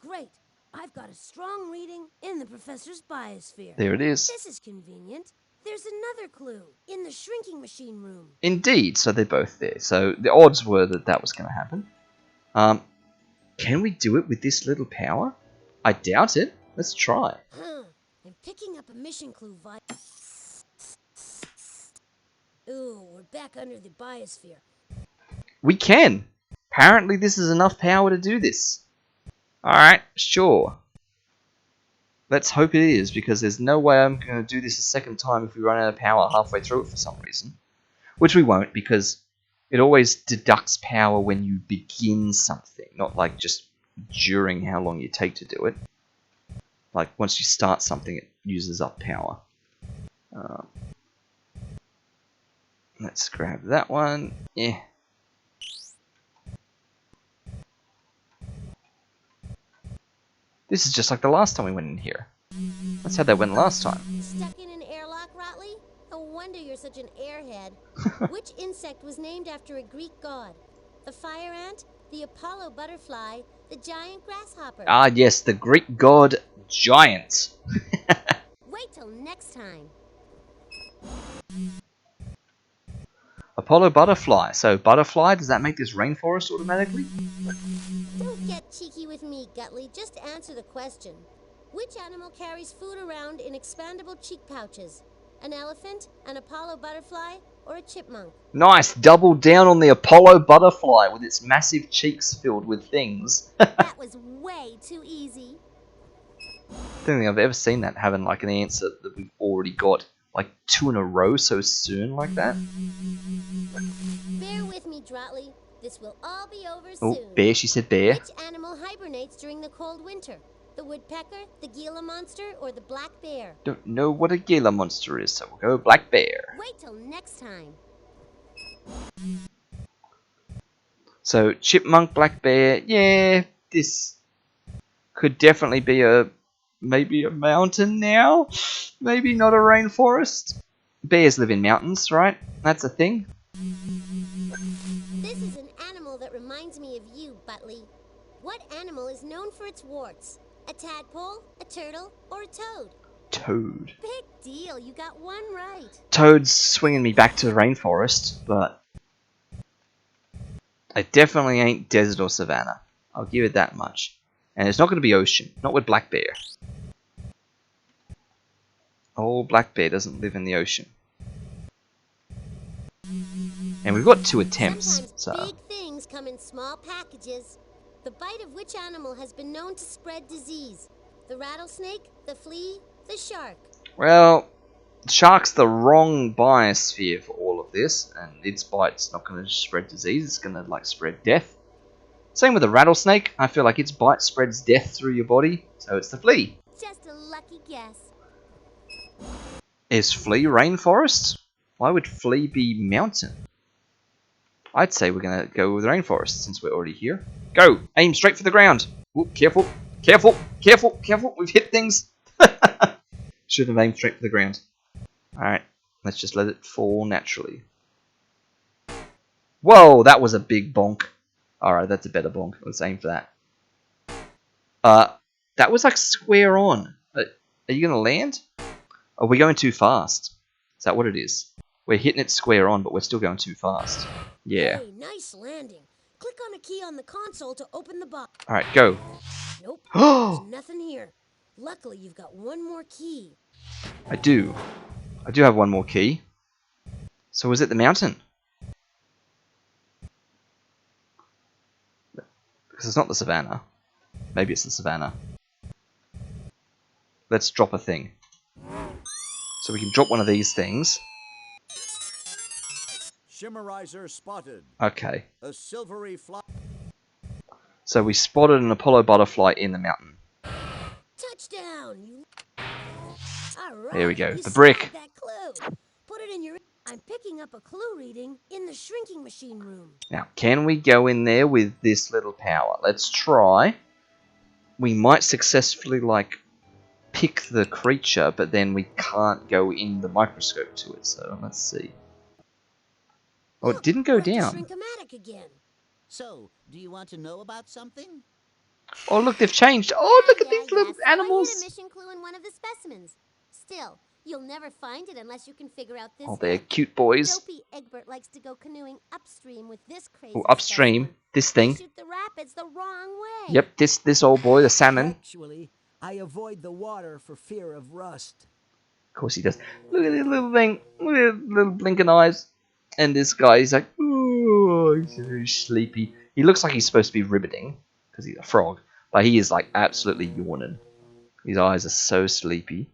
Great. I've got a strong reading in the Professor's Biosphere. There it is. This is convenient. There's another clue in the shrinking machine room. Indeed, so they're both there. So the odds were that that was going to happen. Can we do it with this little power? I doubt it. Let's try. Huh. I'm picking up a mission clue via... Ooh, we're back under the biosphere. We can. Apparently this is enough power to do this. Alright, sure. Let's hope it is, because there's no way I'm going to do this a second time if we run out of power halfway through it for some reason. Which we won't, because it always deducts power when you begin something, not like just during how long you take to do it. Like once you start something, it uses up power. Let's grab that one. Yeah. This is just like the last time we went in here. That's how they went last time. Stuck in an airlock, Rotley? No wonder you're such an airhead. Which insect was named after a Greek god? The fire ant, the Apollo butterfly, the giant grasshopper? Ah, yes, the Greek god Giant. Wait till next time. Apollo butterfly. So butterfly, does that make this rainforest automatically? Don't get cheeky with me, Gutley. Just answer the question. Which animal carries food around in expandable cheek pouches? An elephant, an Apollo butterfly, or a chipmunk? Nice, double down on the Apollo butterfly with its massive cheeks filled with things. That was way too easy. I don't think I've ever seen that having like an answer that we've already got like 2 in a row so soon like that. Bear with me, Drotley. This will all be over Oh, soon. bear, she said bear. Which animal hibernates during the cold winter? The woodpecker, the Gila monster, or the black bear? Don't know what a Gila monster is, so we'll go black bear. Wait till next time. So chipmunk, black bear, yeah, this could definitely be maybe a mountain now, maybe not a rainforest. Bears live in mountains, right? That's a thing. This is an animal that reminds me of you, Butley. What animal is known for its warts? A tadpole, a turtle, or a toad? Toad. Big deal, you got one right. Toad's swinging me back to the rainforest, but it definitely ain't desert or savanna. I'll give it that much. And it's not going to be ocean, not with black bear. Old black bear doesn't live in the ocean. And we've got 2 attempts, Sometimes so big things come in small packages. The bite of which animal has been known to spread disease? The rattlesnake, the flea, the shark? well, shark's the wrong biosphere for all of this, and its bite's not going to spread disease, it's going to like spread death. Same with the rattlesnake, I feel like its bite spreads death through your body, so it's the flea. Just a lucky guess. Is flea rainforest? Why would flea be mountain? I'd say we're going to go with rainforest since we're already here. Go! Aim straight for the ground! Ooh, careful! Careful! Careful! Careful! We've hit things! Should have aimed straight for the ground. Alright, let's just let it fall naturally. Whoa! That was a big bonk. Alright, that's a better bonk. Let's aim for that. That was like square on. Are you going to land? Are we going too fast? Is that what it is? We're hitting it square on, but we're still going too fast. Yeah. Hey, nice landing. Click on a key on the console to open the box. Alright, go. Nope, there's nothing here. Luckily, you've got one more key. I do. I do have one more key. So is it the mountain? Because it's not the savannah. Maybe it's the savannah. Let's drop a thing. So we can drop one of these things. Shimmerizer spotted. Okay. A silvery fly. So we spotted an Apollo butterfly in the mountain. Touchdown! You. All right. There we go. You The brick. spotted that clue. Put it in your. I'm picking up a clue reading in the shrinking machine room. Now, can we go in there with this little power? Let's try. We might successfully, like, pick the creature, but then we can't go in the microscope to it. So let's see. Oh, it didn't go We're at the down. Shrink-O-Matic again. So, do you want to know about something? Oh, look, they've changed. Oh, look at Yeah, these little so I hit a animals. mission clue in one of the specimens. Still, you'll never find it unless you can figure out this. Oh, they're bit. cute boys. Dopey Egbert likes to go canoeing upstream with this crazy Oh, upstream. specimen. This They thing. shoot the rapids the wrong way. Yep, this old boy, the salmon. Actually, I avoid the water for fear of rust. Of course he does. Look at this little thing. Look at his little blinking eyes. And this guy, he's like, ooh, he's very sleepy. He looks like he's supposed to be ribbiting, because he's a frog. But he is, like, absolutely yawning. His eyes are so sleepy.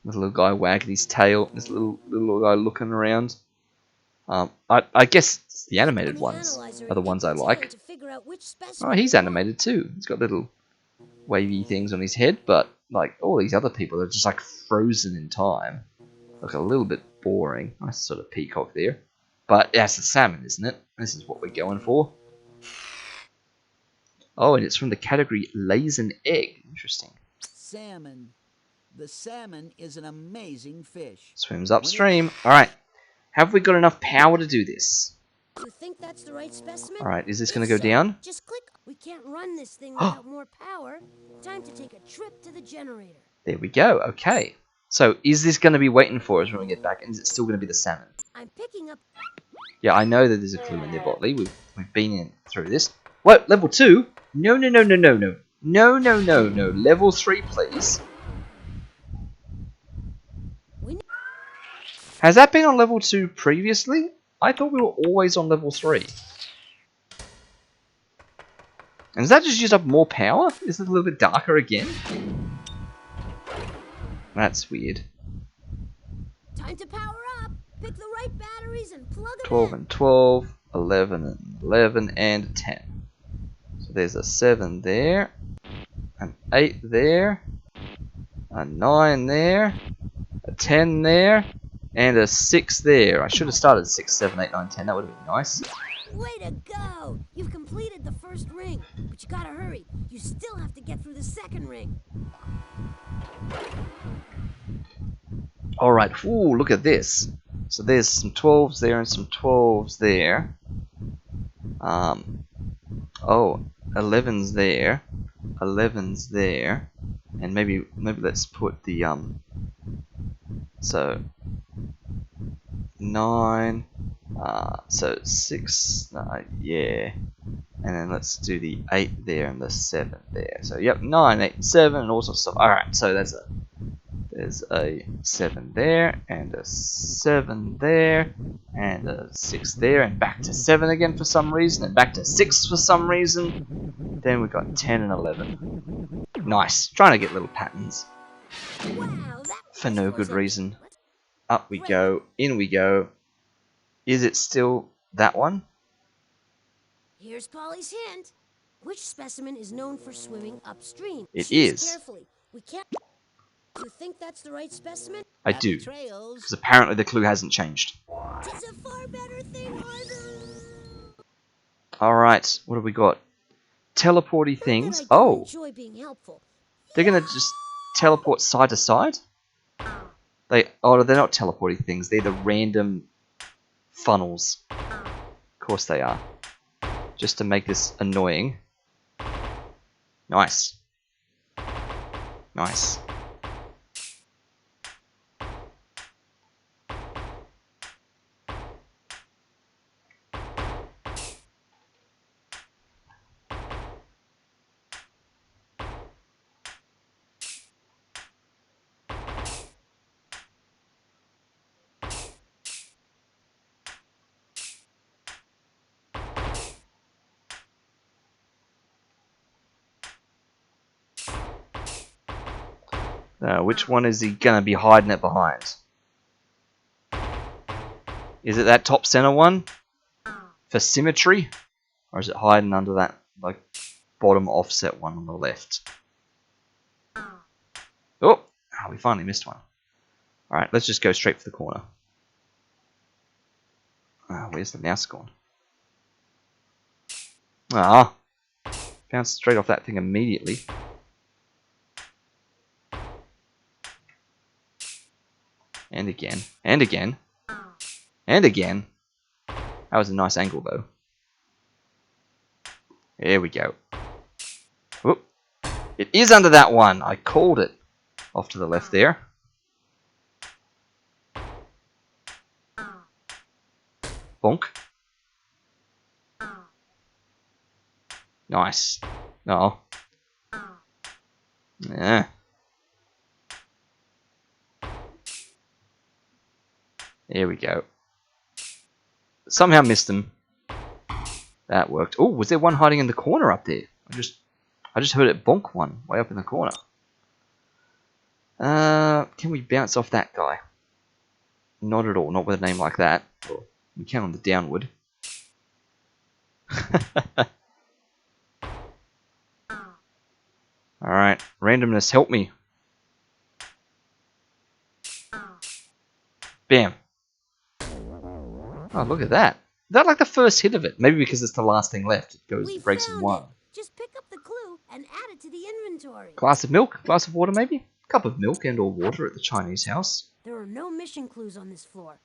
This little guy wagging his tail. This little guy looking around. I guess the animated ones are the ones I like. To figure out which Oh, specimen he's you want. animated too. He's got little wavy things on his head, but like all these other people are just like frozen in time. Look a little bit boring. Nice sort of peacock there. But that's the salmon, isn't it? This is what we're going for. Oh, and it's from the category lays an egg. Interesting. Salmon. The salmon is an amazing fish. Swims upstream. Alright. Have we got enough power to do this? You think that's the right specimen? Alright, is this going It's to go so. down? Just click. We can't run this thing without more power. Time to take a trip to the generator. There we go. Okay. So, is this going to be waiting for us when we get back? And is it still going to be the salmon? I'm picking up. Yeah, I know that there's a clue in there, Botley. We've been through this. What? Level 2? No. No. Level 3, please. We Has that been on level 2 previously? I thought we were always on level 3. And does that just use up more power? Is it a little bit darker again? That's weird. Time to power up. Pick the right batteries and plug them 12 in. and 12, 11 and 11, and 10. So there's a 7 there. an 8 there, a 9 there, a 10 there, and a 6 there. I should have started 6, 7, 8, 9, 10. That would have been nice. Way to go! You've completed the first ring, but you gotta hurry. You still have to get through the second ring. Alright, ooh, look at this. So there's some 12s there and some 12s there. Oh, 11's there. 11's there. And maybe let's put the, so 9, so 6, yeah. And then let's do the 8 there and the 7 there. So yep, 9, 8, 7, and all sorts of stuff. Alright, so there's a 7 there, and a 7 there, and a 6 there, and back to 7 again for some reason, and back to 6 for some reason. Then we've got 10 and 11. Nice. Trying to get little patterns. Wow, that For no was good empty. reason. Up we go. In we go. Is it still that one? Here's Polly's hint. Which specimen is known for swimming upstream? It Choose is. carefully. We can't. You think that's the right specimen? I Happy do. trails. Because apparently the clue hasn't changed. Tis a far better thing harder. Alright, what have we got? Teleporty Not things. that I don't Oh, enjoy being helpful. they're going to just teleport side to side? They're not teleporting things. They're the random funnels. Of course they are. Just to make this annoying. Nice. Nice. Which one is he going to be hiding it behind? Is it that top center one? For symmetry? Or is it hiding under that like bottom offset one on the left? Oh, we finally missed one. Alright, let's just go straight for the corner. Where's the mouse gone? Bounced straight off that thing immediately. And again, and again, and again. That was a nice angle though. There we go. Whoop. It is under that one. I called it. Off to the left there. Bonk. Nice. No. Yeah. There we go. Somehow missed him. That worked. Oh, was there one hiding in the corner up there? I just heard it bonk one way up in the corner. Can we bounce off that guy? Not at all. Not with a name like that. We can on the downward. Alright. Randomness, help me. Bam. Oh, look at that. Is that like the first hit of it? Maybe because it's the last thing left. It We breaks in found one. it. Just pick up the clue and add it to the inventory. Glass of milk? Glass of water maybe? Cup of milk and or water at the Chinese house. There are no mission clues on this floor.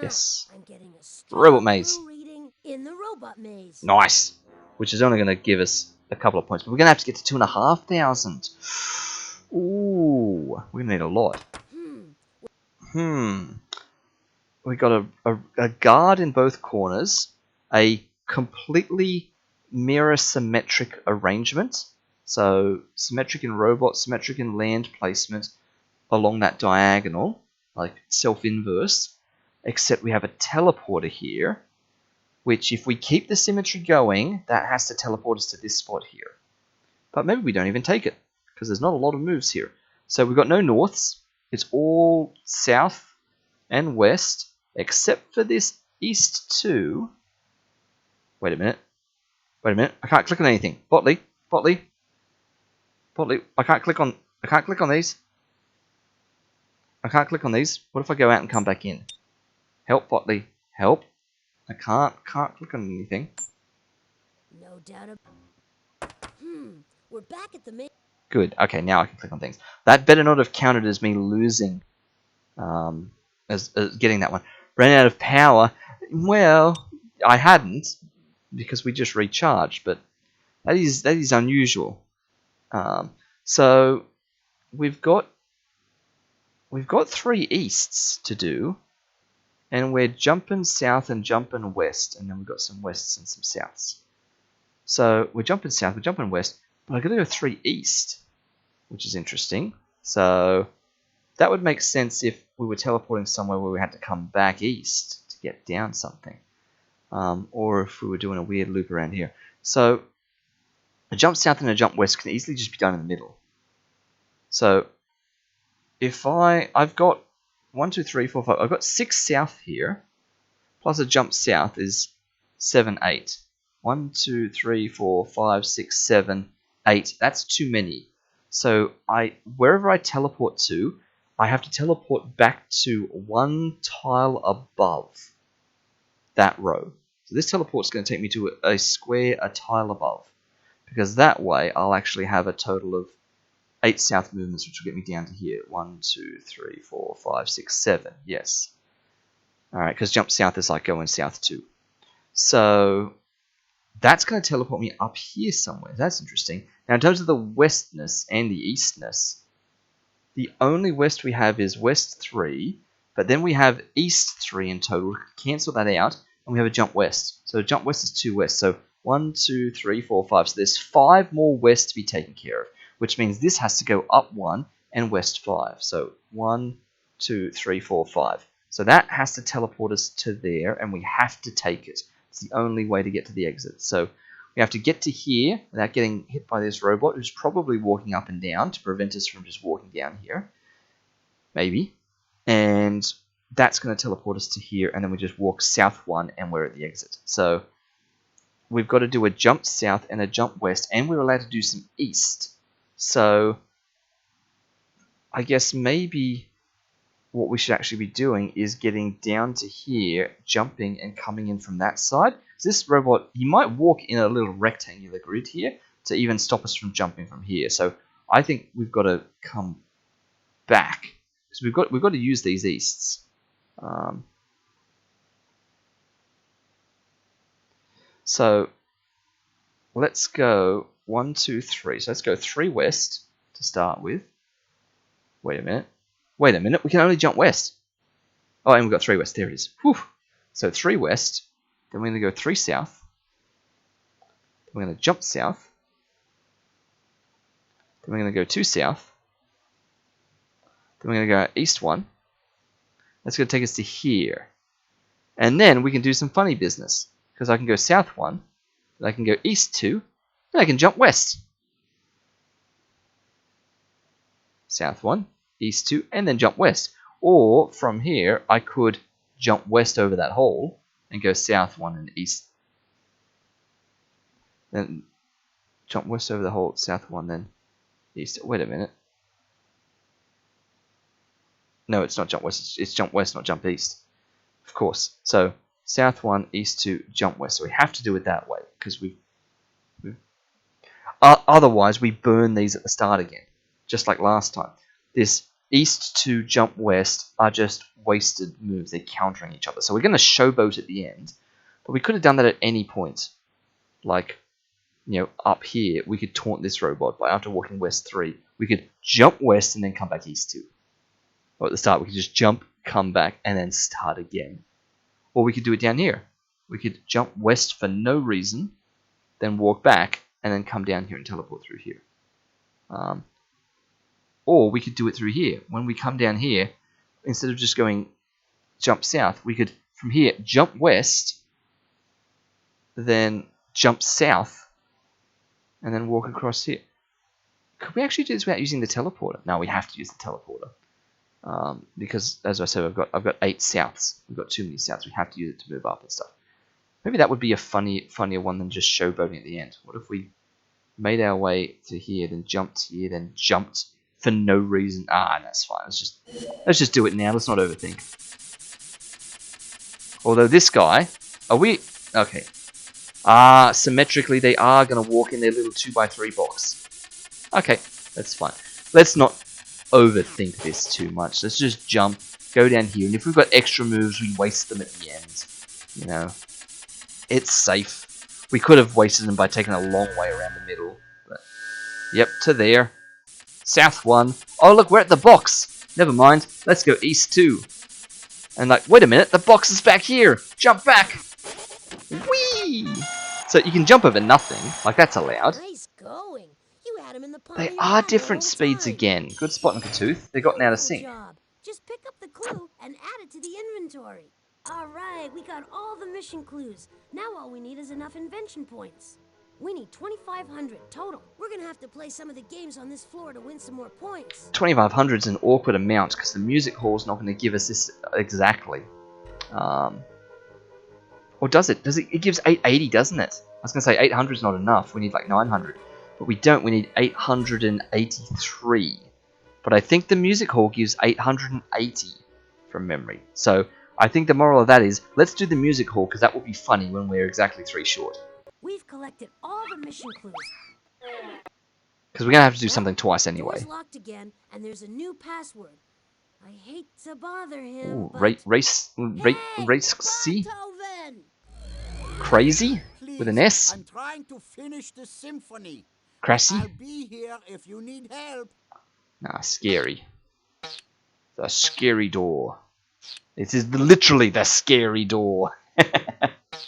Yes. I'm getting a Robot maze. clue reading in the robot maze. Nice. Which is only going to give us a couple of points. But we're going to have to get to 2,500. Ooh. We're going to need a lot. We got a guard in both corners. A completely mirror symmetric arrangement. So symmetric in robot, symmetric in land placement along that diagonal. Like self-inverse. Except we have a teleporter here, which if we keep the symmetry going, that has to teleport us to this spot here. But maybe we don't even take it, because there's not a lot of moves here. So we've got no norths. It's all south and west, except for this east 2. Wait a minute. I can't click on anything. Botley. Botley, I can't click on these. I can't click on these. What if I go out and come back in? Help, Botley. Help. I can't click on anything. No doubt about. We're back at the main. Good. Okay, now I can click on things. That better not have counted as me losing, as getting that one. Ran out of power. Well, I hadn't, because we just recharged, but that is unusual. So we've got 3 easts to do, and we're jumping south and jumping west, and then we've got some wests and some souths. So we're jumping south, we're jumping west, but I've got to go 3 east, which is interesting. So that would make sense if we were teleporting somewhere where we had to come back east to get down something. Or if we were doing a weird loop around here. So a jump south and a jump west can easily just be done in the middle. So if I've got 1, 2, 3, 4, 5, I've got 6 south here, plus a jump south is 7, 8. 1, 2, 3, 4, 5, 6, 7, 8. That's too many. So wherever I teleport to, I have to teleport back to 1 tile above that row. So this teleport's going to take me to a square a tile above, because that way I'll actually have a total of 8 south movements, which will get me down to here. 1, 2, 3, 4, 5, 6, 7. Yes. Alright, because jump south is like going south too. So that's going to teleport me up here somewhere. That's interesting. Now, in terms of the westness and the eastness, the only west we have is west 3, but then we have east 3 in total. Cancel that out, and we have a jump west. So jump west is 2 west. So 1, 2, 3, 4, 5. So there's 5 more west to be taken care of, which means this has to go up 1 and west 5. So 1, 2, 3, 4, 5. So that has to teleport us to there, and we have to take it. It's the only way to get to the exit. So we have to get to here without getting hit by this robot, who's probably walking up and down to prevent us from just walking down here. Maybe. And that's going to teleport us to here, and then we just walk south 1, and we're at the exit. So we've got to do a jump south and a jump west, and we're allowed to do some east. So I guess maybe what we should actually be doing is getting down to here, jumping and coming in from that side. So this robot, he might walk in a little rectangular grid here to even stop us from jumping from here. So I think we've got to come back, because we've got to use these easts. So let's go 1, 2, 3. So let's go 3 west to start with. Wait a minute. We can only jump west. Oh, and we've got 3 west. There it is. Whew. So 3 west. Then we're going to go 3 south. Then we're going to jump south. Then we're going to go 2 south. Then we're going to go east 1. That's going to take us to here. And then we can do some funny business, because I can go south 1. Then I can go east 2. Then I can jump west. South 1. East 2, and then jump west. Or from here, I could jump west over that hole and go south 1 and east. Then jump west over the hole, south 1, then east. Wait a minute. No, it's not jump west. It's jump west, not jump east. Of course. So south 1, east 2, jump west. So we have to do it that way, because otherwise we burn these at the start again, just like last time. This east to jump west are just wasted moves. They're countering each other. So we're going to showboat at the end, but we could have done that at any point. Like, up here, we could taunt this robot by after walking west 3. We could jump west and then come back east 2. Or at the start, we could just jump, come back, and then start again. Or we could do it down here. We could jump west for no reason, then walk back, and then come down here and teleport through here. Or we could do it through here. When we come down here, instead of just going jump south, we could, from here, jump west, then jump south, and then walk across here. Could we actually do this without using the teleporter? No, we have to use the teleporter. Because, as I said, I've got 8 souths. We've got too many souths. We have to use it to move up and stuff. Maybe that would be a funnier one than just showboating at the end. What if we made our way to here, then jumped here, then jumped for no reason. That's fine. Let's just do it now. Let's not overthink. Although this guy, are we okay? Symmetrically they are gonna walk in their little 2x3 box. Okay, that's fine. Let's not overthink this too much. Let's just jump, go down here, and if we've got extra moves, we waste them at the end. You know, it's safe. We could have wasted them by taking a long way around the middle. But yep, to there. South 1. Oh, look, we're at the box. Never mind. Let's go east 2. And like, wait a minute, the box is back here. Jump back. Whee! So you can jump over nothing. Like, that's allowed. Nice going. You had him in the palm They of your are hand the different whole speeds time. again. Good spot in Katooth. They gotten out of Beautiful sync. job. Just pick up the clue and add it to the inventory. All right, we got all the mission clues. Now all we need is enough invention points. We need 2,500 total. We're gonna have to play some of the games on this floor to win some more points. 2,500 is an awkward amount because the music hall's not going to give us this exactly. Or does it? It gives 880, doesn't it? I was going to say 800 is not enough. We need like 900. But we don't. We need 883. But I think the music hall gives 880 from memory. So I think the moral of that is, let's do the music hall because that will be funny when we're exactly 3 short. We've collected all the mission clues. Because we're going to have to do something twice anyway. Door's locked again, and there's a new password. I hate to bother him, Ooh, but... race C? Beethoven! Crazy? Please, With an S? I'm trying to finish the symphony. Crassy? I'll be here if you need help. Nah, scary. The scary door. This is literally the scary door.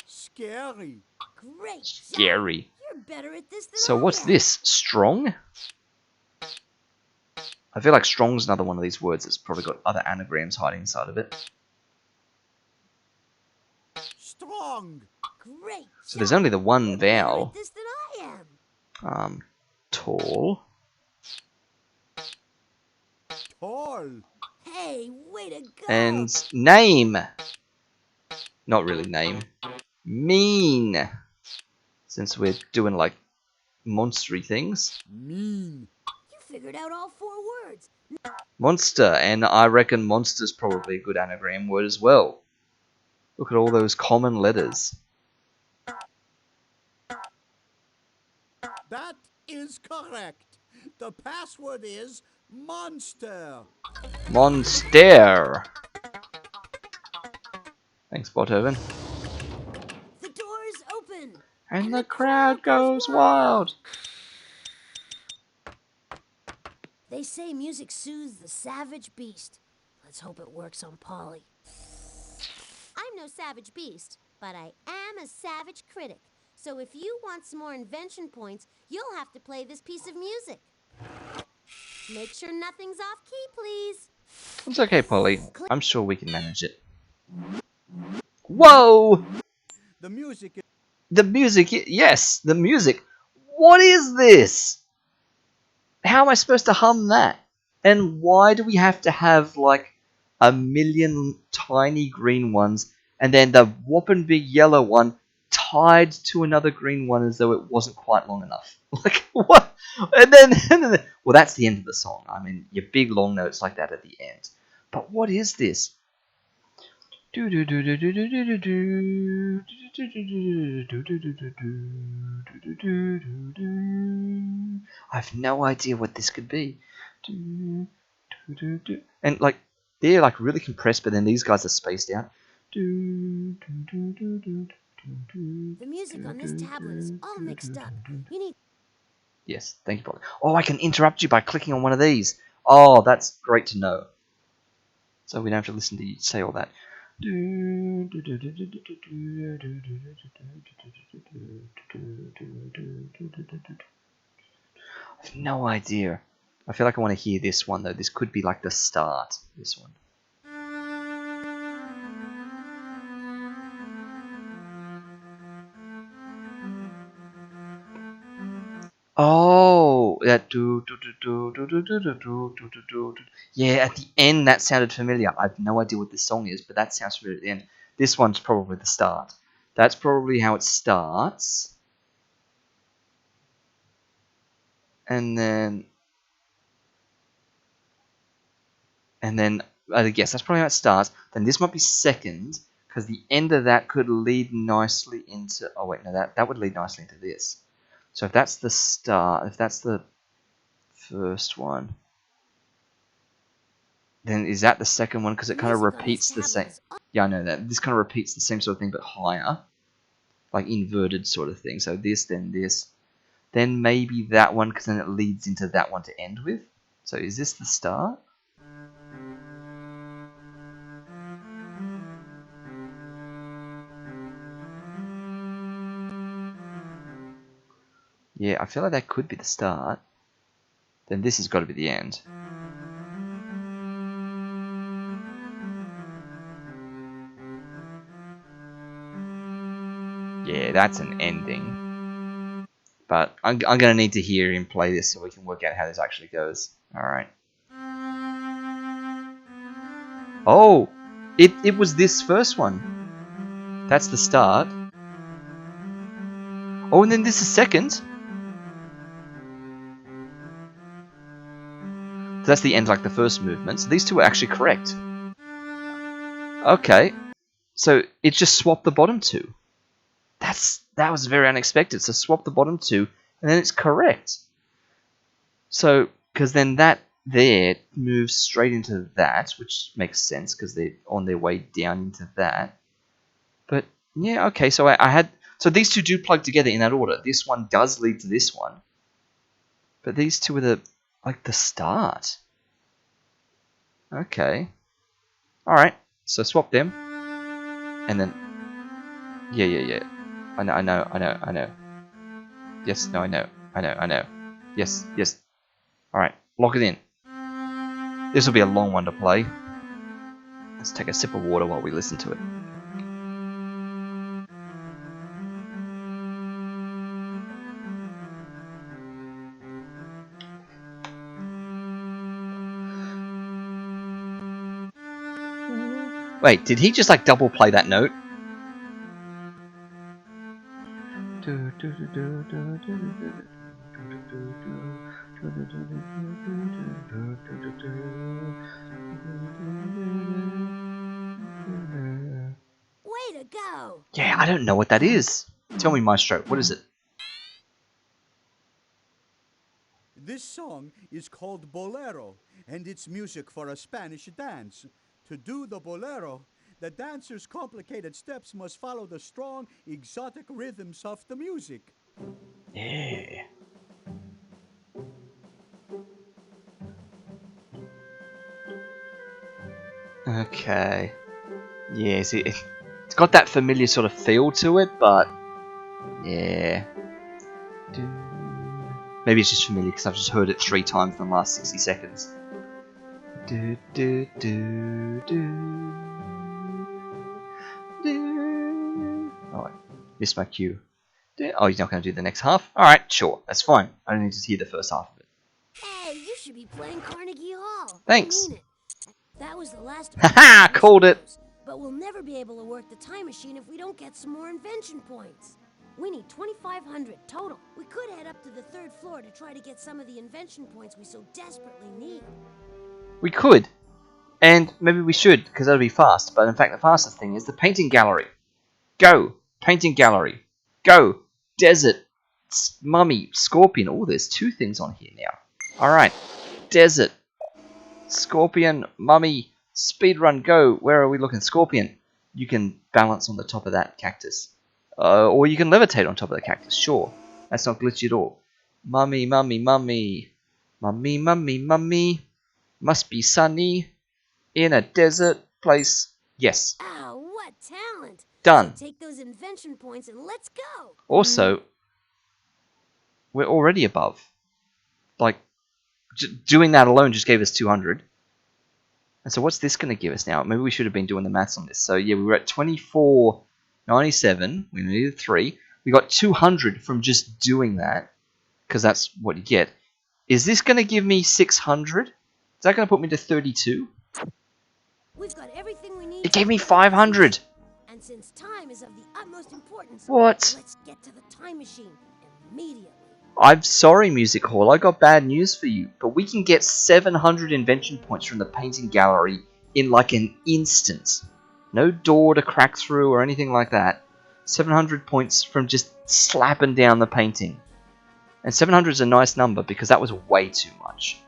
Scary. Great job. Scary. You're better at this than So I what's am. this? Strong? I feel like strong's another one of these words that's probably got other anagrams hiding inside of it. Strong. Great So there's job. only the one You're better vowel. at this than I am. Tall. Tall. Hey, way to go. And name. Not really name. Mean. Since we're doing like monstery things. Mean. You figured out all 4 words. Monster, and I reckon monster's probably a good anagram word as well. Look at all those common letters. That is correct. The password is monster. Monster. Thanks, Beethoven. The door's open. And the crowd goes wild. They say music soothes the savage beast. Let's hope it works on Polly. I'm no savage beast, but I am a savage critic. So if you want some more invention points, you'll have to play this piece of music. Make sure nothing's off key, please. It's okay, Polly. I'm sure we can manage it. Whoa! The music is... The music, yes, the music. What is this? How am I supposed to hum that? And why do we have to have like a million tiny green ones and then the whopping big yellow one tied to another green one as though it wasn't quite long enough? Like, what? And then, well, that's the end of the song. I mean, your big long notes like that at the end. But what is this? I have no idea what this could be. And like they're like really compressed, but then these guys are spaced out. The music on this tablet is all mixed up. You need... Yes, thank you, Polly. Oh, I can interrupt you by clicking on one of these. Oh, that's great to know. So we don't have to listen to you say all that. I have no idea. I feel like I want to hear this one though. This could be like the start. This one. Oh, that yeah. At the end, that sounded familiar. I have no idea what this song is, but that sounds familiar at the end. This one's probably the start. That's probably how it starts. And then I guess that's probably how it starts. Then this might be second, because the end of that could lead nicely into... Oh, wait, no, that would lead nicely into this. So if that's the start, if that's the first one, then is that the second one? Because it kind of repeats the same... Yeah, I know that. This kind of repeats the same sort of thing, but higher. Like inverted sort of thing. So this, then this. Then maybe that one, because then it leads into that one to end with. So is this the start? Yeah, I feel like that could be the start. Then this has got to be the end. Yeah, that's an ending. But I'm going to need to hear him play this so we can work out how this actually goes. Alright. Oh! It was this first one. That's the start. Oh, and then this is second. So that's the end, like the first movement. So these two are actually correct. Okay. So it just swapped the bottom two. That was very unexpected. So swap the bottom two, and then it's correct. So, because then that there moves straight into that, which makes sense because they're on their way down into that. But yeah, okay. So I had these two do plug together in that order. This one does lead to this one, but these two are the start. Okay. All right. So swap them, and then yeah. I know. Yes, no, I know. Yes. Alright, lock it in. This will be a long one to play. Let's take a sip of water while we listen to it. Wait, did he just like double play that note? Way to go! Yeah, I don't know what that is. Tell me, Maestro, what is it? This song is called Bolero, and it's music for a Spanish dance. To do the bolero, the dancer's complicated steps must follow the strong, exotic rhythms of the music. Yeah. Okay. Yeah, see, it's got that familiar sort of feel to it, but yeah. Maybe it's just familiar because I've just heard it 3 times in the last 60 seconds. Oh, I missed my cue. Oh, he's not going to do the next half? Alright, sure, that's fine. I only need to hear the first half of it. Hey, you should be playing Carnegie Hall. Thanks. I mean it. That was the last of Haha, our called it. heroes, but we'll never be able to work the time machine if we don't get some more invention points. We need 2,500 total. We could head up to the 3rd floor to try to get some of the invention points we so desperately need. We could. And maybe we should, because that'll be fast. But in fact, the fastest thing is the painting gallery. Go! Painting gallery. Go! Desert. Mummy. Scorpion. Oh, there's 2 things on here now. Alright. Desert. Scorpion. Mummy. Speedrun. Go. Where are we looking? Scorpion. You can balance on the top of that cactus. Or you can levitate on top of the cactus. Sure. That's not glitchy at all. Mummy. Mummy. Must be sunny. In a desert place. Yes. Oh, what talent! Done. So take those invention points and let's go! Also, we're already above. Like, doing that alone just gave us 200. And so what's this going to give us now? Maybe we should have been doing the maths on this. So yeah, we were at 2497. We needed 3. We got 200 from just doing that, because that's what you get. Is this going to give me 600? Is that going to put me to 32? We've got everything we need. It gave me 500. And since time is of the utmost importance, What? let's get to the time machine immediately. I'm sorry, Music Hall, I got bad news for you, but we can get 700 invention points from the painting gallery in like an instant. No door to crack through or anything like that. 700 points from just slapping down the painting. And 700 is a nice number because that was way too much.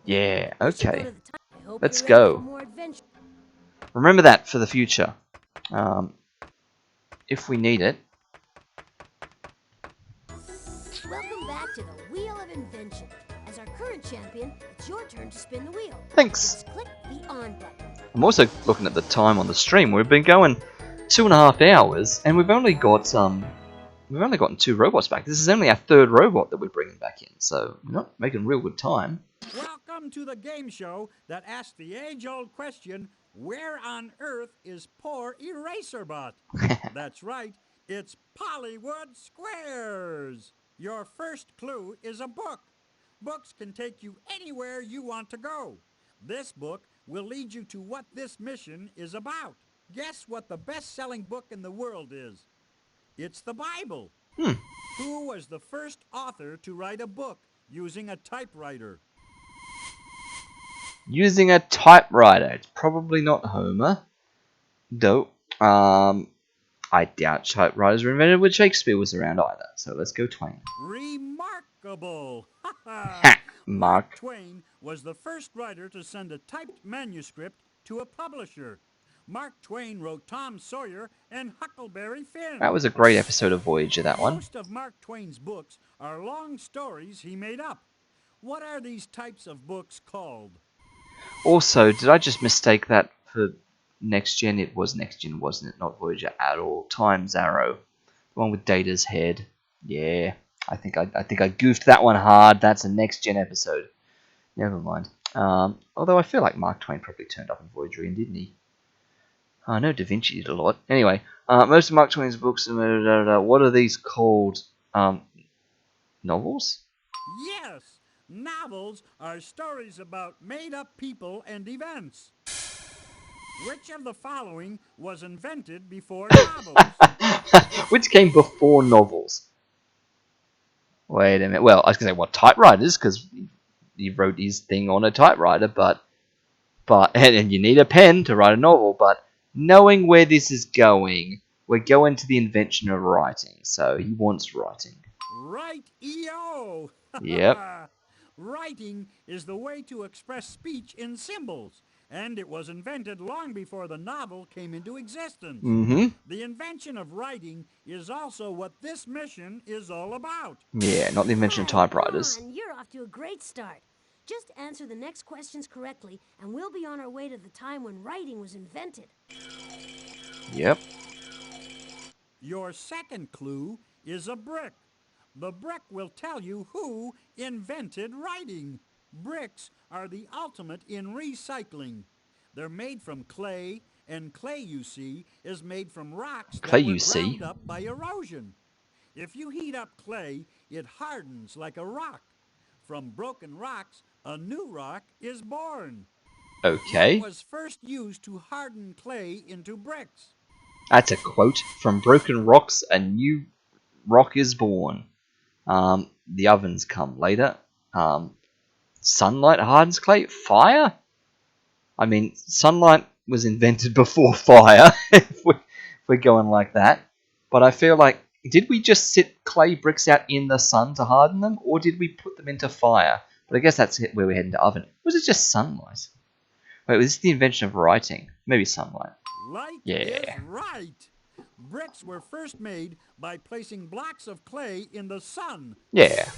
Yeah, We should go okay. to the time. I hope Let's you're ready for go. more adventure. Remember that for the future. If we need it. Welcome back to the Wheel of Invention. As our current champion, it's your turn to spin the wheel. Thanks. Just click the on button. I'm also looking at the time on the stream. We've been going 2.5 hours, and we've only gotten 2 robots back. This is only our 3rd robot that we're bringing back in, so we're not making real good time. Welcome to the game show that asks the age-old question, where on earth is poor Eraserbot? That's right, it's Pollywood Squares. Your first clue is a book. Books can take you anywhere you want to go. This book will lead you to what this mission is about. Guess what the best-selling book in the world is? It's the Bible. Who was the first author to write a book using a typewriter? Using a typewriter. It's probably not Homer. Though, I doubt typewriters were invented when Shakespeare was around either. So let's go Twain. Remarkable! Ha! Mark Mark. Twain was the first writer to send a typed manuscript to a publisher. Mark Twain wrote Tom Sawyer and Huckleberry Finn. That was a great episode of Voyager, that one. Most of Mark Twain's books are long stories he made up. What are these types of books called? Also, did I just mistake that for Next Gen? It was Next Gen, wasn't it? Not Voyager at all. Time's Arrow. The one with Data's head. Yeah. I think I goofed that one hard. That's a Next Gen episode. Never mind. Although I feel like Mark Twain probably turned up in Voyager again, didn't he? I know Da Vinci did a lot. Anyway, most of Mark Twain's books, what are these called? Novels? Yes, novels are stories about made-up people and events. Which of the following was invented before novels? Which came before novels? Wait a minute. Well, I was going to say, what, typewriters? Because he wrote his thing on a typewriter, but and you need a pen to write a novel, but knowing where this is going, we're going to the invention of writing, so he wants writing. Right, EO! Yep. Writing is the way to express speech in symbols, and it was invented long before the novel came into existence. Mm-hmm. The invention of writing is also what this mission is all about. Yeah, not the invention of typewriters. Come on, you're off to a great start. Just answer the next questions correctly, and we'll be on our way to the time when writing was invented. Yep. Your second clue is a brick. The brick will tell you who invented writing. Bricks are the ultimate in recycling. They're made from clay, and clay, you see, is made from rocks that were ground up by erosion. If you heat up clay, it hardens like a rock. From broken rocks, a new rock is born. Okay. What was first used to harden clay into bricks? That's a quote. From broken rocks, a new rock is born. The ovens come later. Sunlight hardens clay. Fire? I mean, sunlight was invented before fire, if we're going like that. But I feel like, did we just sit clay bricks out in the sun to harden them, or did we put them into fire? But I guess that's where we head into oven. Was it just sunlight? Wait, was this the invention of writing? Maybe sunlight. Light Yeah. is right. Bricks were first made by placing blocks of clay in the sun. Yeah.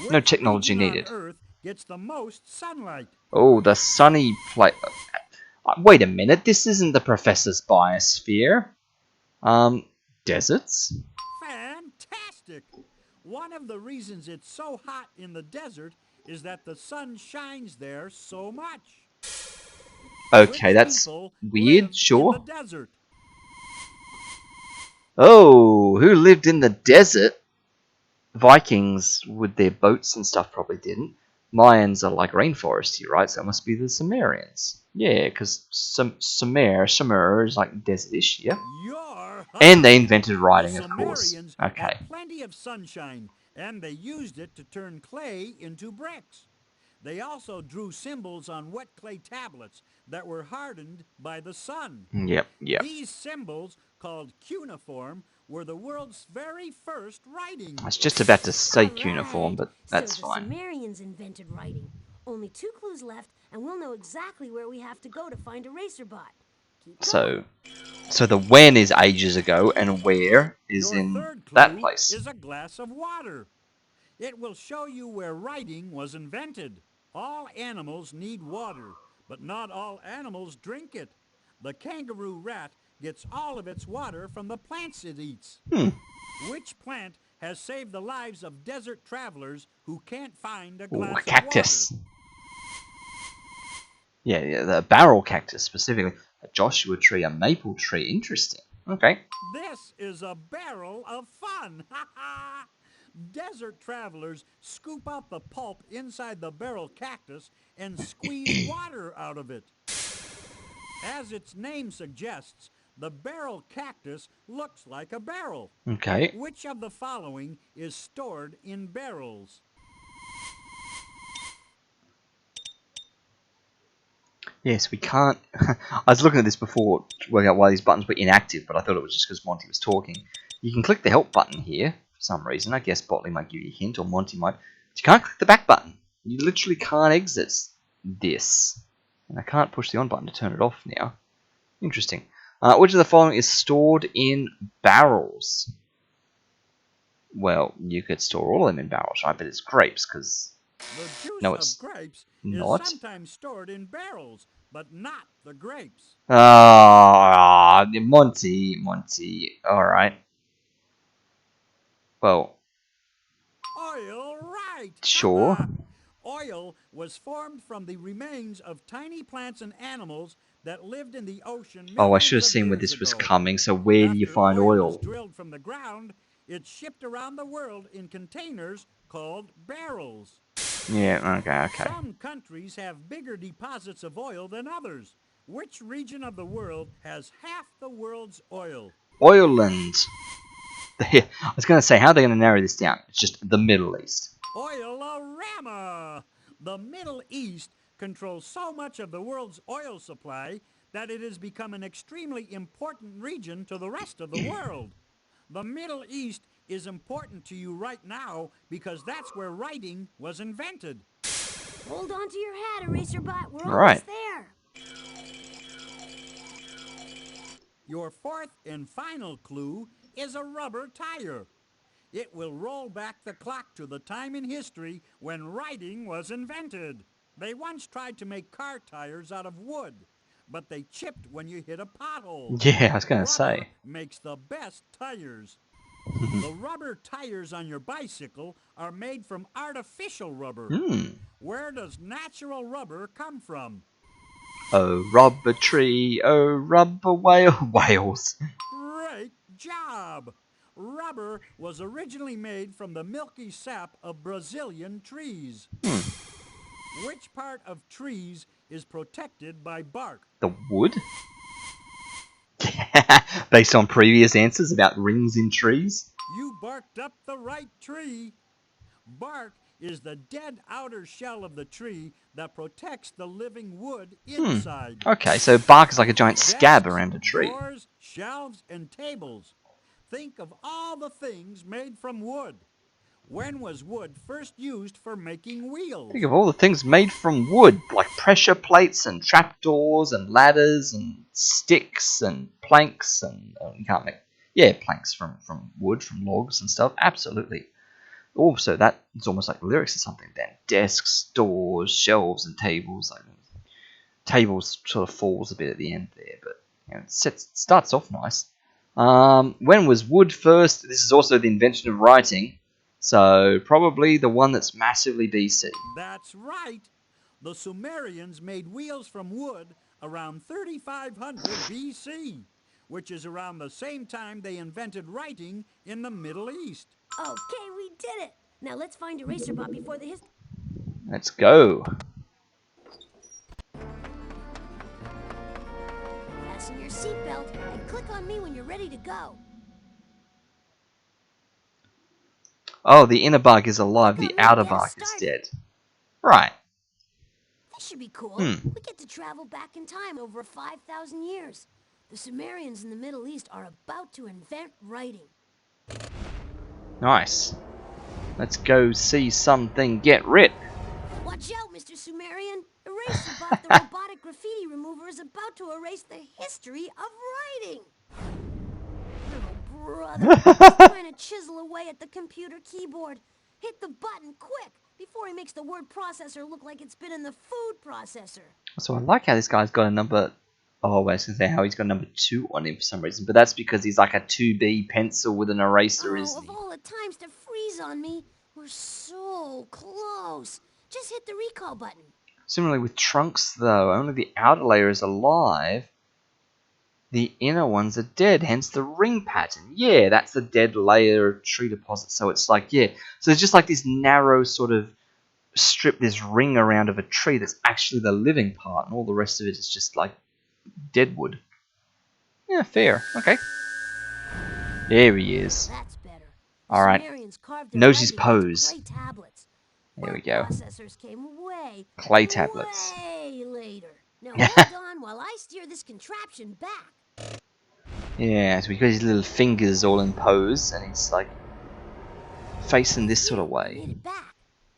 No Which technology region needed. on Earth gets the most sunlight? Oh, the sunny place. Wait a minute, this isn't the Professor's Biosphere. Deserts? Fantastic! One of the reasons it's so hot in the desert is that the sun shines there so much. Okay, Which that's people weird, live sure. in the desert? Oh, who lived in the desert? Vikings with their boats and stuff probably didn't. Mayans are like rainforesty, right? So it must be the Sumerians. Yeah, because Sumer is like desert-ish, yeah? You're And they invented The writing, of course. Sumerians Okay. had plenty of sunshine, and they used it to turn clay into bricks. They also drew symbols on wet clay tablets that were hardened by the sun. Yep, yep. These symbols, called cuneiform, were the world's very first writing. I was just about to say All cuneiform, right. but So that's the fine. Sumerians invented writing. Only 2 clues left, and we'll know exactly where we have to go to find Eraserbot. Keep going. So the when is ages ago, and where is Your in third that clue place. is a glass of water. It will show you where writing was invented. All animals need water, but not all animals drink it. The kangaroo rat gets all of its water from the plants it eats. Which plant has saved the lives of desert travelers who can't find a Ooh, a glass of water? cactus. Yeah, the barrel cactus specifically. A Joshua tree, a maple tree. Interesting. Okay. This is a barrel of fun. Desert travelers scoop out the pulp inside the barrel cactus and squeeze water out of it. As its name suggests, the barrel cactus looks like a barrel. Okay. Which of the following is stored in barrels? Yes, we can't. I was looking at this before to work out why these buttons were inactive, but I thought it was just because Monty was talking. You can click the help button here for some reason. I guess Botley might give you a hint, or Monty might. But you can't click the back button. You literally can't exit this. And I can't push the on button to turn it off now. Interesting. Which of the following is stored in barrels? Well, you could store all of them in barrels, right? But it's grapes, because... The juice No, of it's grapes not. is sometimes stored in barrels, but not the grapes. Ah, Monty. Alright. Well, Oil, right! sure. Oil was formed from the remains of tiny plants and animals that lived in the ocean Oh, I should millions have of seen where years this was ago. coming. So where do you After find oil is oil? drilled from the ground, it's shipped around the world in containers called barrels. Yeah, okay. Some countries have bigger deposits of oil than others. Which region of the world has half the world's oil? Oiland. I was going to say, how are they going to narrow this down? It's just the Middle East. Oil-a-rama! The Middle East controls so much of the world's oil supply that it has become an extremely important region to the rest of the world. The Middle East is important to you right now because that's where writing was invented. Hold on to your hat, Eraserbot. We're All right. almost there. Your fourth and final clue is a rubber tire. It will roll back the clock to the time in history when writing was invented. They once tried to make car tires out of wood, but they chipped when you hit a pothole. Yeah, I was going to Rubber say. makes the best tires. The rubber tires on your bicycle are made from artificial rubber. Where does natural rubber come from? Oh, rubber tree, oh, rubber whale, whales. Great job! Rubber was originally made from the milky sap of Brazilian trees. Which part of trees is protected by bark? The wood? Based on previous answers about rings in trees? You barked up the right tree. Bark is the dead outer shell of the tree that protects the living wood inside. Okay, so bark is like a giant scab Desks, around a tree. doors, shelves, and tables. Think of all the things made from wood. When was wood first used for making wheels? Think of all the things made from wood, like pressure plates and trapdoors and ladders and sticks and planks and you can't make planks from wood, from logs and stuff. Absolutely. Also, that it's almost like lyrics or something. Then desks, doors, shelves, and tables. Like tables sort of falls a bit at the end there, but it starts off nice. When was wood first? This is also the invention of writing. So probably the one that's massively BC. That's right. The Sumerians made wheels from wood around 3500 BC, which is around the same time they invented writing in the Middle East. Okay, we did it. Now let's find Eraserbot before the Let's go. fasten your seatbelt and click on me when you're ready to go. Oh, the inner bark is alive, Click the on me to outer get us bark is started. dead. Right. This should be cool. Hmm. We get to travel back in time over 5,000 years. The Sumerians in the Middle East are about to invent writing. Nice. Let's go see something get writ. Watch out, Mr. Sumerian. EraserBot, the robotic graffiti remover, is about to erase the history of writing. Oh, brother. He's trying to chisel away at the computer keyboard. Hit the button quick before he makes the word processor look like it's been in the food processor. So I like how this guy's got a number. Oh, I was going to say how he's got number 2 on him for some reason, but that's because he's like a 2B pencil with an eraser, Oh, isn't of he? all the times to freeze on me, we're so close. Just hit the recall button. Similarly with trunks, though, only the outer layer is alive. The inner ones are dead, hence the ring pattern. Yeah, that's the dead layer of tree deposit. So it's like, yeah. So it's just like this narrow sort of strip, this ring around of a tree that's actually the living part, and all the rest of it is just like dead wood. Yeah, fair. Okay. There he is. That's better. The Alright. Sumerians carved their Knows his writing onto pose. clay tablets. There we Word go. processors came Clay tablets. way later. Now hold on while I steer this contraption back. Yeah, so we got his little fingers all in pose, and he's like facing this sort of Phew, way. made it back.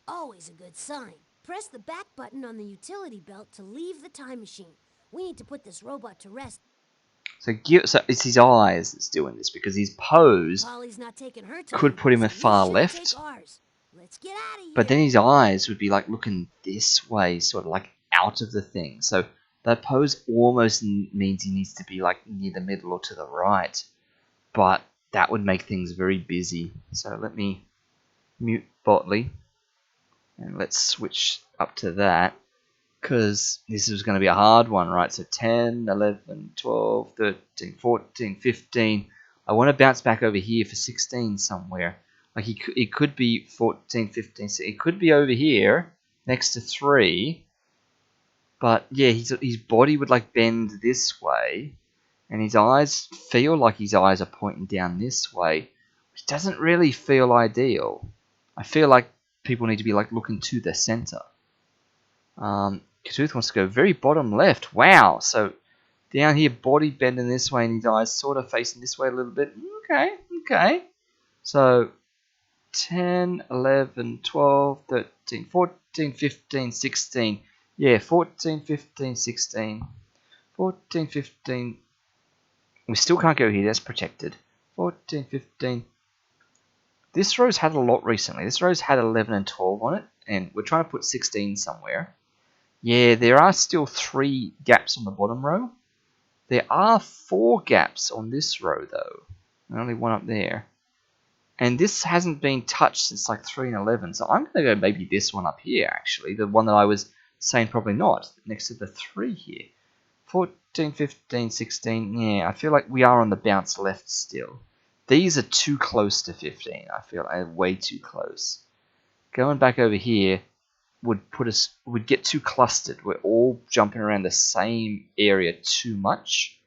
Always a good sign. Press the back button on the utility belt to leave the time machine. We need to put this robot to rest. So it's his eyes that's doing this, because his pose Polly's not taking her time, could put him so at we far should left, take ours. Let's get out of here. but then his eyes would be like looking this way, sort of like out of the thing. So that pose almost means he needs to be like near the middle or to the right, but that would make things very busy. So let me mute Botley, and let's switch up to that, because this is going to be a hard one, right? So 10, 11, 12, 13, 14, 15. I want to bounce back over here for 16 somewhere. Like it could be 14, 15. So it could be over here next to 3. But yeah, his body would like bend this way, and his eyes feel like his eyes are pointing down this way, which doesn't really feel ideal. I feel like people need to be like looking to the center. Katuth wants to go very bottom left. Wow. So down here, body bending this way, and his eyes sort of facing this way a little bit. Okay. So 10, 11, 12, 13, 14, 15, 16. Yeah, 14, 15, 16. 14, 15. We still can't go here. That's protected. 14, 15. This row's had a lot recently. This row's had 11 and 12 on it, and we're trying to put 16 somewhere. Yeah, there are still 3 gaps on the bottom row. There are 4 gaps on this row, though. And only 1 up there. And this hasn't been touched since like 3 and 11. So I'm going to go maybe this one up here, actually. The one that I was saying probably not. Next to the 3 here. 14, 15, 16. Yeah, I feel like we are on the bounce left still. These are too close to 15. I feel like way too close. Going back over here would get too clustered. We're all jumping around the same area too much.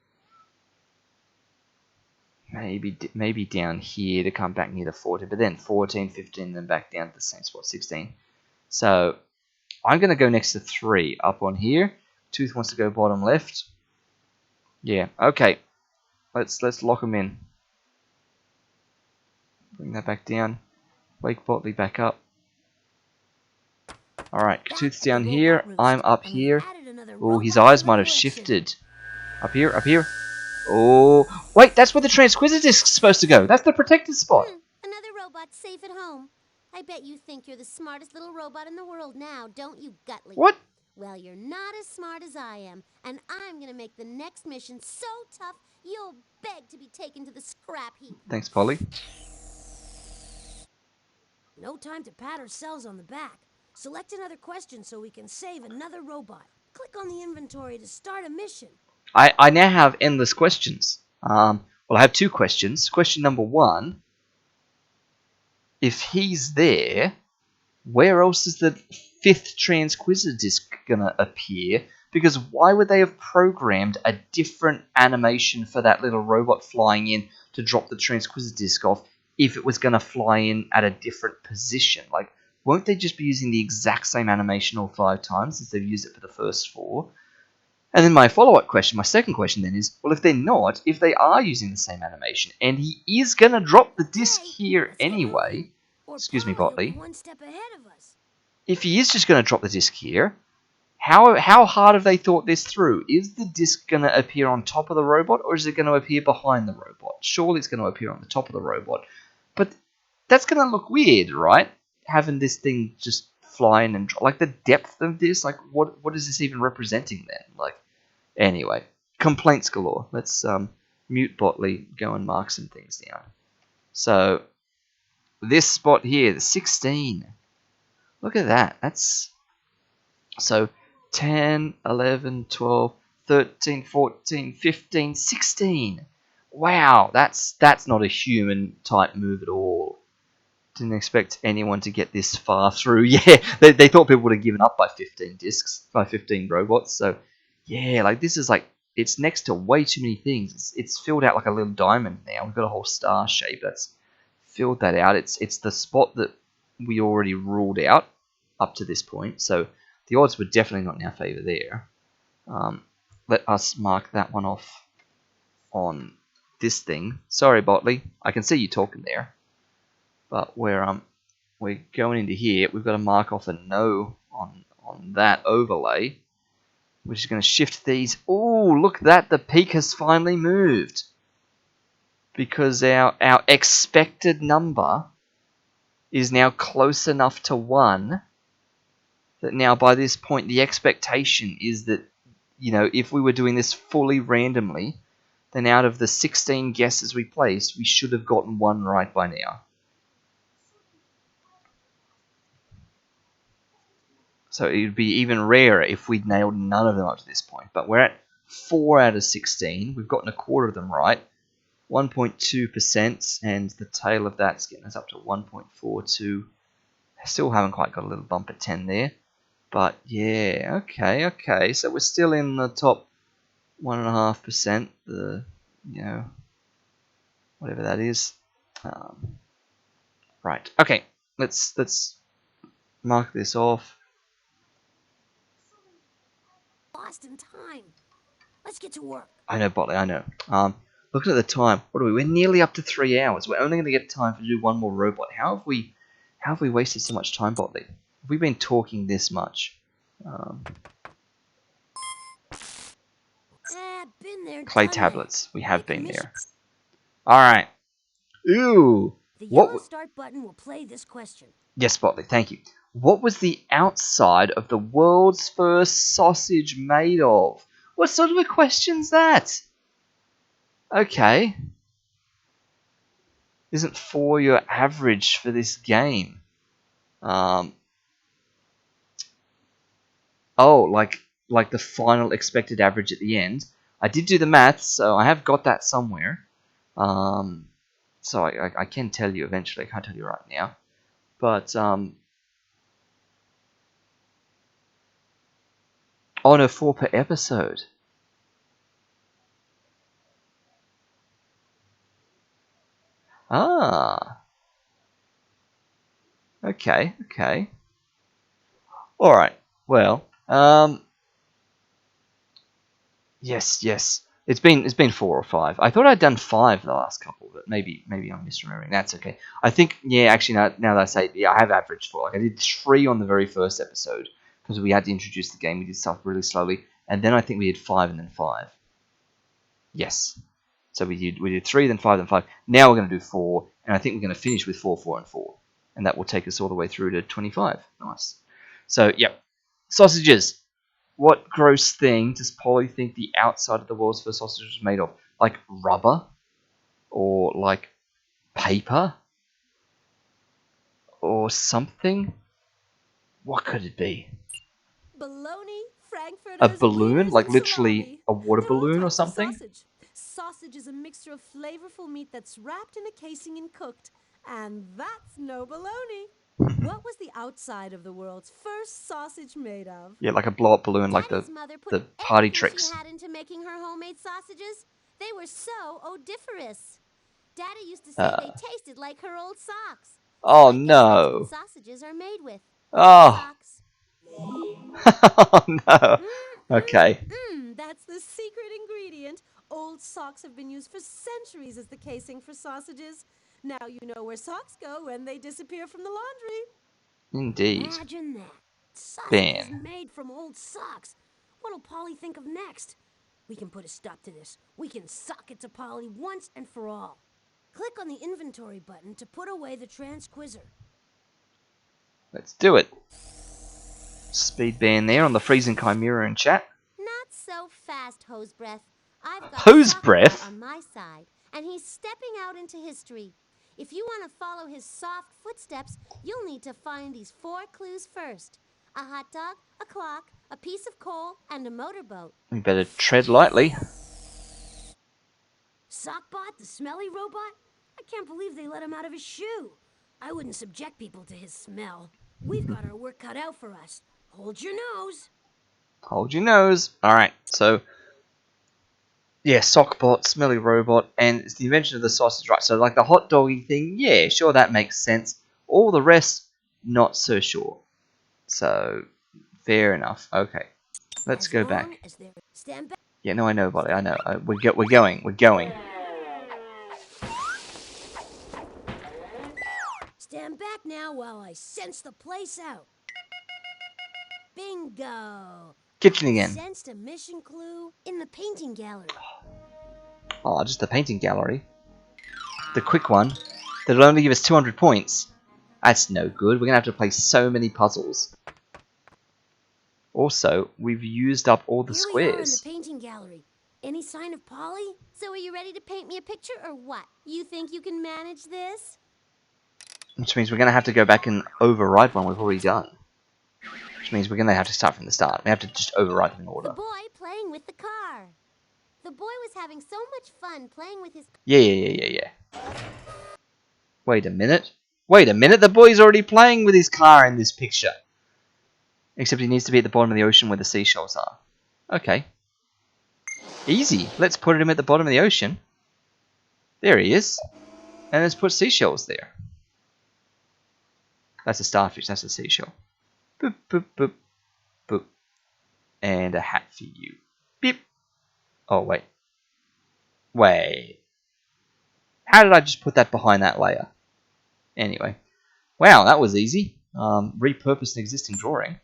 Maybe down here to come back near the 14, but then 14, 15, then back down to the same spot, 16. So I'm going to go next to 3 up on here. Tooth wants to go bottom left. Yeah, okay. Let's lock them in. Bring that back down. Wake Botley back up. Alright, Tooth's down here. I'm up here. Oh, his eyes might have shifted. Up here. Oh, wait, that's where the transquiser disc's supposed to go. That's the protected spot. Another robot safe at home. I bet you think you're the smartest little robot in the world now, don't you, Gutley? What? Well, you're not as smart as I am, and I'm gonna make the next mission so tough you'll beg to be taken to the scrap heap. Thanks, Polly. No time to pat ourselves on the back. Select another question so we can save another robot. Click on the inventory to start a mission. I now have endless questions. Well, I have 2 questions. Question number 1. If he's there, where else is the 5th transquiser disc gonna appear Because why would they have programmed a different animation for that little robot flying in to drop the transquisitor disc off if it was going to fly in at a different position? Like, won't they just be using the exact same animation all 5 times since they've used it for the first 4? And then my follow-up question, my second question then is, well, if they're not, if they are using the same animation, and he is going to drop the disc here anyway, excuse me, Botley, one step ahead of us. if he is just going to drop the disc here, how hard have they thought this through? Is the disc going to appear on top of the robot, or is it going to appear behind the robot? Surely it's going to appear on the top of the robot. But that's going to look weird, right? Having this thing just flying and like the depth of this, like what is this even representing then? Like, anyway, complaints galore. Let's mute Botley, go and mark some things down. So this spot here, the 16. Look at that. That's so 10, 11, 12, 13, 14, 15, 16. Wow, that's not a human type move at all. Didn't expect anyone to get this far through. Yeah, they thought people would have given up by 15 discs, by 15 robots. So, yeah, like this is like, it's next to way too many things. It's filled out like a little diamond now. We've got a whole star shape that's filled that out. It's the spot that we already ruled out up to this point. So the odds were definitely not in our favour there. Let us mark that one off on this thing. Sorry, Botley. I can see you talking there. But we're going into here. We've got to mark off a no on that overlay, which is going to shift these. Oh, look at that. The peak has finally moved. Because our expected number is now close enough to 1 that now by this point the expectation is that, you know, if we were doing this fully randomly, then out of the 16 guesses we placed, we should have gotten 1 right by now. So it would be even rarer if we'd nailed none of them up to this point. But we're at 4 out of 16. We've gotten a quarter of them right. 1.2%, and the tail of that's getting us up to 1.42. Still haven't quite got a little bump at 10 there. But yeah, okay. So we're still in the top 1.5%. The, you know, whatever that is. Right. Okay. Let's mark this off. Lost in time. Let's get to work. I know, Botley. I know. Looking at the time, what are we? We're nearly up to 3 hours. We're only going to get time to do one more robot. How have we wasted so much time, Botley? Have we been talking this much? Been there, Clay done tablets. that. We have Like a been mission. there. All right. Ooh. The What? yellow start button will play this question. Yes, Botley. Thank you. What was the outside of the world's first sausage made of? What sort of a question's that? Okay. Isn't 4 your average for this game? Oh, like the final expected average at the end. I did do the maths, so I have got that somewhere. So I can tell you eventually. I can't tell you right now. But, oh no, 4 per episode. Ah. Okay. Alright. Well, yes. It's been 4 or 5. I thought I'd done 5 the last couple, but maybe I'm misremembering. That's okay. I think, yeah, actually now that I say it, yeah, I have averaged 4. Like I did 3 on the very first episode because we had to introduce the game. We did stuff really slowly, and then I think we did 5 and then 5. Yes. So we did 3, then 5, then 5. Now we're going to do 4, and I think we're going to finish with 4, 4, and 4, and that will take us all the way through to 25. Nice. So, yep. Sausages. What gross thing does Polly think the outside of the world's first sausage was made of? Like rubber? Or like paper? Or something? What could it be? Bologna, frankfurters, A balloon? wieners, Like and literally salami. a water They're all balloon or types of something? sausage. Sausage is a mixture of flavorful meat that's wrapped in a casing and cooked. And that's no bologna. What was the outside of the world's first sausage made of? Yeah, like a blow-up balloon, like Daddy's mother put the party everything she tricks. had into making her homemade sausages. They were so odoriferous. Daddy used to say they tasted like her old socks. So Oh I guess that's what no! sausages are made with. Old Oh, socks. oh no! Okay. That's the secret ingredient. Old socks have been used for centuries as the casing for sausages. Now you know where socks go when they disappear from the laundry. Indeed. Imagine that. Sausages Ben. made from old socks. What'll Polly think of next? We can put a stop to this. We can sock it to Polly once and for all. Click on the inventory button to put away the transquizzer. Let's do it. Speed ban there on the freezing chimera in chat. Not so fast, Hose Breath. I've got Hose Sockbot breath? on my side, and he's stepping out into history. If you want to follow his soft footsteps, you'll need to find these 4 clues first. A hot dog, a clock, a piece of coal, and a motorboat. We better tread lightly. Sockbot, the smelly robot? I can't believe they let him out of his shoe. I wouldn't subject people to his smell. We've got our work cut out for us. Hold your nose. Hold your nose. Alright, so yeah, Sockbot, Smelly Robot, and it's the invention of the sausage, right? So, like the hot doggy thing, yeah, sure, that makes sense. All the rest, not so sure. So, fair enough. Okay, let's go back. Stand back. Yeah, no, I know, buddy. I know. We're going. We're going. Stand back now while I sense the place out. Bingo! Kitchen I again. sensed a mission clue in the painting gallery. Oh, just the painting gallery. The quick one. That'll only give us 200 points. That's no good. We're gonna have to play so many puzzles. Also, we've used up all the Here we are in the squares. painting gallery. Any sign of Polly? So are you ready to paint me a picture or what? You think you can manage this? Which means we're gonna have to go back and override one we've already done. Which means we're gonna have to start from the start. We have to just override them in The order. boy playing with the car. The boy was having so much fun playing with his... Yeah. Wait a minute. The boy's already playing with his car in this picture. Except he needs to be at the bottom of the ocean where the seashells are. Okay. Easy. Let's put him at the bottom of the ocean. There he is. And let's put seashells there. That's a starfish. That's a seashell. Boop, boop, boop, boop. And a hat for you. Beep. Oh, wait. Wait. How did I just put that behind that layer? Anyway. Wow, that was easy. Repurposed an existing drawing.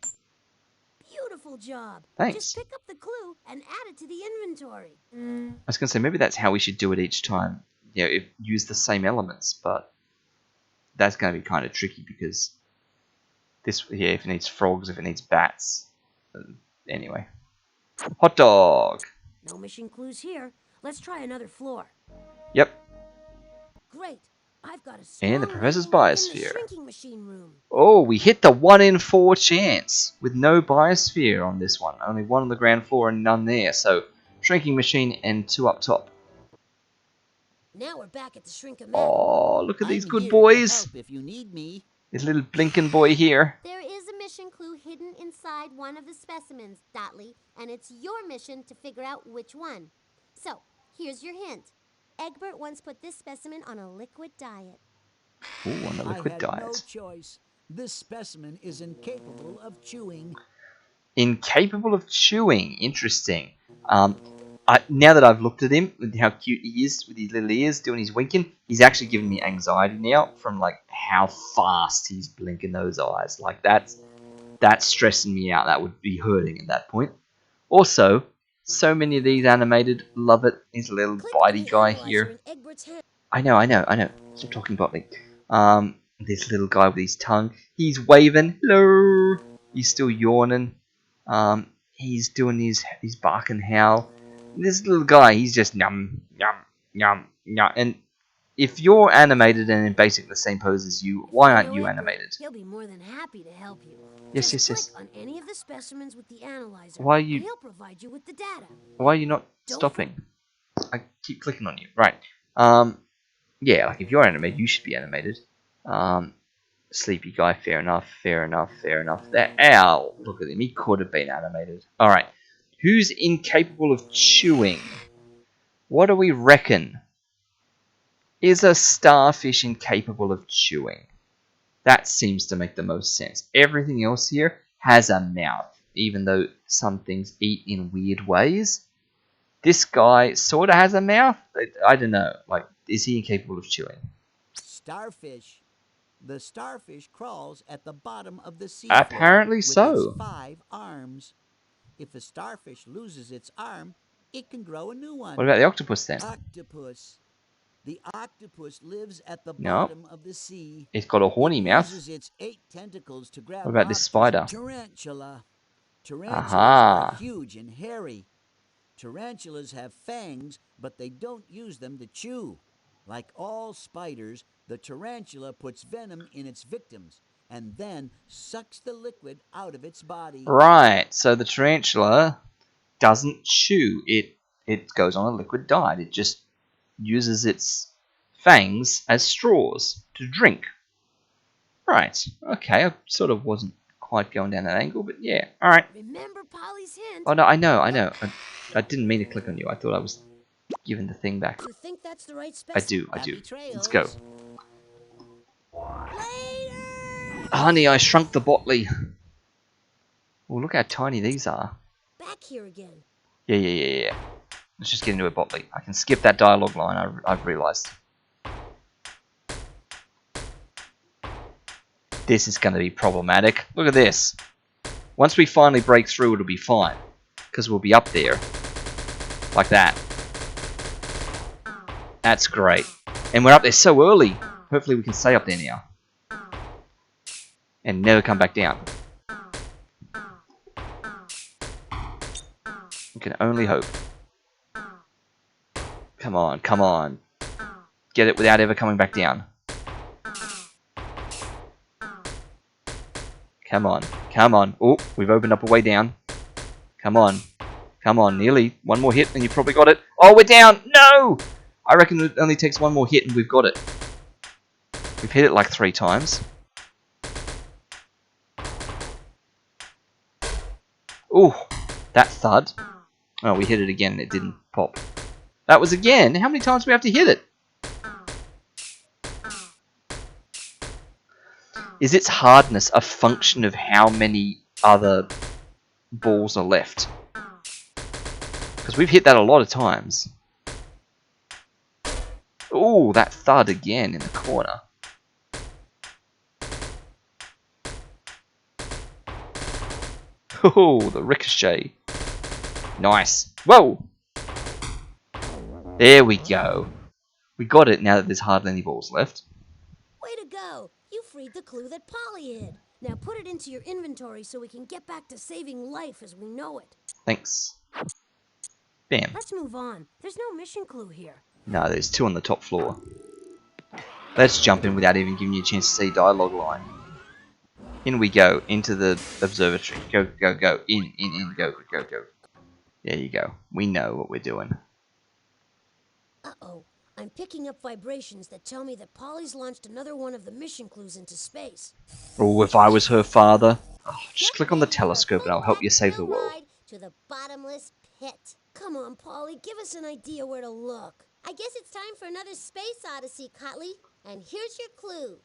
Beautiful job. Thanks. Just pick up the clue and add it to the inventory. I was going to say, maybe that's how we should do it each time. You know, use the same elements, but that's going to be kind of tricky because this, yeah, if it needs frogs, if it needs bats. Anyway. Hot dog! No mission clues here. Let's try another floor. Yep. Great. I've got a And the strong Professor's reading in the Biosphere. shrinking machine room. Oh, we hit the 1 in 4 chance with no biosphere on this one. Only 1 on the ground floor and none there. So, shrinking machine and 2 up top. Now we're back at the shrink-o-matic. Oh, look at these I'm good here boys. to help if you need me. This little blinking boy here. There is a mission clue hidden inside one of the specimens, Dotley, and it's your mission to figure out which one. So, here's your hint. Egbert once put this specimen on a liquid diet. Ooh, on the liquid I had diet. no choice. This specimen is incapable of chewing. Incapable of chewing. Interesting. Now that I've looked at him, with how cute he is with his little ears doing his winking, he's actually giving me anxiety now from like how fast he's blinking those eyes. Like that's stressing me out. That would be hurting at that point. Also, so many of these animated love it. He's a little Click on bitey the guy analyzer here. in Egbert's hand. I know. Stop talking botly. This little guy with his tongue. He's waving. Hello. He's still yawning. He's doing his bark and howl. This little guy, he's just yum. And if you're animated and in basically the same pose as you, why aren't you animated? He'll be more than happy to help you. Yes. Click on any of the specimens with the analyzer. Why are and you? he'll provide you with the data. Why are you not Don't stopping? I keep clicking on you. Right. Yeah, like if you're animated, you should be animated. Sleepy guy, fair enough, fair enough, fair enough. That ow, look at him, he could have been animated. Alright, who's incapable of chewing? What do we reckon? Is a starfish incapable of chewing? That seems to make the most sense. Everything else here has a mouth, even though some things eat in weird ways. This guy sort of has a mouth. I don't know. Like, is he incapable of chewing? Starfish. The starfish crawls at the bottom of the seafloor Apparently with its so. 5 arms. If a starfish loses its arm, it can grow a new one. What about the octopus then? Octopus. The octopus lives at the No. bottom of the sea. It's got a horny It mouth. uses its 8 tentacles to grab What about this objects. spider? Tarantula. Tarantulas are Aha. huge and hairy. Tarantulas have fangs, but they don't use them to chew. Like all spiders, the tarantula puts venom in its victims and then sucks the liquid out of its body. Right, so the tarantula doesn't chew. It goes on a liquid diet. It just uses its fangs as straws to drink. Right, okay, I sort of wasn't quite going down that angle, but yeah, alright. Remember Polly's hint? Oh no, I know. I didn't mean to click on you. I thought I was giving the thing back. You think that's the right I space? do. Happy Let's go. trails. Later! Honey, I shrunk the Botley. Oh, look how tiny these are. Back here again. Yeah. Let's just get into a Botley. I can skip that dialogue line, I've realised. This is going to be problematic. Look at this. Once we finally break through, it'll be fine. Because we'll be up there. Like that. That's great. And we're up there so early. Hopefully we can stay up there now. And never come back down. We can only hope. Come on. Get it without ever coming back down. Come on. Oh, we've opened up a way down. Come on, nearly. One more hit and you probably got it. Oh, we're down! No! I reckon it only takes one more hit and we've got it. We've hit it like 3 times. Ooh, that thud. Oh, we hit it again and it didn't pop. That was again? How many times do we have to hit it? Is its hardness a function of how many other balls are left? Because we've hit that a lot of times. Ooh, that thud again in the corner. Oh, the ricochet. Nice. Whoa! There we go. We got it now that there's hardly any balls left. Way to go! You freed the clue that Polly hid. Now put it into your inventory so we can get back to saving life as we know it. Thanks. Bam. Let's move on. There's no mission clue here. No, there's 2 on the top floor. Let's jump in without even giving you a chance to see dialogue line. In we go, into the observatory. Go. In, go. There you go. We know what we're doing. Uh-oh. I'm picking up vibrations that tell me that Polly's launched another one of the mission clues into space. Oh, if I was her father. Oh, just click on the telescope and I'll help you save the world. To the bottomless pit. Come on, Polly, give us an idea where to look. I guess it's time for another space odyssey, Cotley. And here's your clue.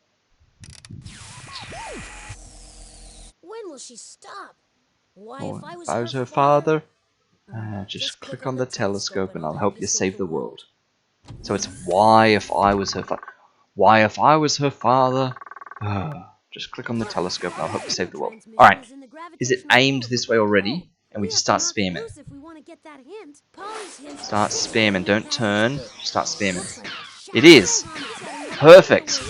When will she stop? Why, Oh, if I was her father, just click on the telescope and I'll help you save the world. So it's why if I was her father. Why if I was her father. Just click on the telescope and I'll help you save the world. Alright, is it aimed this way already? And we just start spamming. Start spamming, don't turn. Start spamming. It is! Perfect!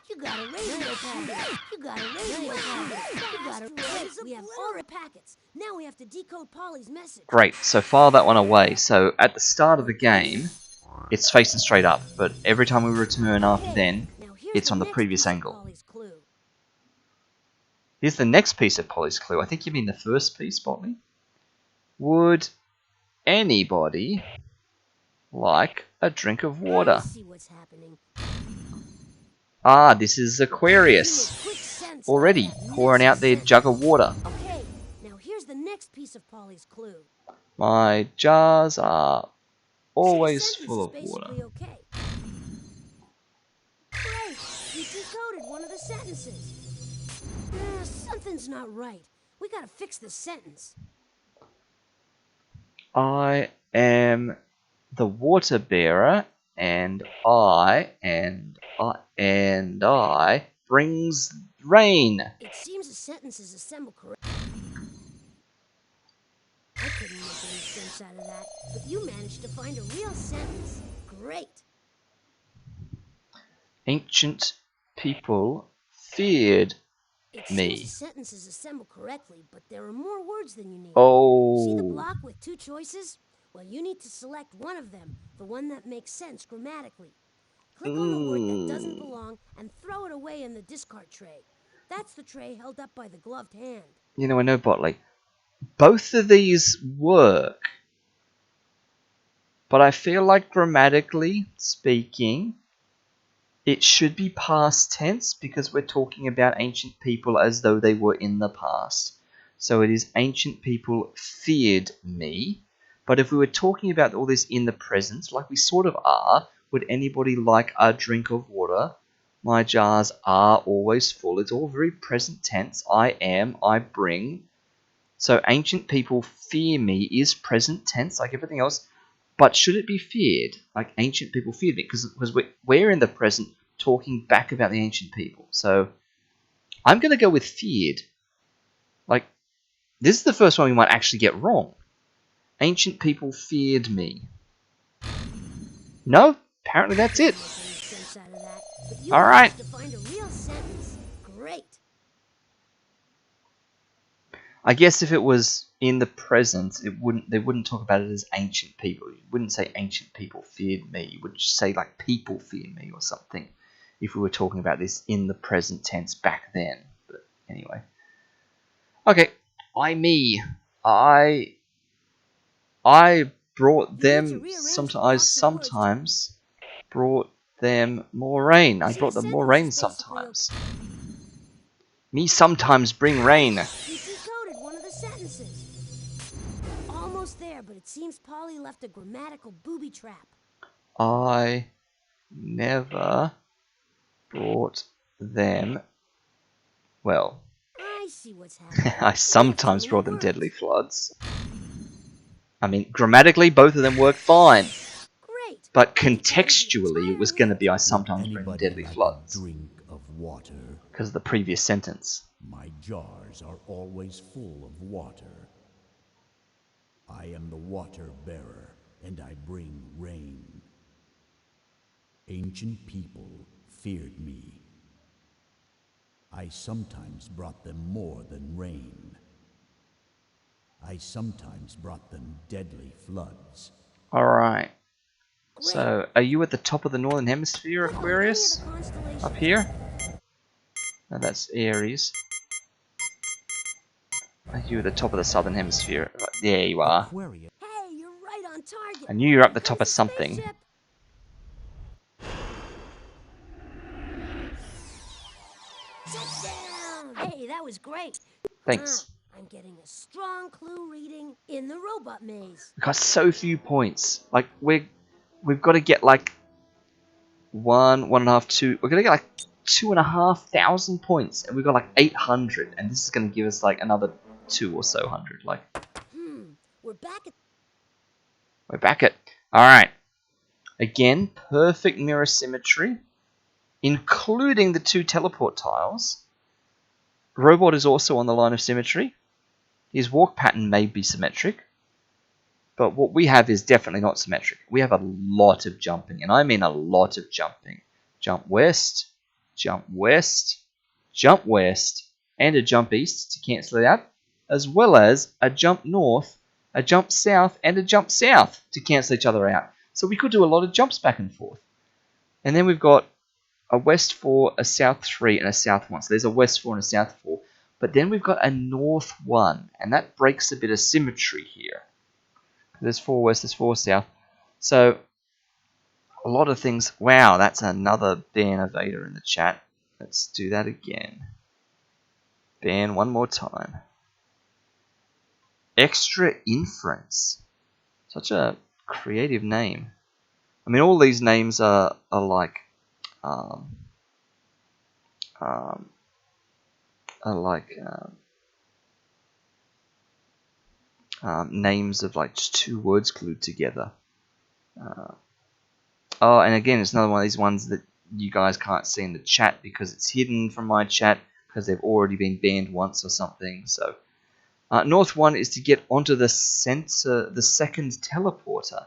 You got a radio packet. We have all the packets. Now we have to decode Polly's message. Great, so file that one away. So at the start of the game, it's facing straight up, but every time we return after then, it's on the previous angle. Here's the next piece of Polly's clue. I think you mean the first piece, Botley. Would anybody like a drink of water? See what's happening. Ah, this is Aquarius. You make quick sense. Already That pouring makes out their sense. jug of water. Okay, now here's the next piece of Polly's clue. My jars are always Sentence full is of water. basically okay. Great, you decoded one of the sentences. Something's not right. We gotta fix this sentence. I am the water bearer, and I brings rain. It seems the sentences assemble correctly. I couldn't make any sense out of that, but you managed to find a real sentence. Great. Ancient people feared It seems the me. sentences assemble correctly, but there are more words than you need. See the Oh, block with two choices? Well, you need to select one of them, the one that makes sense grammatically. Click on the word that doesn't belong and throw it away in the discard tray. That's the tray held up by the gloved hand. you know, I know, Botley. Both of these work, but I feel like grammatically speaking, it should be past tense because we're talking about ancient people as though they were in the past. So it is ancient people feared me. But if we were talking about all this in the present, like we sort of are, would anybody like a drink of water? My jars are always full. It's all very present tense. I am, I bring. So ancient people fear me is present tense like everything else. But should it be feared? Like ancient people feared me? Because we're in the present talking back about the ancient people. So I'm going to go with feared. Like, this is the first one we might actually get wrong. Ancient people feared me. No? Apparently that's it. Alright. To find a real sentence. Great. I guess if it was in the present, they wouldn't talk about it as ancient people. You wouldn't say ancient people feared me. You would just say like people fear me or something. If we were talking about this in the present tense back then. But anyway. Okay. I brought them sometimes brought them more rain. I brought them more rain sometimes. Me sometimes bring rain. You decoded one of the sentences. Almost there, but it seems Polly left a grammatical booby trap. I never brought them. Well, I see what's happening. I sometimes brought them deadly floods. I mean, grammatically, both of them work fine. Great. But contextually, it was going to be I sometimes bring them Anybody deadly like floods. a drink of water? Because of the previous sentence. My jars are always full of water. I am the water bearer, and I bring rain. Ancient people feared me. I sometimes brought them more than rain. I sometimes brought them deadly floods. Alright. So, are you at the top of the northern hemisphere, Aquarius? Up here? No, that's Aries. Are you at the top of the southern hemisphere? There you are. Aquarius. Hey, you're right on target. I knew you were up the top of something. Touchdown! Hey, that was great. Thanks. I'm getting a strong clue reading in the robot maze. We've got so few points. Like, we've got to get like 1.5, 2. We're going to get like 2,500 points. And we've got like 800. And this is going to give us like another 2 or so hundred. Like, We're back at... we're back at... Alright. Again, perfect mirror symmetry. Including the 2 teleport tiles. Robot is also on the line of symmetry. His walk pattern may be symmetric. But what we have is definitely not symmetric. We have a lot of jumping. And I mean a lot of jumping. Jump west. Jump west. Jump west. And a jump east to cancel it out. As well as a jump north. A jump south. And a jump south to cancel each other out. So we could do a lot of jumps back and forth. And then we've got a west 4, a south 3, and a south 1. So there's a west 4 and a south 4. But then we've got a north 1. And that breaks a bit of symmetry here. There's 4 west, there's 4 south. So a lot of things. Wow, that's another ban evader in the chat. Let's do that again. Ban one more time. Extra inference. Such a creative name. I mean, all these names are like um, um, are like names of like just two words glued together. Oh, and again, it's another one of these ones that you guys can't see in the chat because it's hidden from my chat because they've already been banned once or something. So, North 1 is to get onto the center, the second teleporter.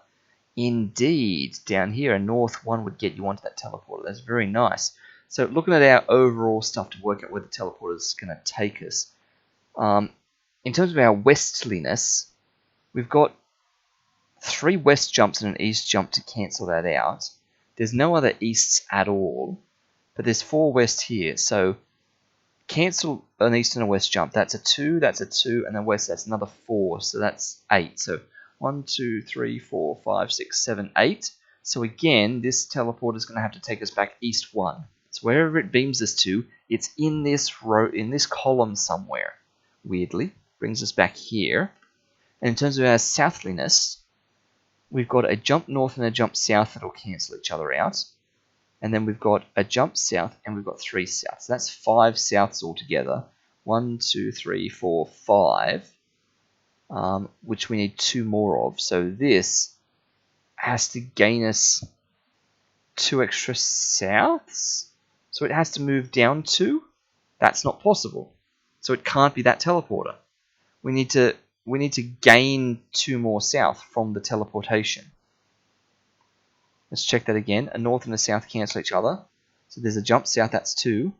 Indeed, down here, a North 1 would get you onto that teleporter. That's very nice. So, looking at our overall stuff to work out where the teleporter is going to take us. In terms of our westliness, we've got 3 west jumps and an east jump to cancel that out. There's no other easts at all, but there's 4 west here. So cancel an east and a west jump. That's a 2, and then west, that's another 4. So that's 8. So 1, 2, 3, 4, 5, 6, 7, 8. So again, this teleporter is going to have to take us back east 1. So wherever it beams us to, it's in this row, in this column somewhere. Weirdly, brings us back here. And in terms of our southliness, we've got a jump north and a jump south that'll cancel each other out. And then we've got a jump south and we've got 3 souths. So that's 5 souths altogether. 1, 2, 3, 4, 5. Which we need 2 more of. So this has to gain us 2 extra souths. So it has to move down 2. That's not possible. So it can't be that teleporter. We need to gain 2 more south from the teleportation. Let's check that again. A north and a south cancel each other. So there's a jump south, that's 2.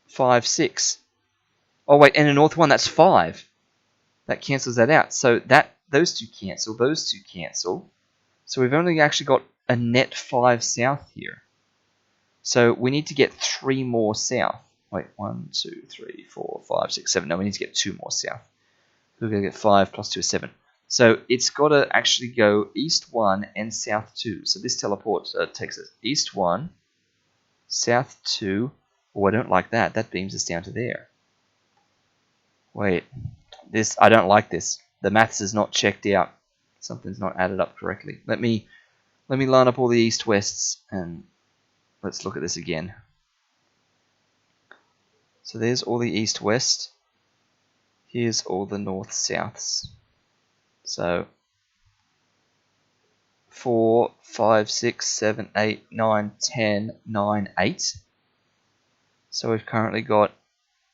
5, 6. Oh wait, and a north 1, that's 5. That cancels that out. So those 2 cancel, those 2 cancel. So we've only actually got a net 5 south here. So we need to get 3 more south. Wait, 1, 2, 3, 4, 5, 6, 7. No, we need to get 2 more south. We're going to get 5 plus 2 is 7. So it's got to actually go east 1 and south 2. So this teleport takes us east 1, south 2. Oh, I don't like that. That beams us down to there. Wait, I don't like this. The maths is not checked out. Something's not added up correctly. Let me line up all the east wests and let's look at this again. So there's all the east west. Here's all the north souths. So 4, 5, 6, 7, 8, 9, 10, 9, 8. So we've currently got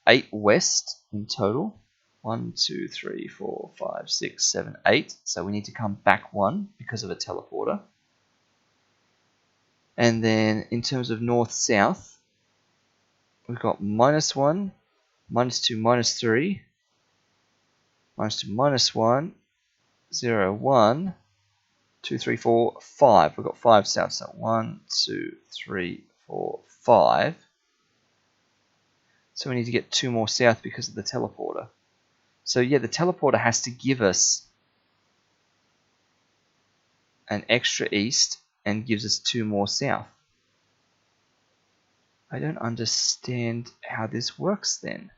8 west in total. 1, 2, 3, 4, 5, 6, 7, 8. So we need to come back 1 because of a teleporter. And then in terms of north-south, we've got -1, -2, -3, -2, -1, 0, 1, 2, 3, 4, 5. We've got 5 south. So 1, 2, 3, 4, 5. So we need to get 2 more south because of the teleporter. So yeah, the teleporter has to give us an extra east and gives us 2 more south. I don't understand how this works then.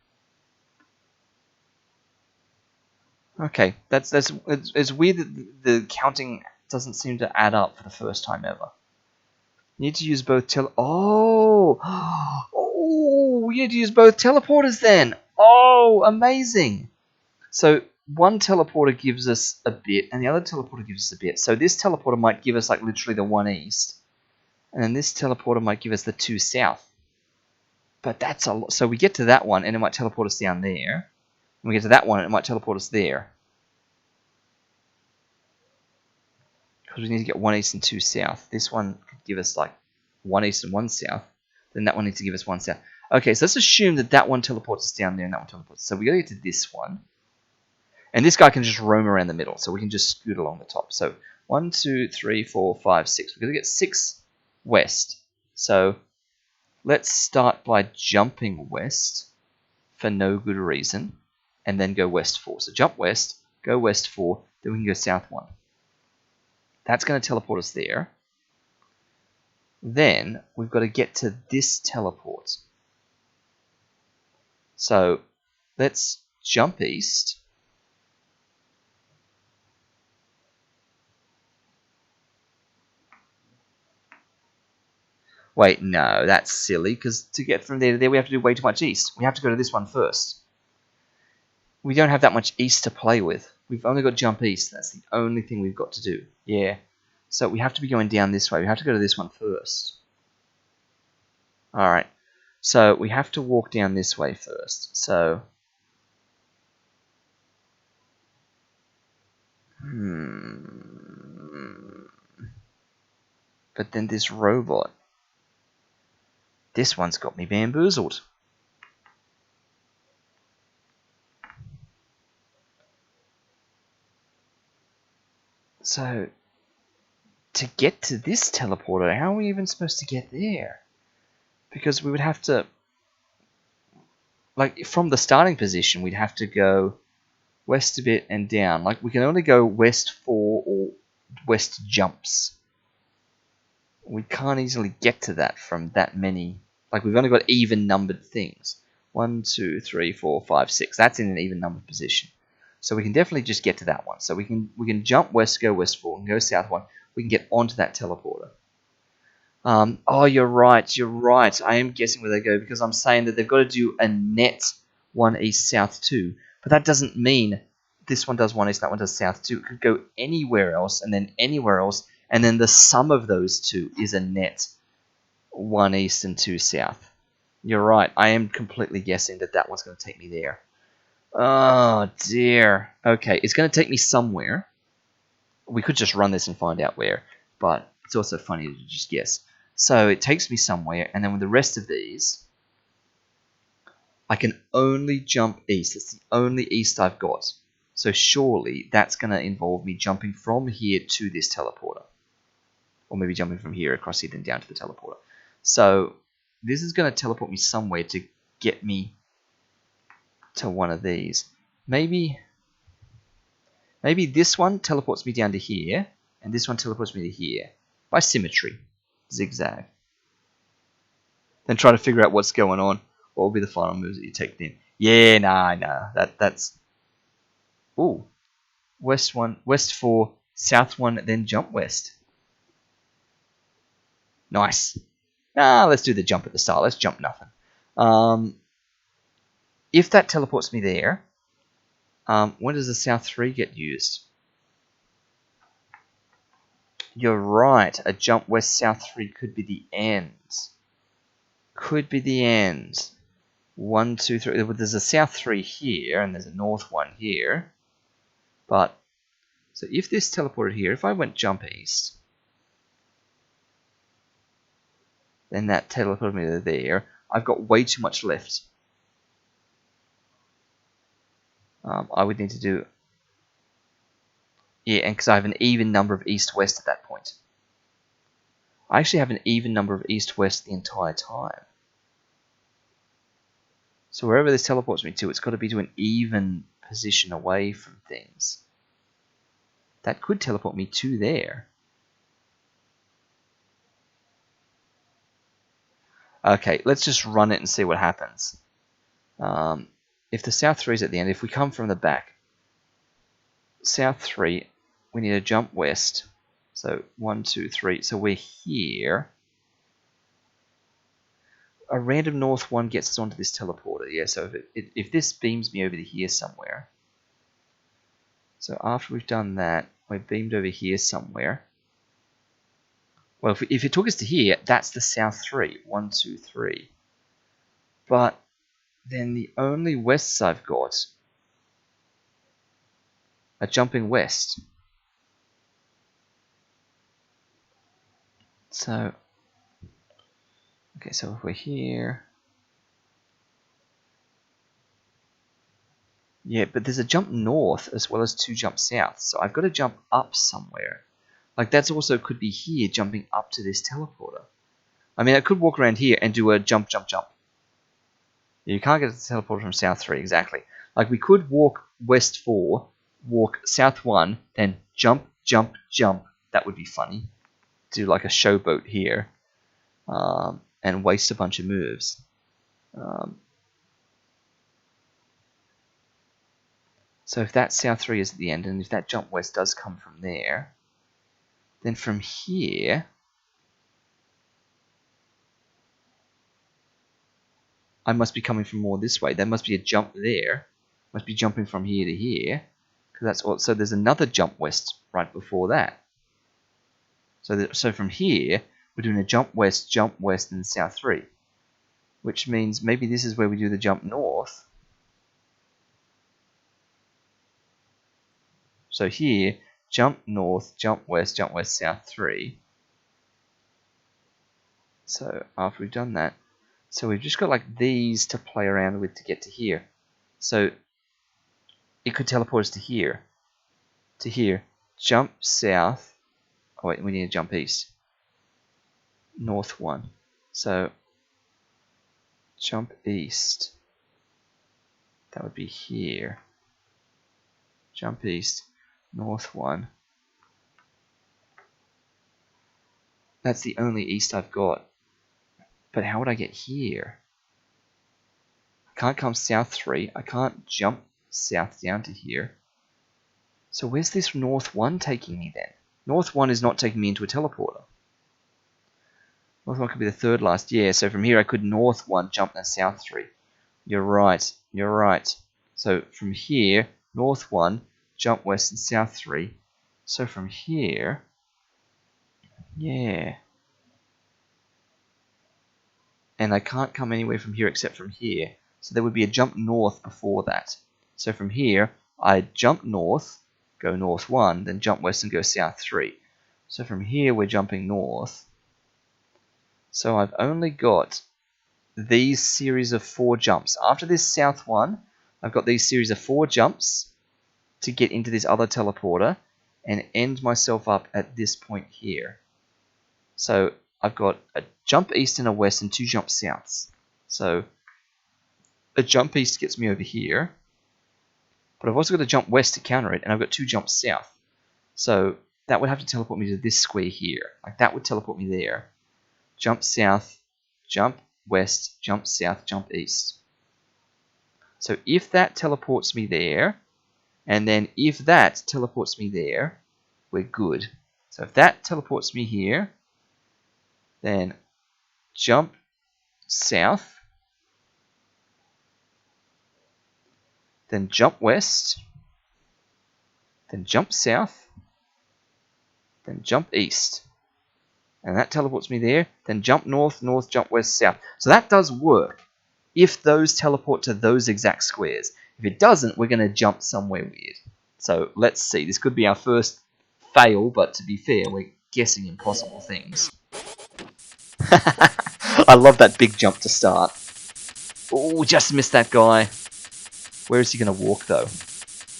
Okay, it's weird that the counting doesn't seem to add up for the first time ever. You need to use both oh, we need to use both teleporters then. Oh, amazing. So one teleporter gives us a bit, and the other teleporter gives us a bit. So this teleporter might give us like literally the 1 east, and then this teleporter might give us the 2 south. But that's a lot. So we get to that one, and it might teleport us down there. And we get to that one, and it might teleport us there. Because we need to get 1 east and 2 south. This one could give us like 1 east and 1 south. Then that one needs to give us 1 south. Okay, so let's assume that that one teleports us down there, and that one teleports us. So we gotta get to this one. And this guy can just roam around the middle, so we can just scoot along the top. So 1, 2, 3, 4, 5, 6. We're going to get 6 west. So let's start by jumping west for no good reason, and then go west 4. So jump west, go west 4, then we can go south 1. That's going to teleport us there. Then we've got to get to this teleport. So let's jump east. Wait, no, that's silly, because to get from there to there we have to do way too much east. We have to go to this one first. We don't have that much east to play with. We've only got jump east. That's the only thing we've got to do. Yeah. So we have to be going down this way. We have to go to this one first. Alright. So we have to walk down this way first. So... But then this robot... This one's got me bamboozled. So... To get to this teleporter, how are we even supposed to get there? Because we would have to... Like, from the starting position, we'd have to go west a bit and down. Like, we can only go west 4 or west jumps. We can't easily get to that from that many. Like, we've only got even numbered things. 1, 2, 3, 4, 5, 6. That's in an even numbered position. So we can definitely just get to that one. So we can jump west, go west 4, and go south 1. We can get onto that teleporter. Oh, you're right. I am guessing where they go because I'm saying that they've got to do a net 1 east, south 2. But that doesn't mean this one does 1 east, that one does south 2. It could go anywhere else and then anywhere else. And then the sum of those two is a net 1 east and 2 south. You're right. I am completely guessing that that one's going to take me there. Oh, dear. Okay, it's going to take me somewhere. We could just run this and find out where. But it's also funny to just guess. So it takes me somewhere. And then with the rest of these, I can only jump east. That's the only east I've got. So surely that's going to involve me jumping from here to this teleporter. Or maybe jumping from here across here then down to the teleporter. So this is going to teleport me somewhere to get me to one of these. Maybe this one teleports me down to here, and this one teleports me to here. By symmetry. Zigzag. Then try to figure out what's going on. What will be the final moves that you take then? Yeah, nah. That's... Ooh. West 1, west 4, south 1, then jump west. Nice. Let's do the jump at the start. Let's jump nothing. If that teleports me there, when does the south 3 get used? You're right. A jump west south 3 could be the end. Could be the end. 1, 2, 3. There's a south 3 here, and there's a north 1 here. But, so if this teleported here, if I went jump east, then that teleported me to there. I've got way too much left. I would need to do... Yeah, and because I have an even number of east-west at that point. I actually have an even number of east-west the entire time. So wherever this teleports me to, it's got to be to an even position away from things. That could teleport me to there. Okay, let's just run it and see what happens. If the south 3 is at the end, if we come from the back, south 3, we need to jump west. So 1, 2, 3. So we're here. A random north 1 gets us onto this teleporter. Yeah, so if this beams me over to here somewhere. So after we've done that, we're beamed over here somewhere. Well, if it took us to here, that's the south 3. 1, 2, 3. But then the only wests I've got are jumping west. So, okay, so if we're here... Yeah, but there's a jump north as well as 2 jump south. So I've got to jump up somewhere. Like, that's also could be here, jumping up to this teleporter. I mean, I could walk around here and do a jump, jump, jump. You can't get to the teleporter from south 3, exactly. Like, we could walk west 4, walk south 1, then jump, jump, jump, That would be funny. Do like a showboat here, and waste a bunch of moves. So if that South 3 is at the end, and if that jump west does come from there, then from here, I must be coming from more this way. There must be a jump there. Must be jumping from here to here. Because that's what. So there's another jump west right before that. So from here, we're doing a jump west, and South 3. Which means maybe this is where we do the jump north. So here, jump north, jump west, South 3. So after we've done that, so we've just got like these to play around with to get to here. So it could teleport us to here. To here. Jump south. Oh wait, we need to jump east. North 1. So jump east. That would be here. Jump east. North 1. That's the only east I've got. But how would I get here? I can't come south 3. I can't jump south down to here. So where's this north 1 taking me then? North 1 is not taking me into a teleporter. North 1 could be the third last. Yeah, so from here I could north 1 jump and south 3. You're right. You're right. So from here, north 1, jump west and south 3. So from here, yeah. And I can't come anywhere from here except from here. So there would be a jump north before that. So from here, I jump north, go north 1, then jump west and go south 3. So from here, we're jumping north. So I've only got these series of 4 jumps. After this south 1, I've got these series of 4 jumps to get into this other teleporter and end myself up at this point here. So I've got a jump east and a west and 2 jump souths. So a jump east gets me over here, but I've also got a jump west to counter it, and I've got 2 jumps south. So that would have to teleport me to this square here. Like that would teleport me there. Jump south, jump west, jump south, jump east. So if that teleports me there, and then if that teleports me there, we're good. So if that teleports me here, then jump south, then jump west, then jump south, then jump east. And that teleports me there, then jump north, north, jump west, south. So that does work if those teleport to those exact squares. If it doesn't, we're going to jump somewhere weird. So let's see. This could be our first fail, but to be fair, we're guessing impossible things. I love that big jump to start. Oh, just missed that guy. Where is he going to walk, though?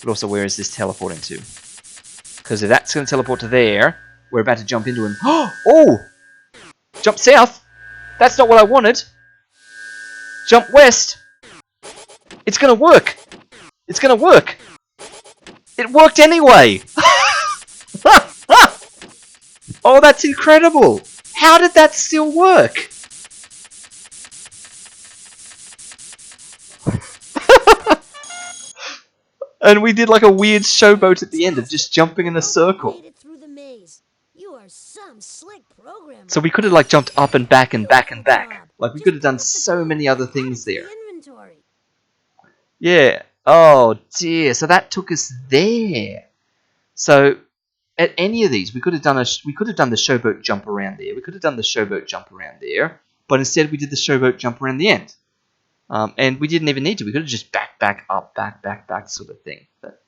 But also, where is this teleporting to? Because if that's going to teleport to there, we're about to jump into him. Oh! Jump south! That's not what I wanted! Jump west! It's going to work! It's going to work! It worked anyway! Oh, that's incredible! How did that still work? And we did like a weird showboat at the end of just jumping in a circle. Made it through the maze. You are some slick programmer. So we could have like jumped up and back and back and Beautiful back. job. Like we Just could have pick done up the so clue many other and add it things to the there. inventory. Yeah. Oh dear. So that took us there. So at any of these, we could have done the showboat jump around there. We could have done the showboat jump around there, but instead we did the showboat jump around the end. And we didn't even need to. We could have just back, up, back sort of thing. But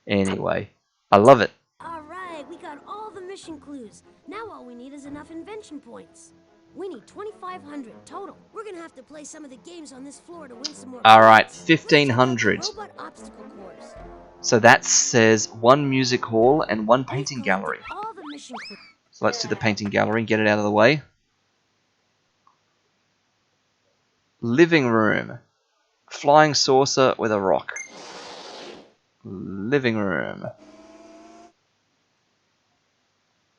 anyway, I love it. All right, we got all the mission clues. Now all we need is enough invention points. We need 2,500 total. We're gonna have to play some of the games on this floor to win some more All right, points. Let's check out the 1,500. robot obstacle course. So that says 1 music hall and 1 painting We've collected gallery. all the mission clues. So let's do the painting gallery and get it out of the way. Living room. Flying saucer with a rock. Living room.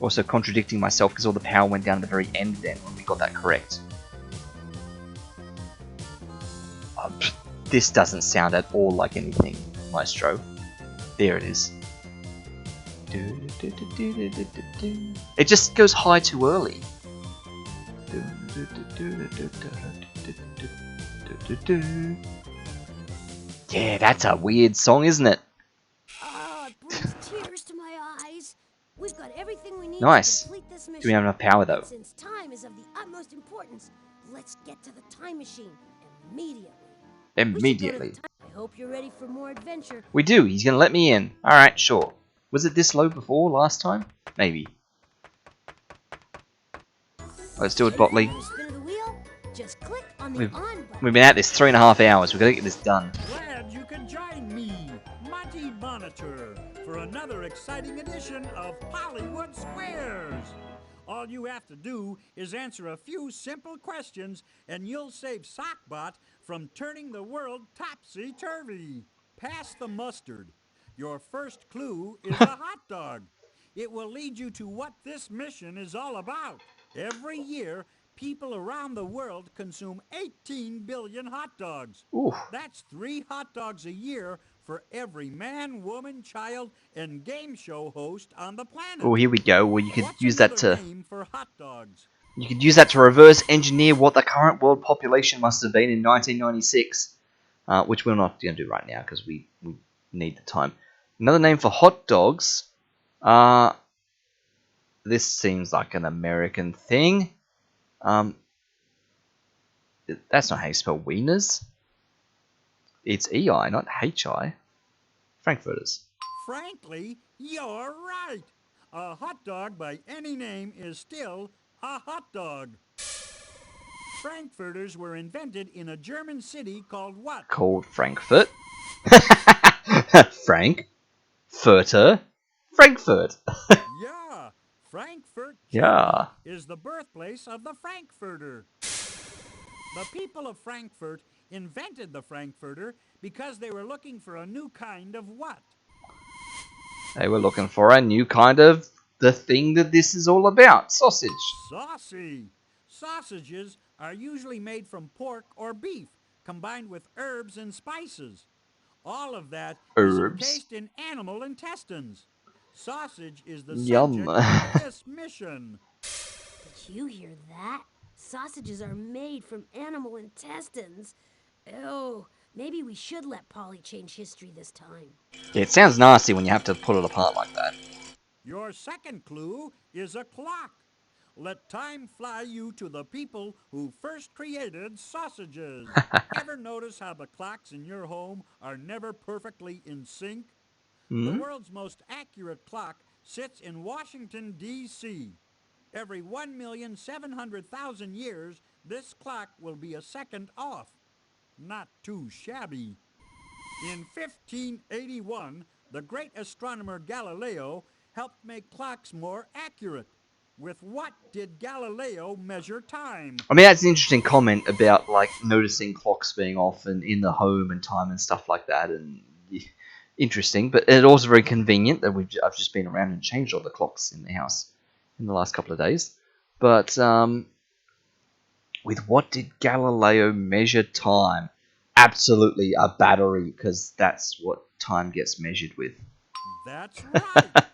Also contradicting myself because all the power went down at the very end then when we got that correct. This doesn't sound at all like anything, Maestro. There it is. It just goes high too early. Yeah, that's a weird song, isn't it? Oh, it brings tears to my eyes. We've got everything we need Nice. to complete this mission. Do we have enough power though? But since time is of the utmost importance, let's get to the time machine immediately. Immediately. I hope you're ready for more adventure. We do. He's gonna let me in. Alright, sure. Was it this low before last time? Maybe. Let's do it, Botley. Spin of the wheel, just click on the We've, on button. we've been at this 3.5 hours. We've got to get this done. Glad you can join me, Monty Monitor, for another exciting edition of Hollywood Squares. All you have to do is answer a few simple questions, and you'll save Sockbot from turning the world topsy-turvy. Pass the mustard. Your first clue is a hot dog. It will lead you to what this mission is all about. Every year, people around the world consume 18 billion hot dogs. Ooh. That's 3 hot dogs a year for every man, woman, child, and game show host on the planet. Oh, here we go. Well, you could What's use that another to name for hot dogs? you could use that to reverse engineer what the current world population must have been in 1996, which we're not going to do right now because we need the time. Another name for hot dogs. This seems like an American thing. That's not how you spell wieners. It's EI, not HI. Frankfurters. Frankly, you're right. A hot dog by any name is still a hot dog. Frankfurters were invented in a German city called what? Called Frankfurt. Frankfurter. Frankfurt. Yeah, Frankfurt, Yeah. Germany is the birthplace of the Frankfurter. The people of Frankfurt invented the Frankfurter because they were looking for a new kind of what? They were looking for a new kind of the thing that this is all about. Sausage. Saucy. Sausages are usually made from pork or beef, combined with herbs and spices. All of that is Herbs. encased in animal intestines. Sausage is the Yum. subject of this mission. Did you hear that? Sausages are made from animal intestines. Oh, maybe we should let Polly change history this time. Yeah, it sounds nasty when you have to pull it apart like that. Your second clue is a clock. Let time fly you to the people who first created sausages. Ever notice how the clocks in your home are never perfectly in sync? The world's most accurate clock sits in Washington, D.C. Every 1,700,000 years, this clock will be a second off. Not too shabby. In 1581, the great astronomer Galileo helped make clocks more accurate. With what did Galileo measure time? I mean, that's an interesting comment about like noticing clocks being off and in the home and time and stuff like that. And interesting, but it's also very convenient that I've just been around and changed all the clocks in the house in the last couple of days. But with what did Galileo measure time? Absolutely a battery, because that's what time gets measured with. That's right.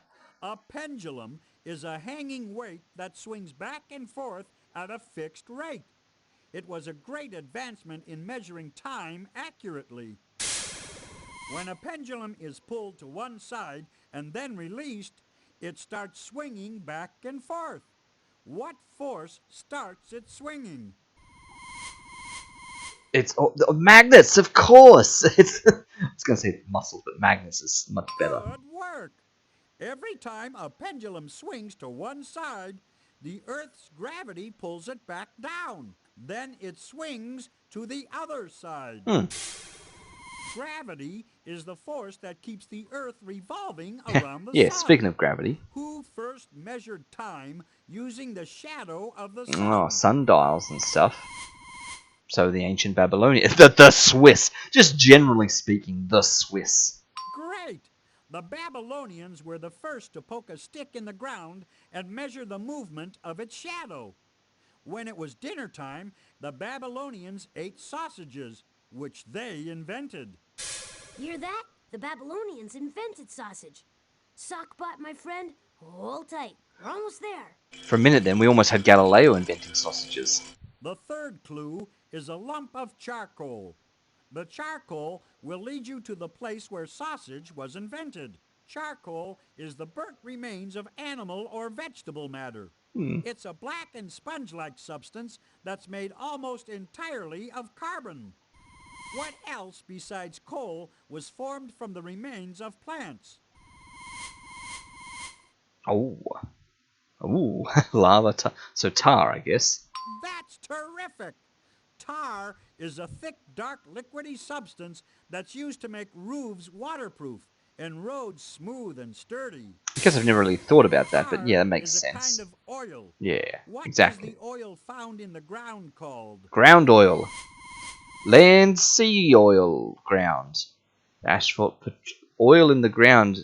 A pendulum is a hanging weight that swings back and forth at a fixed rate. It was a great advancement in measuring time accurately. When a pendulum is pulled to one side and then released, it starts swinging back and forth. What force starts it swinging? It's magnets, of course. I was going to say muscles, but magnets is much better. Good work. Every time a pendulum swings to one side, the Earth's gravity pulls it back down. Then it swings to the other side. Gravity is the force that keeps the Earth revolving around the Yeah, sun. speaking of gravity. Who first measured time using the shadow of the sun? Oh, sundials and stuff. So the ancient Babylonians. The Swiss. Just generally speaking, the Swiss. Great. The Babylonians were the first to poke a stick in the ground and measure the movement of its shadow. When it was dinner time, the Babylonians ate sausages, which they invented. Hear that? The Babylonians invented sausage. Sockbot, my friend, hold tight. We're almost there. For a minute then, we almost had Galileo inventing sausages. The third clue is a lump of charcoal. The charcoal will lead you to the place where sausage was invented. Charcoal is the burnt remains of animal or vegetable matter. It's a black and sponge-like substance that's made almost entirely of carbon. What else besides coal was formed from the remains of plants? Oh. Ooh, lava. So tar, I guess. That's terrific! Tar is a thick, dark, liquidy substance that's used to make roofs waterproof and roads smooth and sturdy. I guess I've never really thought about that, but Tar yeah, that makes is a kind sense. of oil. Yeah, What exactly. is the oil found in the ground called? Ground oil. Land, sea oil, ground. Asphalt, oil in the ground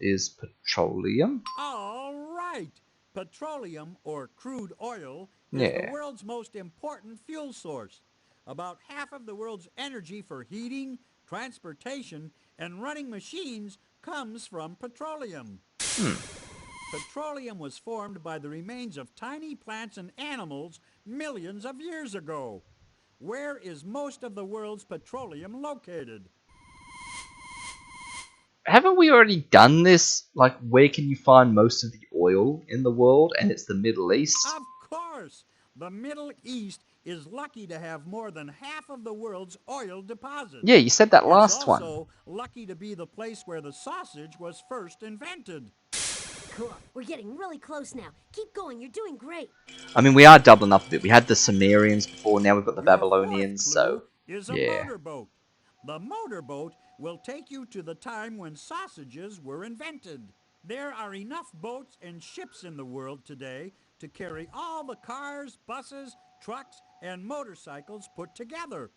is petroleum. All right. Petroleum, or crude oil, is the Yeah. world's most important fuel source. About half of the world's energy for heating, transportation, and running machines comes from petroleum. Petroleum was formed by the remains of tiny plants and animals millions of years ago. Where is most of the world's petroleum located? Haven't we already done this? Like, where can you find most of the oil in the world? And it's the Middle East. Of course! The Middle East is lucky to have more than half of the world's oil deposits. Yeah, you said that It's last one. also lucky to be the place where the sausage was first invented. Cool. We're getting really close now. Keep going. You're doing great. I mean, we are doubling up a bit. We had the Sumerians before, now we've got the Your Babylonians, fourth so clue is a yeah. motorboat. The motorboat will take you to the time when sausages were invented. There are enough boats and ships in the world today to carry all the cars, buses, trucks, and motorcycles put together.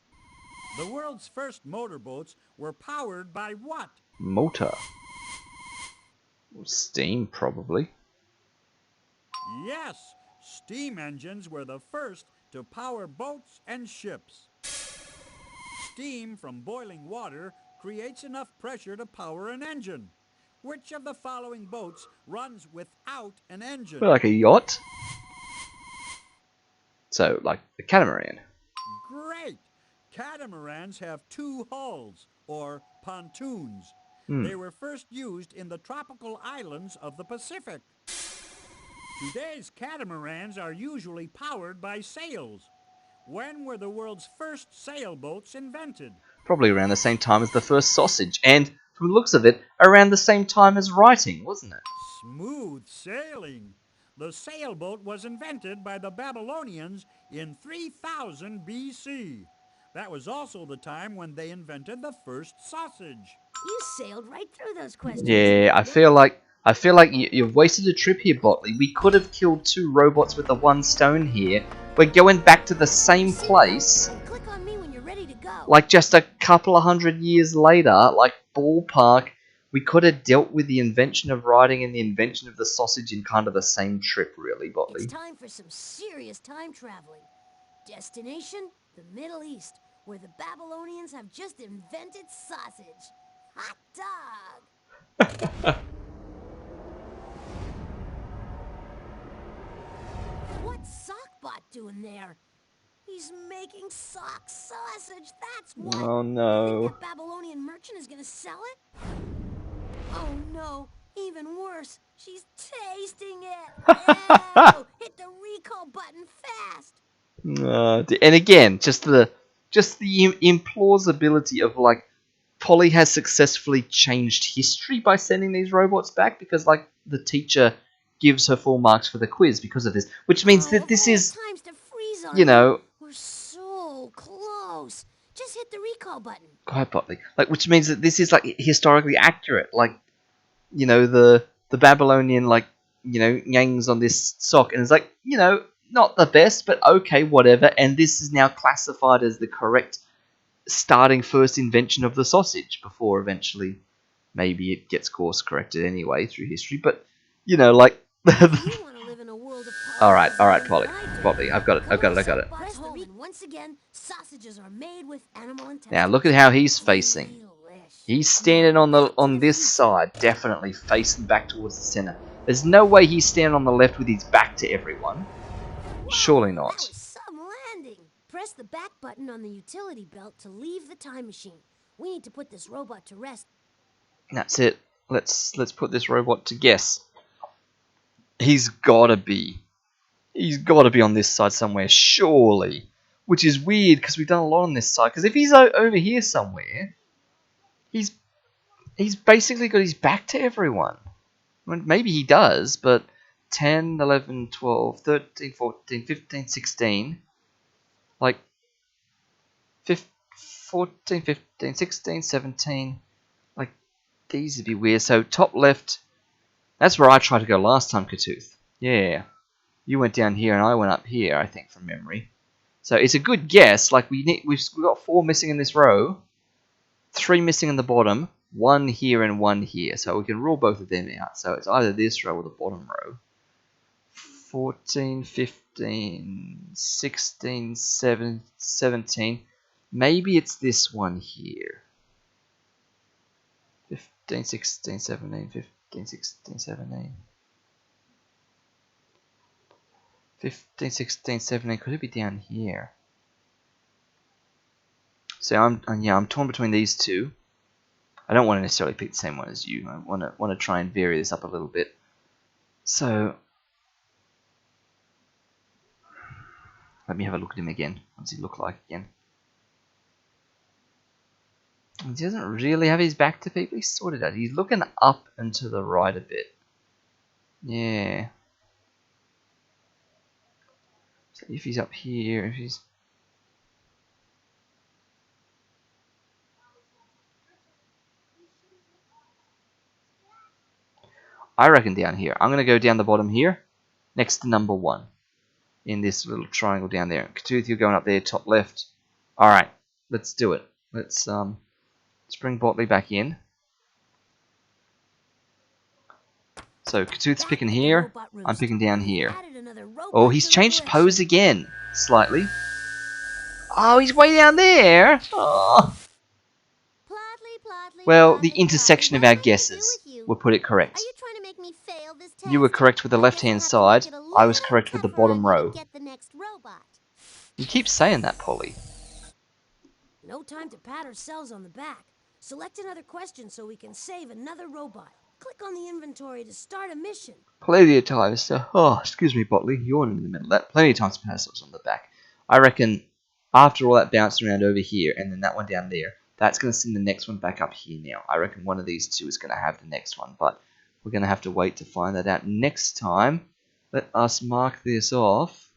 The world's first motorboats were powered by what? Motor. Steam, probably. Yes, steam engines were the first to power boats and ships. Steam from boiling water creates enough pressure to power an engine. Which of the following boats runs without an engine? Well, like a yacht. So, like the catamaran. Great! Catamarans have two hulls, or pontoons. They were first used in the tropical islands of the Pacific. Today's catamarans are usually powered by sails. When were the world's first sailboats invented? Probably around the same time as the first sausage. And, from the looks of it, around the same time as writing, wasn't it? Smooth sailing. The sailboat was invented by the Babylonians in 3000 BC. That was also the time when they invented the first sausage. You sailed right through those questions. Yeah, I feel like you've wasted a trip here, Botley. We could have killed two robots with the one stone here. We're going back to the same place, And click on me when you're ready to go. like just a couple of 100 years later, like ballpark. We could have dealt with the invention of writing and the invention of the sausage in kind of the same trip, really, It's Botley. time for some serious time traveling. Destination, the Middle East, where the Babylonians have just invented sausage. Hot dog! What's Sockbot doing there? He's making sock sausage, that's what! Oh You no. think that Babylonian merchant is gonna sell it? Oh no, even worse, she's tasting it! Ew! Hit the recall button fast! And again, just the implausibility of like Polly has successfully changed history by sending these robots back because like the teacher gives her full marks for the quiz because of this, which means that this is, Times to freeze on you know, We're so close. Just hit the recall button. quite Botley, like which means that this is like historically accurate. Like, you know, the Babylonian like, you know, yangs on this sock and it's like, you know, not the best, but okay, whatever. And this is now classified as the correct starting first invention of the sausage before eventually maybe it gets course corrected anyway through history. But you know, like. If you want to live in a world of all right, politics, Polly, I've got it. I I got it. press home, and once again, sausages are made with animal Now intestines. look at how he's facing. Delish. He's standing Now, on back to the this future. side, definitely facing back towards the center. There's no way he's standing on the left with his back to everyone. Surely Whoa, that not. was some landing. Press the back button on the utility belt to leave the time machine. We need to put this robot to rest. That's it. Let's put this robot to guess. He's gotta be. He's gotta be on this side somewhere, surely. Which is weird because we've done a lot on this side. Because if he's over here somewhere, he's basically got his back to everyone. I mean, maybe he does, but 10, 11, 12, 13, 14, 15, 16, like 14, 15, 16, 17, like these would be weird. So top left, that's where I tried to go last time, Katooth. Yeah, you went down here and I went up here, I think, from memory. So it's a good guess. Like we've got 4 missing in this row, 3 missing in the bottom, 1 here and 1 here. So we can rule both of them out. So it's either this row or the bottom row. 14, 15, 16, 17. Maybe it's this one here. 15, 16, 17, 15, 16, 17. 15, 16, 17. Could it be down here? So I'm torn between these two. I don't want to necessarily pick the same one as you. I want to try and vary this up a little bit. So let me have a look at him again. What does he look like again? He doesn't really have his back to people. He sort of does. He's looking up and to the right a bit. Yeah. So if he's up here, if he's... I reckon down here. I'm going to go down the bottom here, next to number 1. In this little triangle down there. Katooth, you're going up there, top left. Alright, let's do it. Let's bring Botley back in. So Katooth's picking here. I'm picking down here. Oh, he's changed pose again, slightly. Oh, he's way down there. Oh. Well, the intersection of our guesses will put it correct. Are you trying to make me fail this test? You were correct with the left-hand side. I was correct with the bottom row. Get the next robot. You keep saying that, Polly. No time to pat ourselves on the back. Select another question so we can save another robot. Click on the inventory to start a mission. Plenty of times to... Oh, excuse me, Botley. You're in the middle of that. Plenty of times to pat ourselves on the back. I reckon after all that bouncing around over here and then that one down there, that's going to send the next one back up here now. I reckon one of these two is going to have the next one, but we're going to have to wait to find that out next time. Let us mark this off.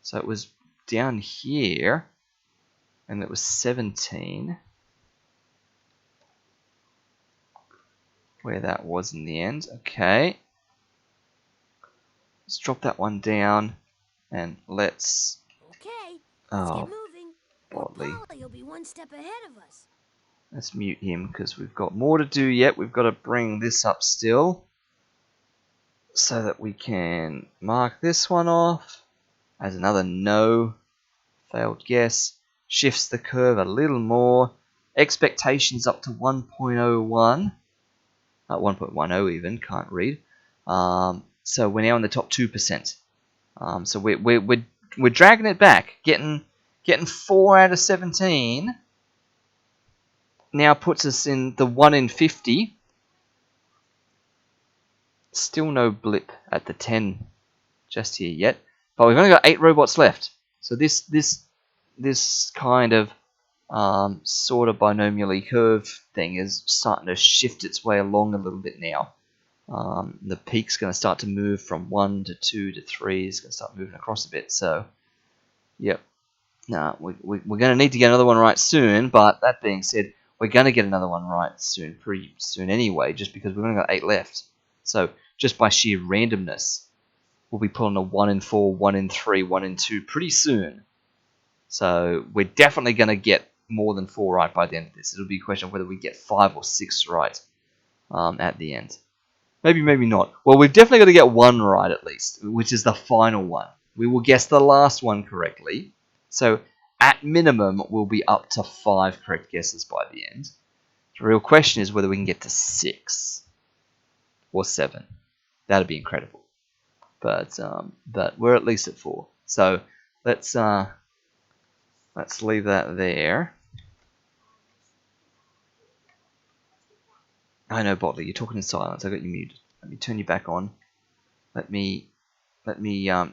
So it was down here, and it was 17. Where that was in the end. Okay. Let's drop that one down, and let's... Okay, let's get moving. Botley. You'll be one step ahead of us. Let's mute him because we've got more to do yet. We've got to bring this up still so that we can mark this one off as another no. Failed guess. Shifts the curve a little more. Expectations up to 1.01. 1.10 even, can't read. So we're now in the top 2%. So we're dragging it back, getting 4 out of 17. Now puts us in the 1 in 50. Still no blip at the 10 just here yet. But we've only got 8 robots left. So this kind of sort of binomially curve thing is starting to shift its way along a little bit now. The peak's going to start to move from 1 to 2 to 3. It's going to start moving across a bit. So, yep. Nah, we're going to need to get another one right soon. But that being said, we're going to get another one right soon, pretty soon anyway, just because we've only got 8 left. So, just by sheer randomness, we'll be pulling a 1 in 4, 1 in 3, 1 in 2 pretty soon. So, we're definitely going to get more than 4 right by the end of this. It'll be a question of whether we get 5 or 6 right at the end. Maybe, maybe not. Well, we've definitely got to get 1 right at least, which is the final one. We will guess the last one correctly. So, at minimum, we'll be up to 5 correct guesses by the end. The real question is whether we can get to 6 or 7. That'd be incredible. But we're at least at 4. So let's leave that there. I know, Botley, you're talking in silence. I got you muted. Let me turn you back on. Let me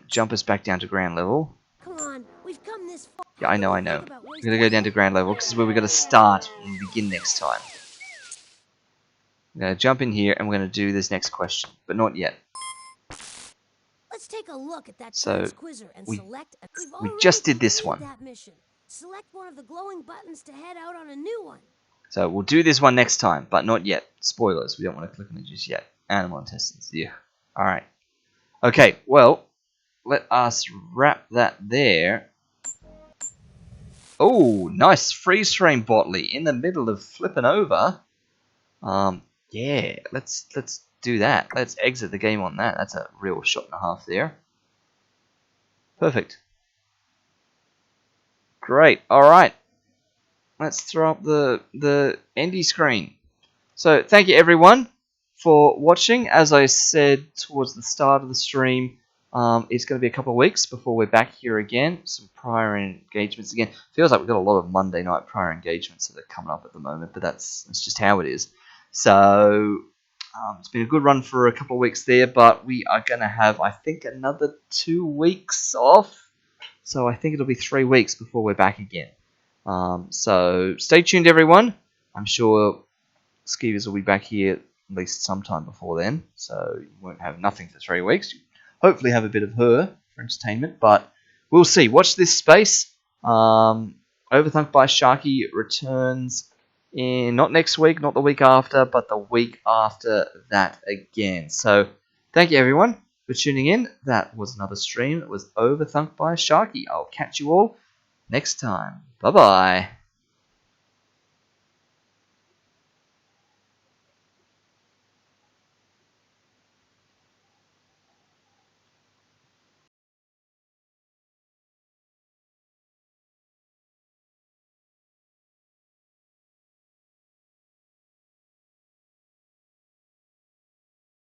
jump us back down to ground level. Come on, we've come this far. Yeah, I know. We're gonna go down to ground level because this is where we're gonna start when we begin next time. I'm gonna jump in here and we're gonna do this next question, but not yet. Let's take a look at that So, transquizzer and we- select. We've we already just did this completed one. that mission. Select one of the glowing buttons to head out on a new one. So we'll do this one next time, but not yet. Spoilers, we don't want to click on it just yet. Animal intestines, yeah. Alright. Okay, well, let us wrap that there. Oh, nice freeze frame, Botley, in the middle of flipping over. Yeah, let's do that. Let's exit the game on that. That's a real shot and a half there. Perfect. Great. Alright. Let's throw up the Endy screen. So thank you everyone for watching. As I said towards the start of the stream, it's going to be a couple of weeks before we're back here again. Some prior engagements again. Feels like we've got a lot of Monday night prior engagements that are coming up at the moment, but that's just how it is. So it's been a good run for a couple of weeks there, but we are going to have, I think, another 2 weeks off. So I think it'll be 3 weeks before we're back again. So stay tuned, everyone. I'm sure Skeevers will be back here at least sometime before then, so you won't have nothing for 3 weeks. You hopefully have a bit of her for entertainment, but we'll see. Watch this space. Overthunk by Sharky returns in not next week, not the week after, but the week after that again. So thank you everyone for tuning in. That was another stream. It was Overthunk by Sharky. I'll catch you all next time. Bye bye.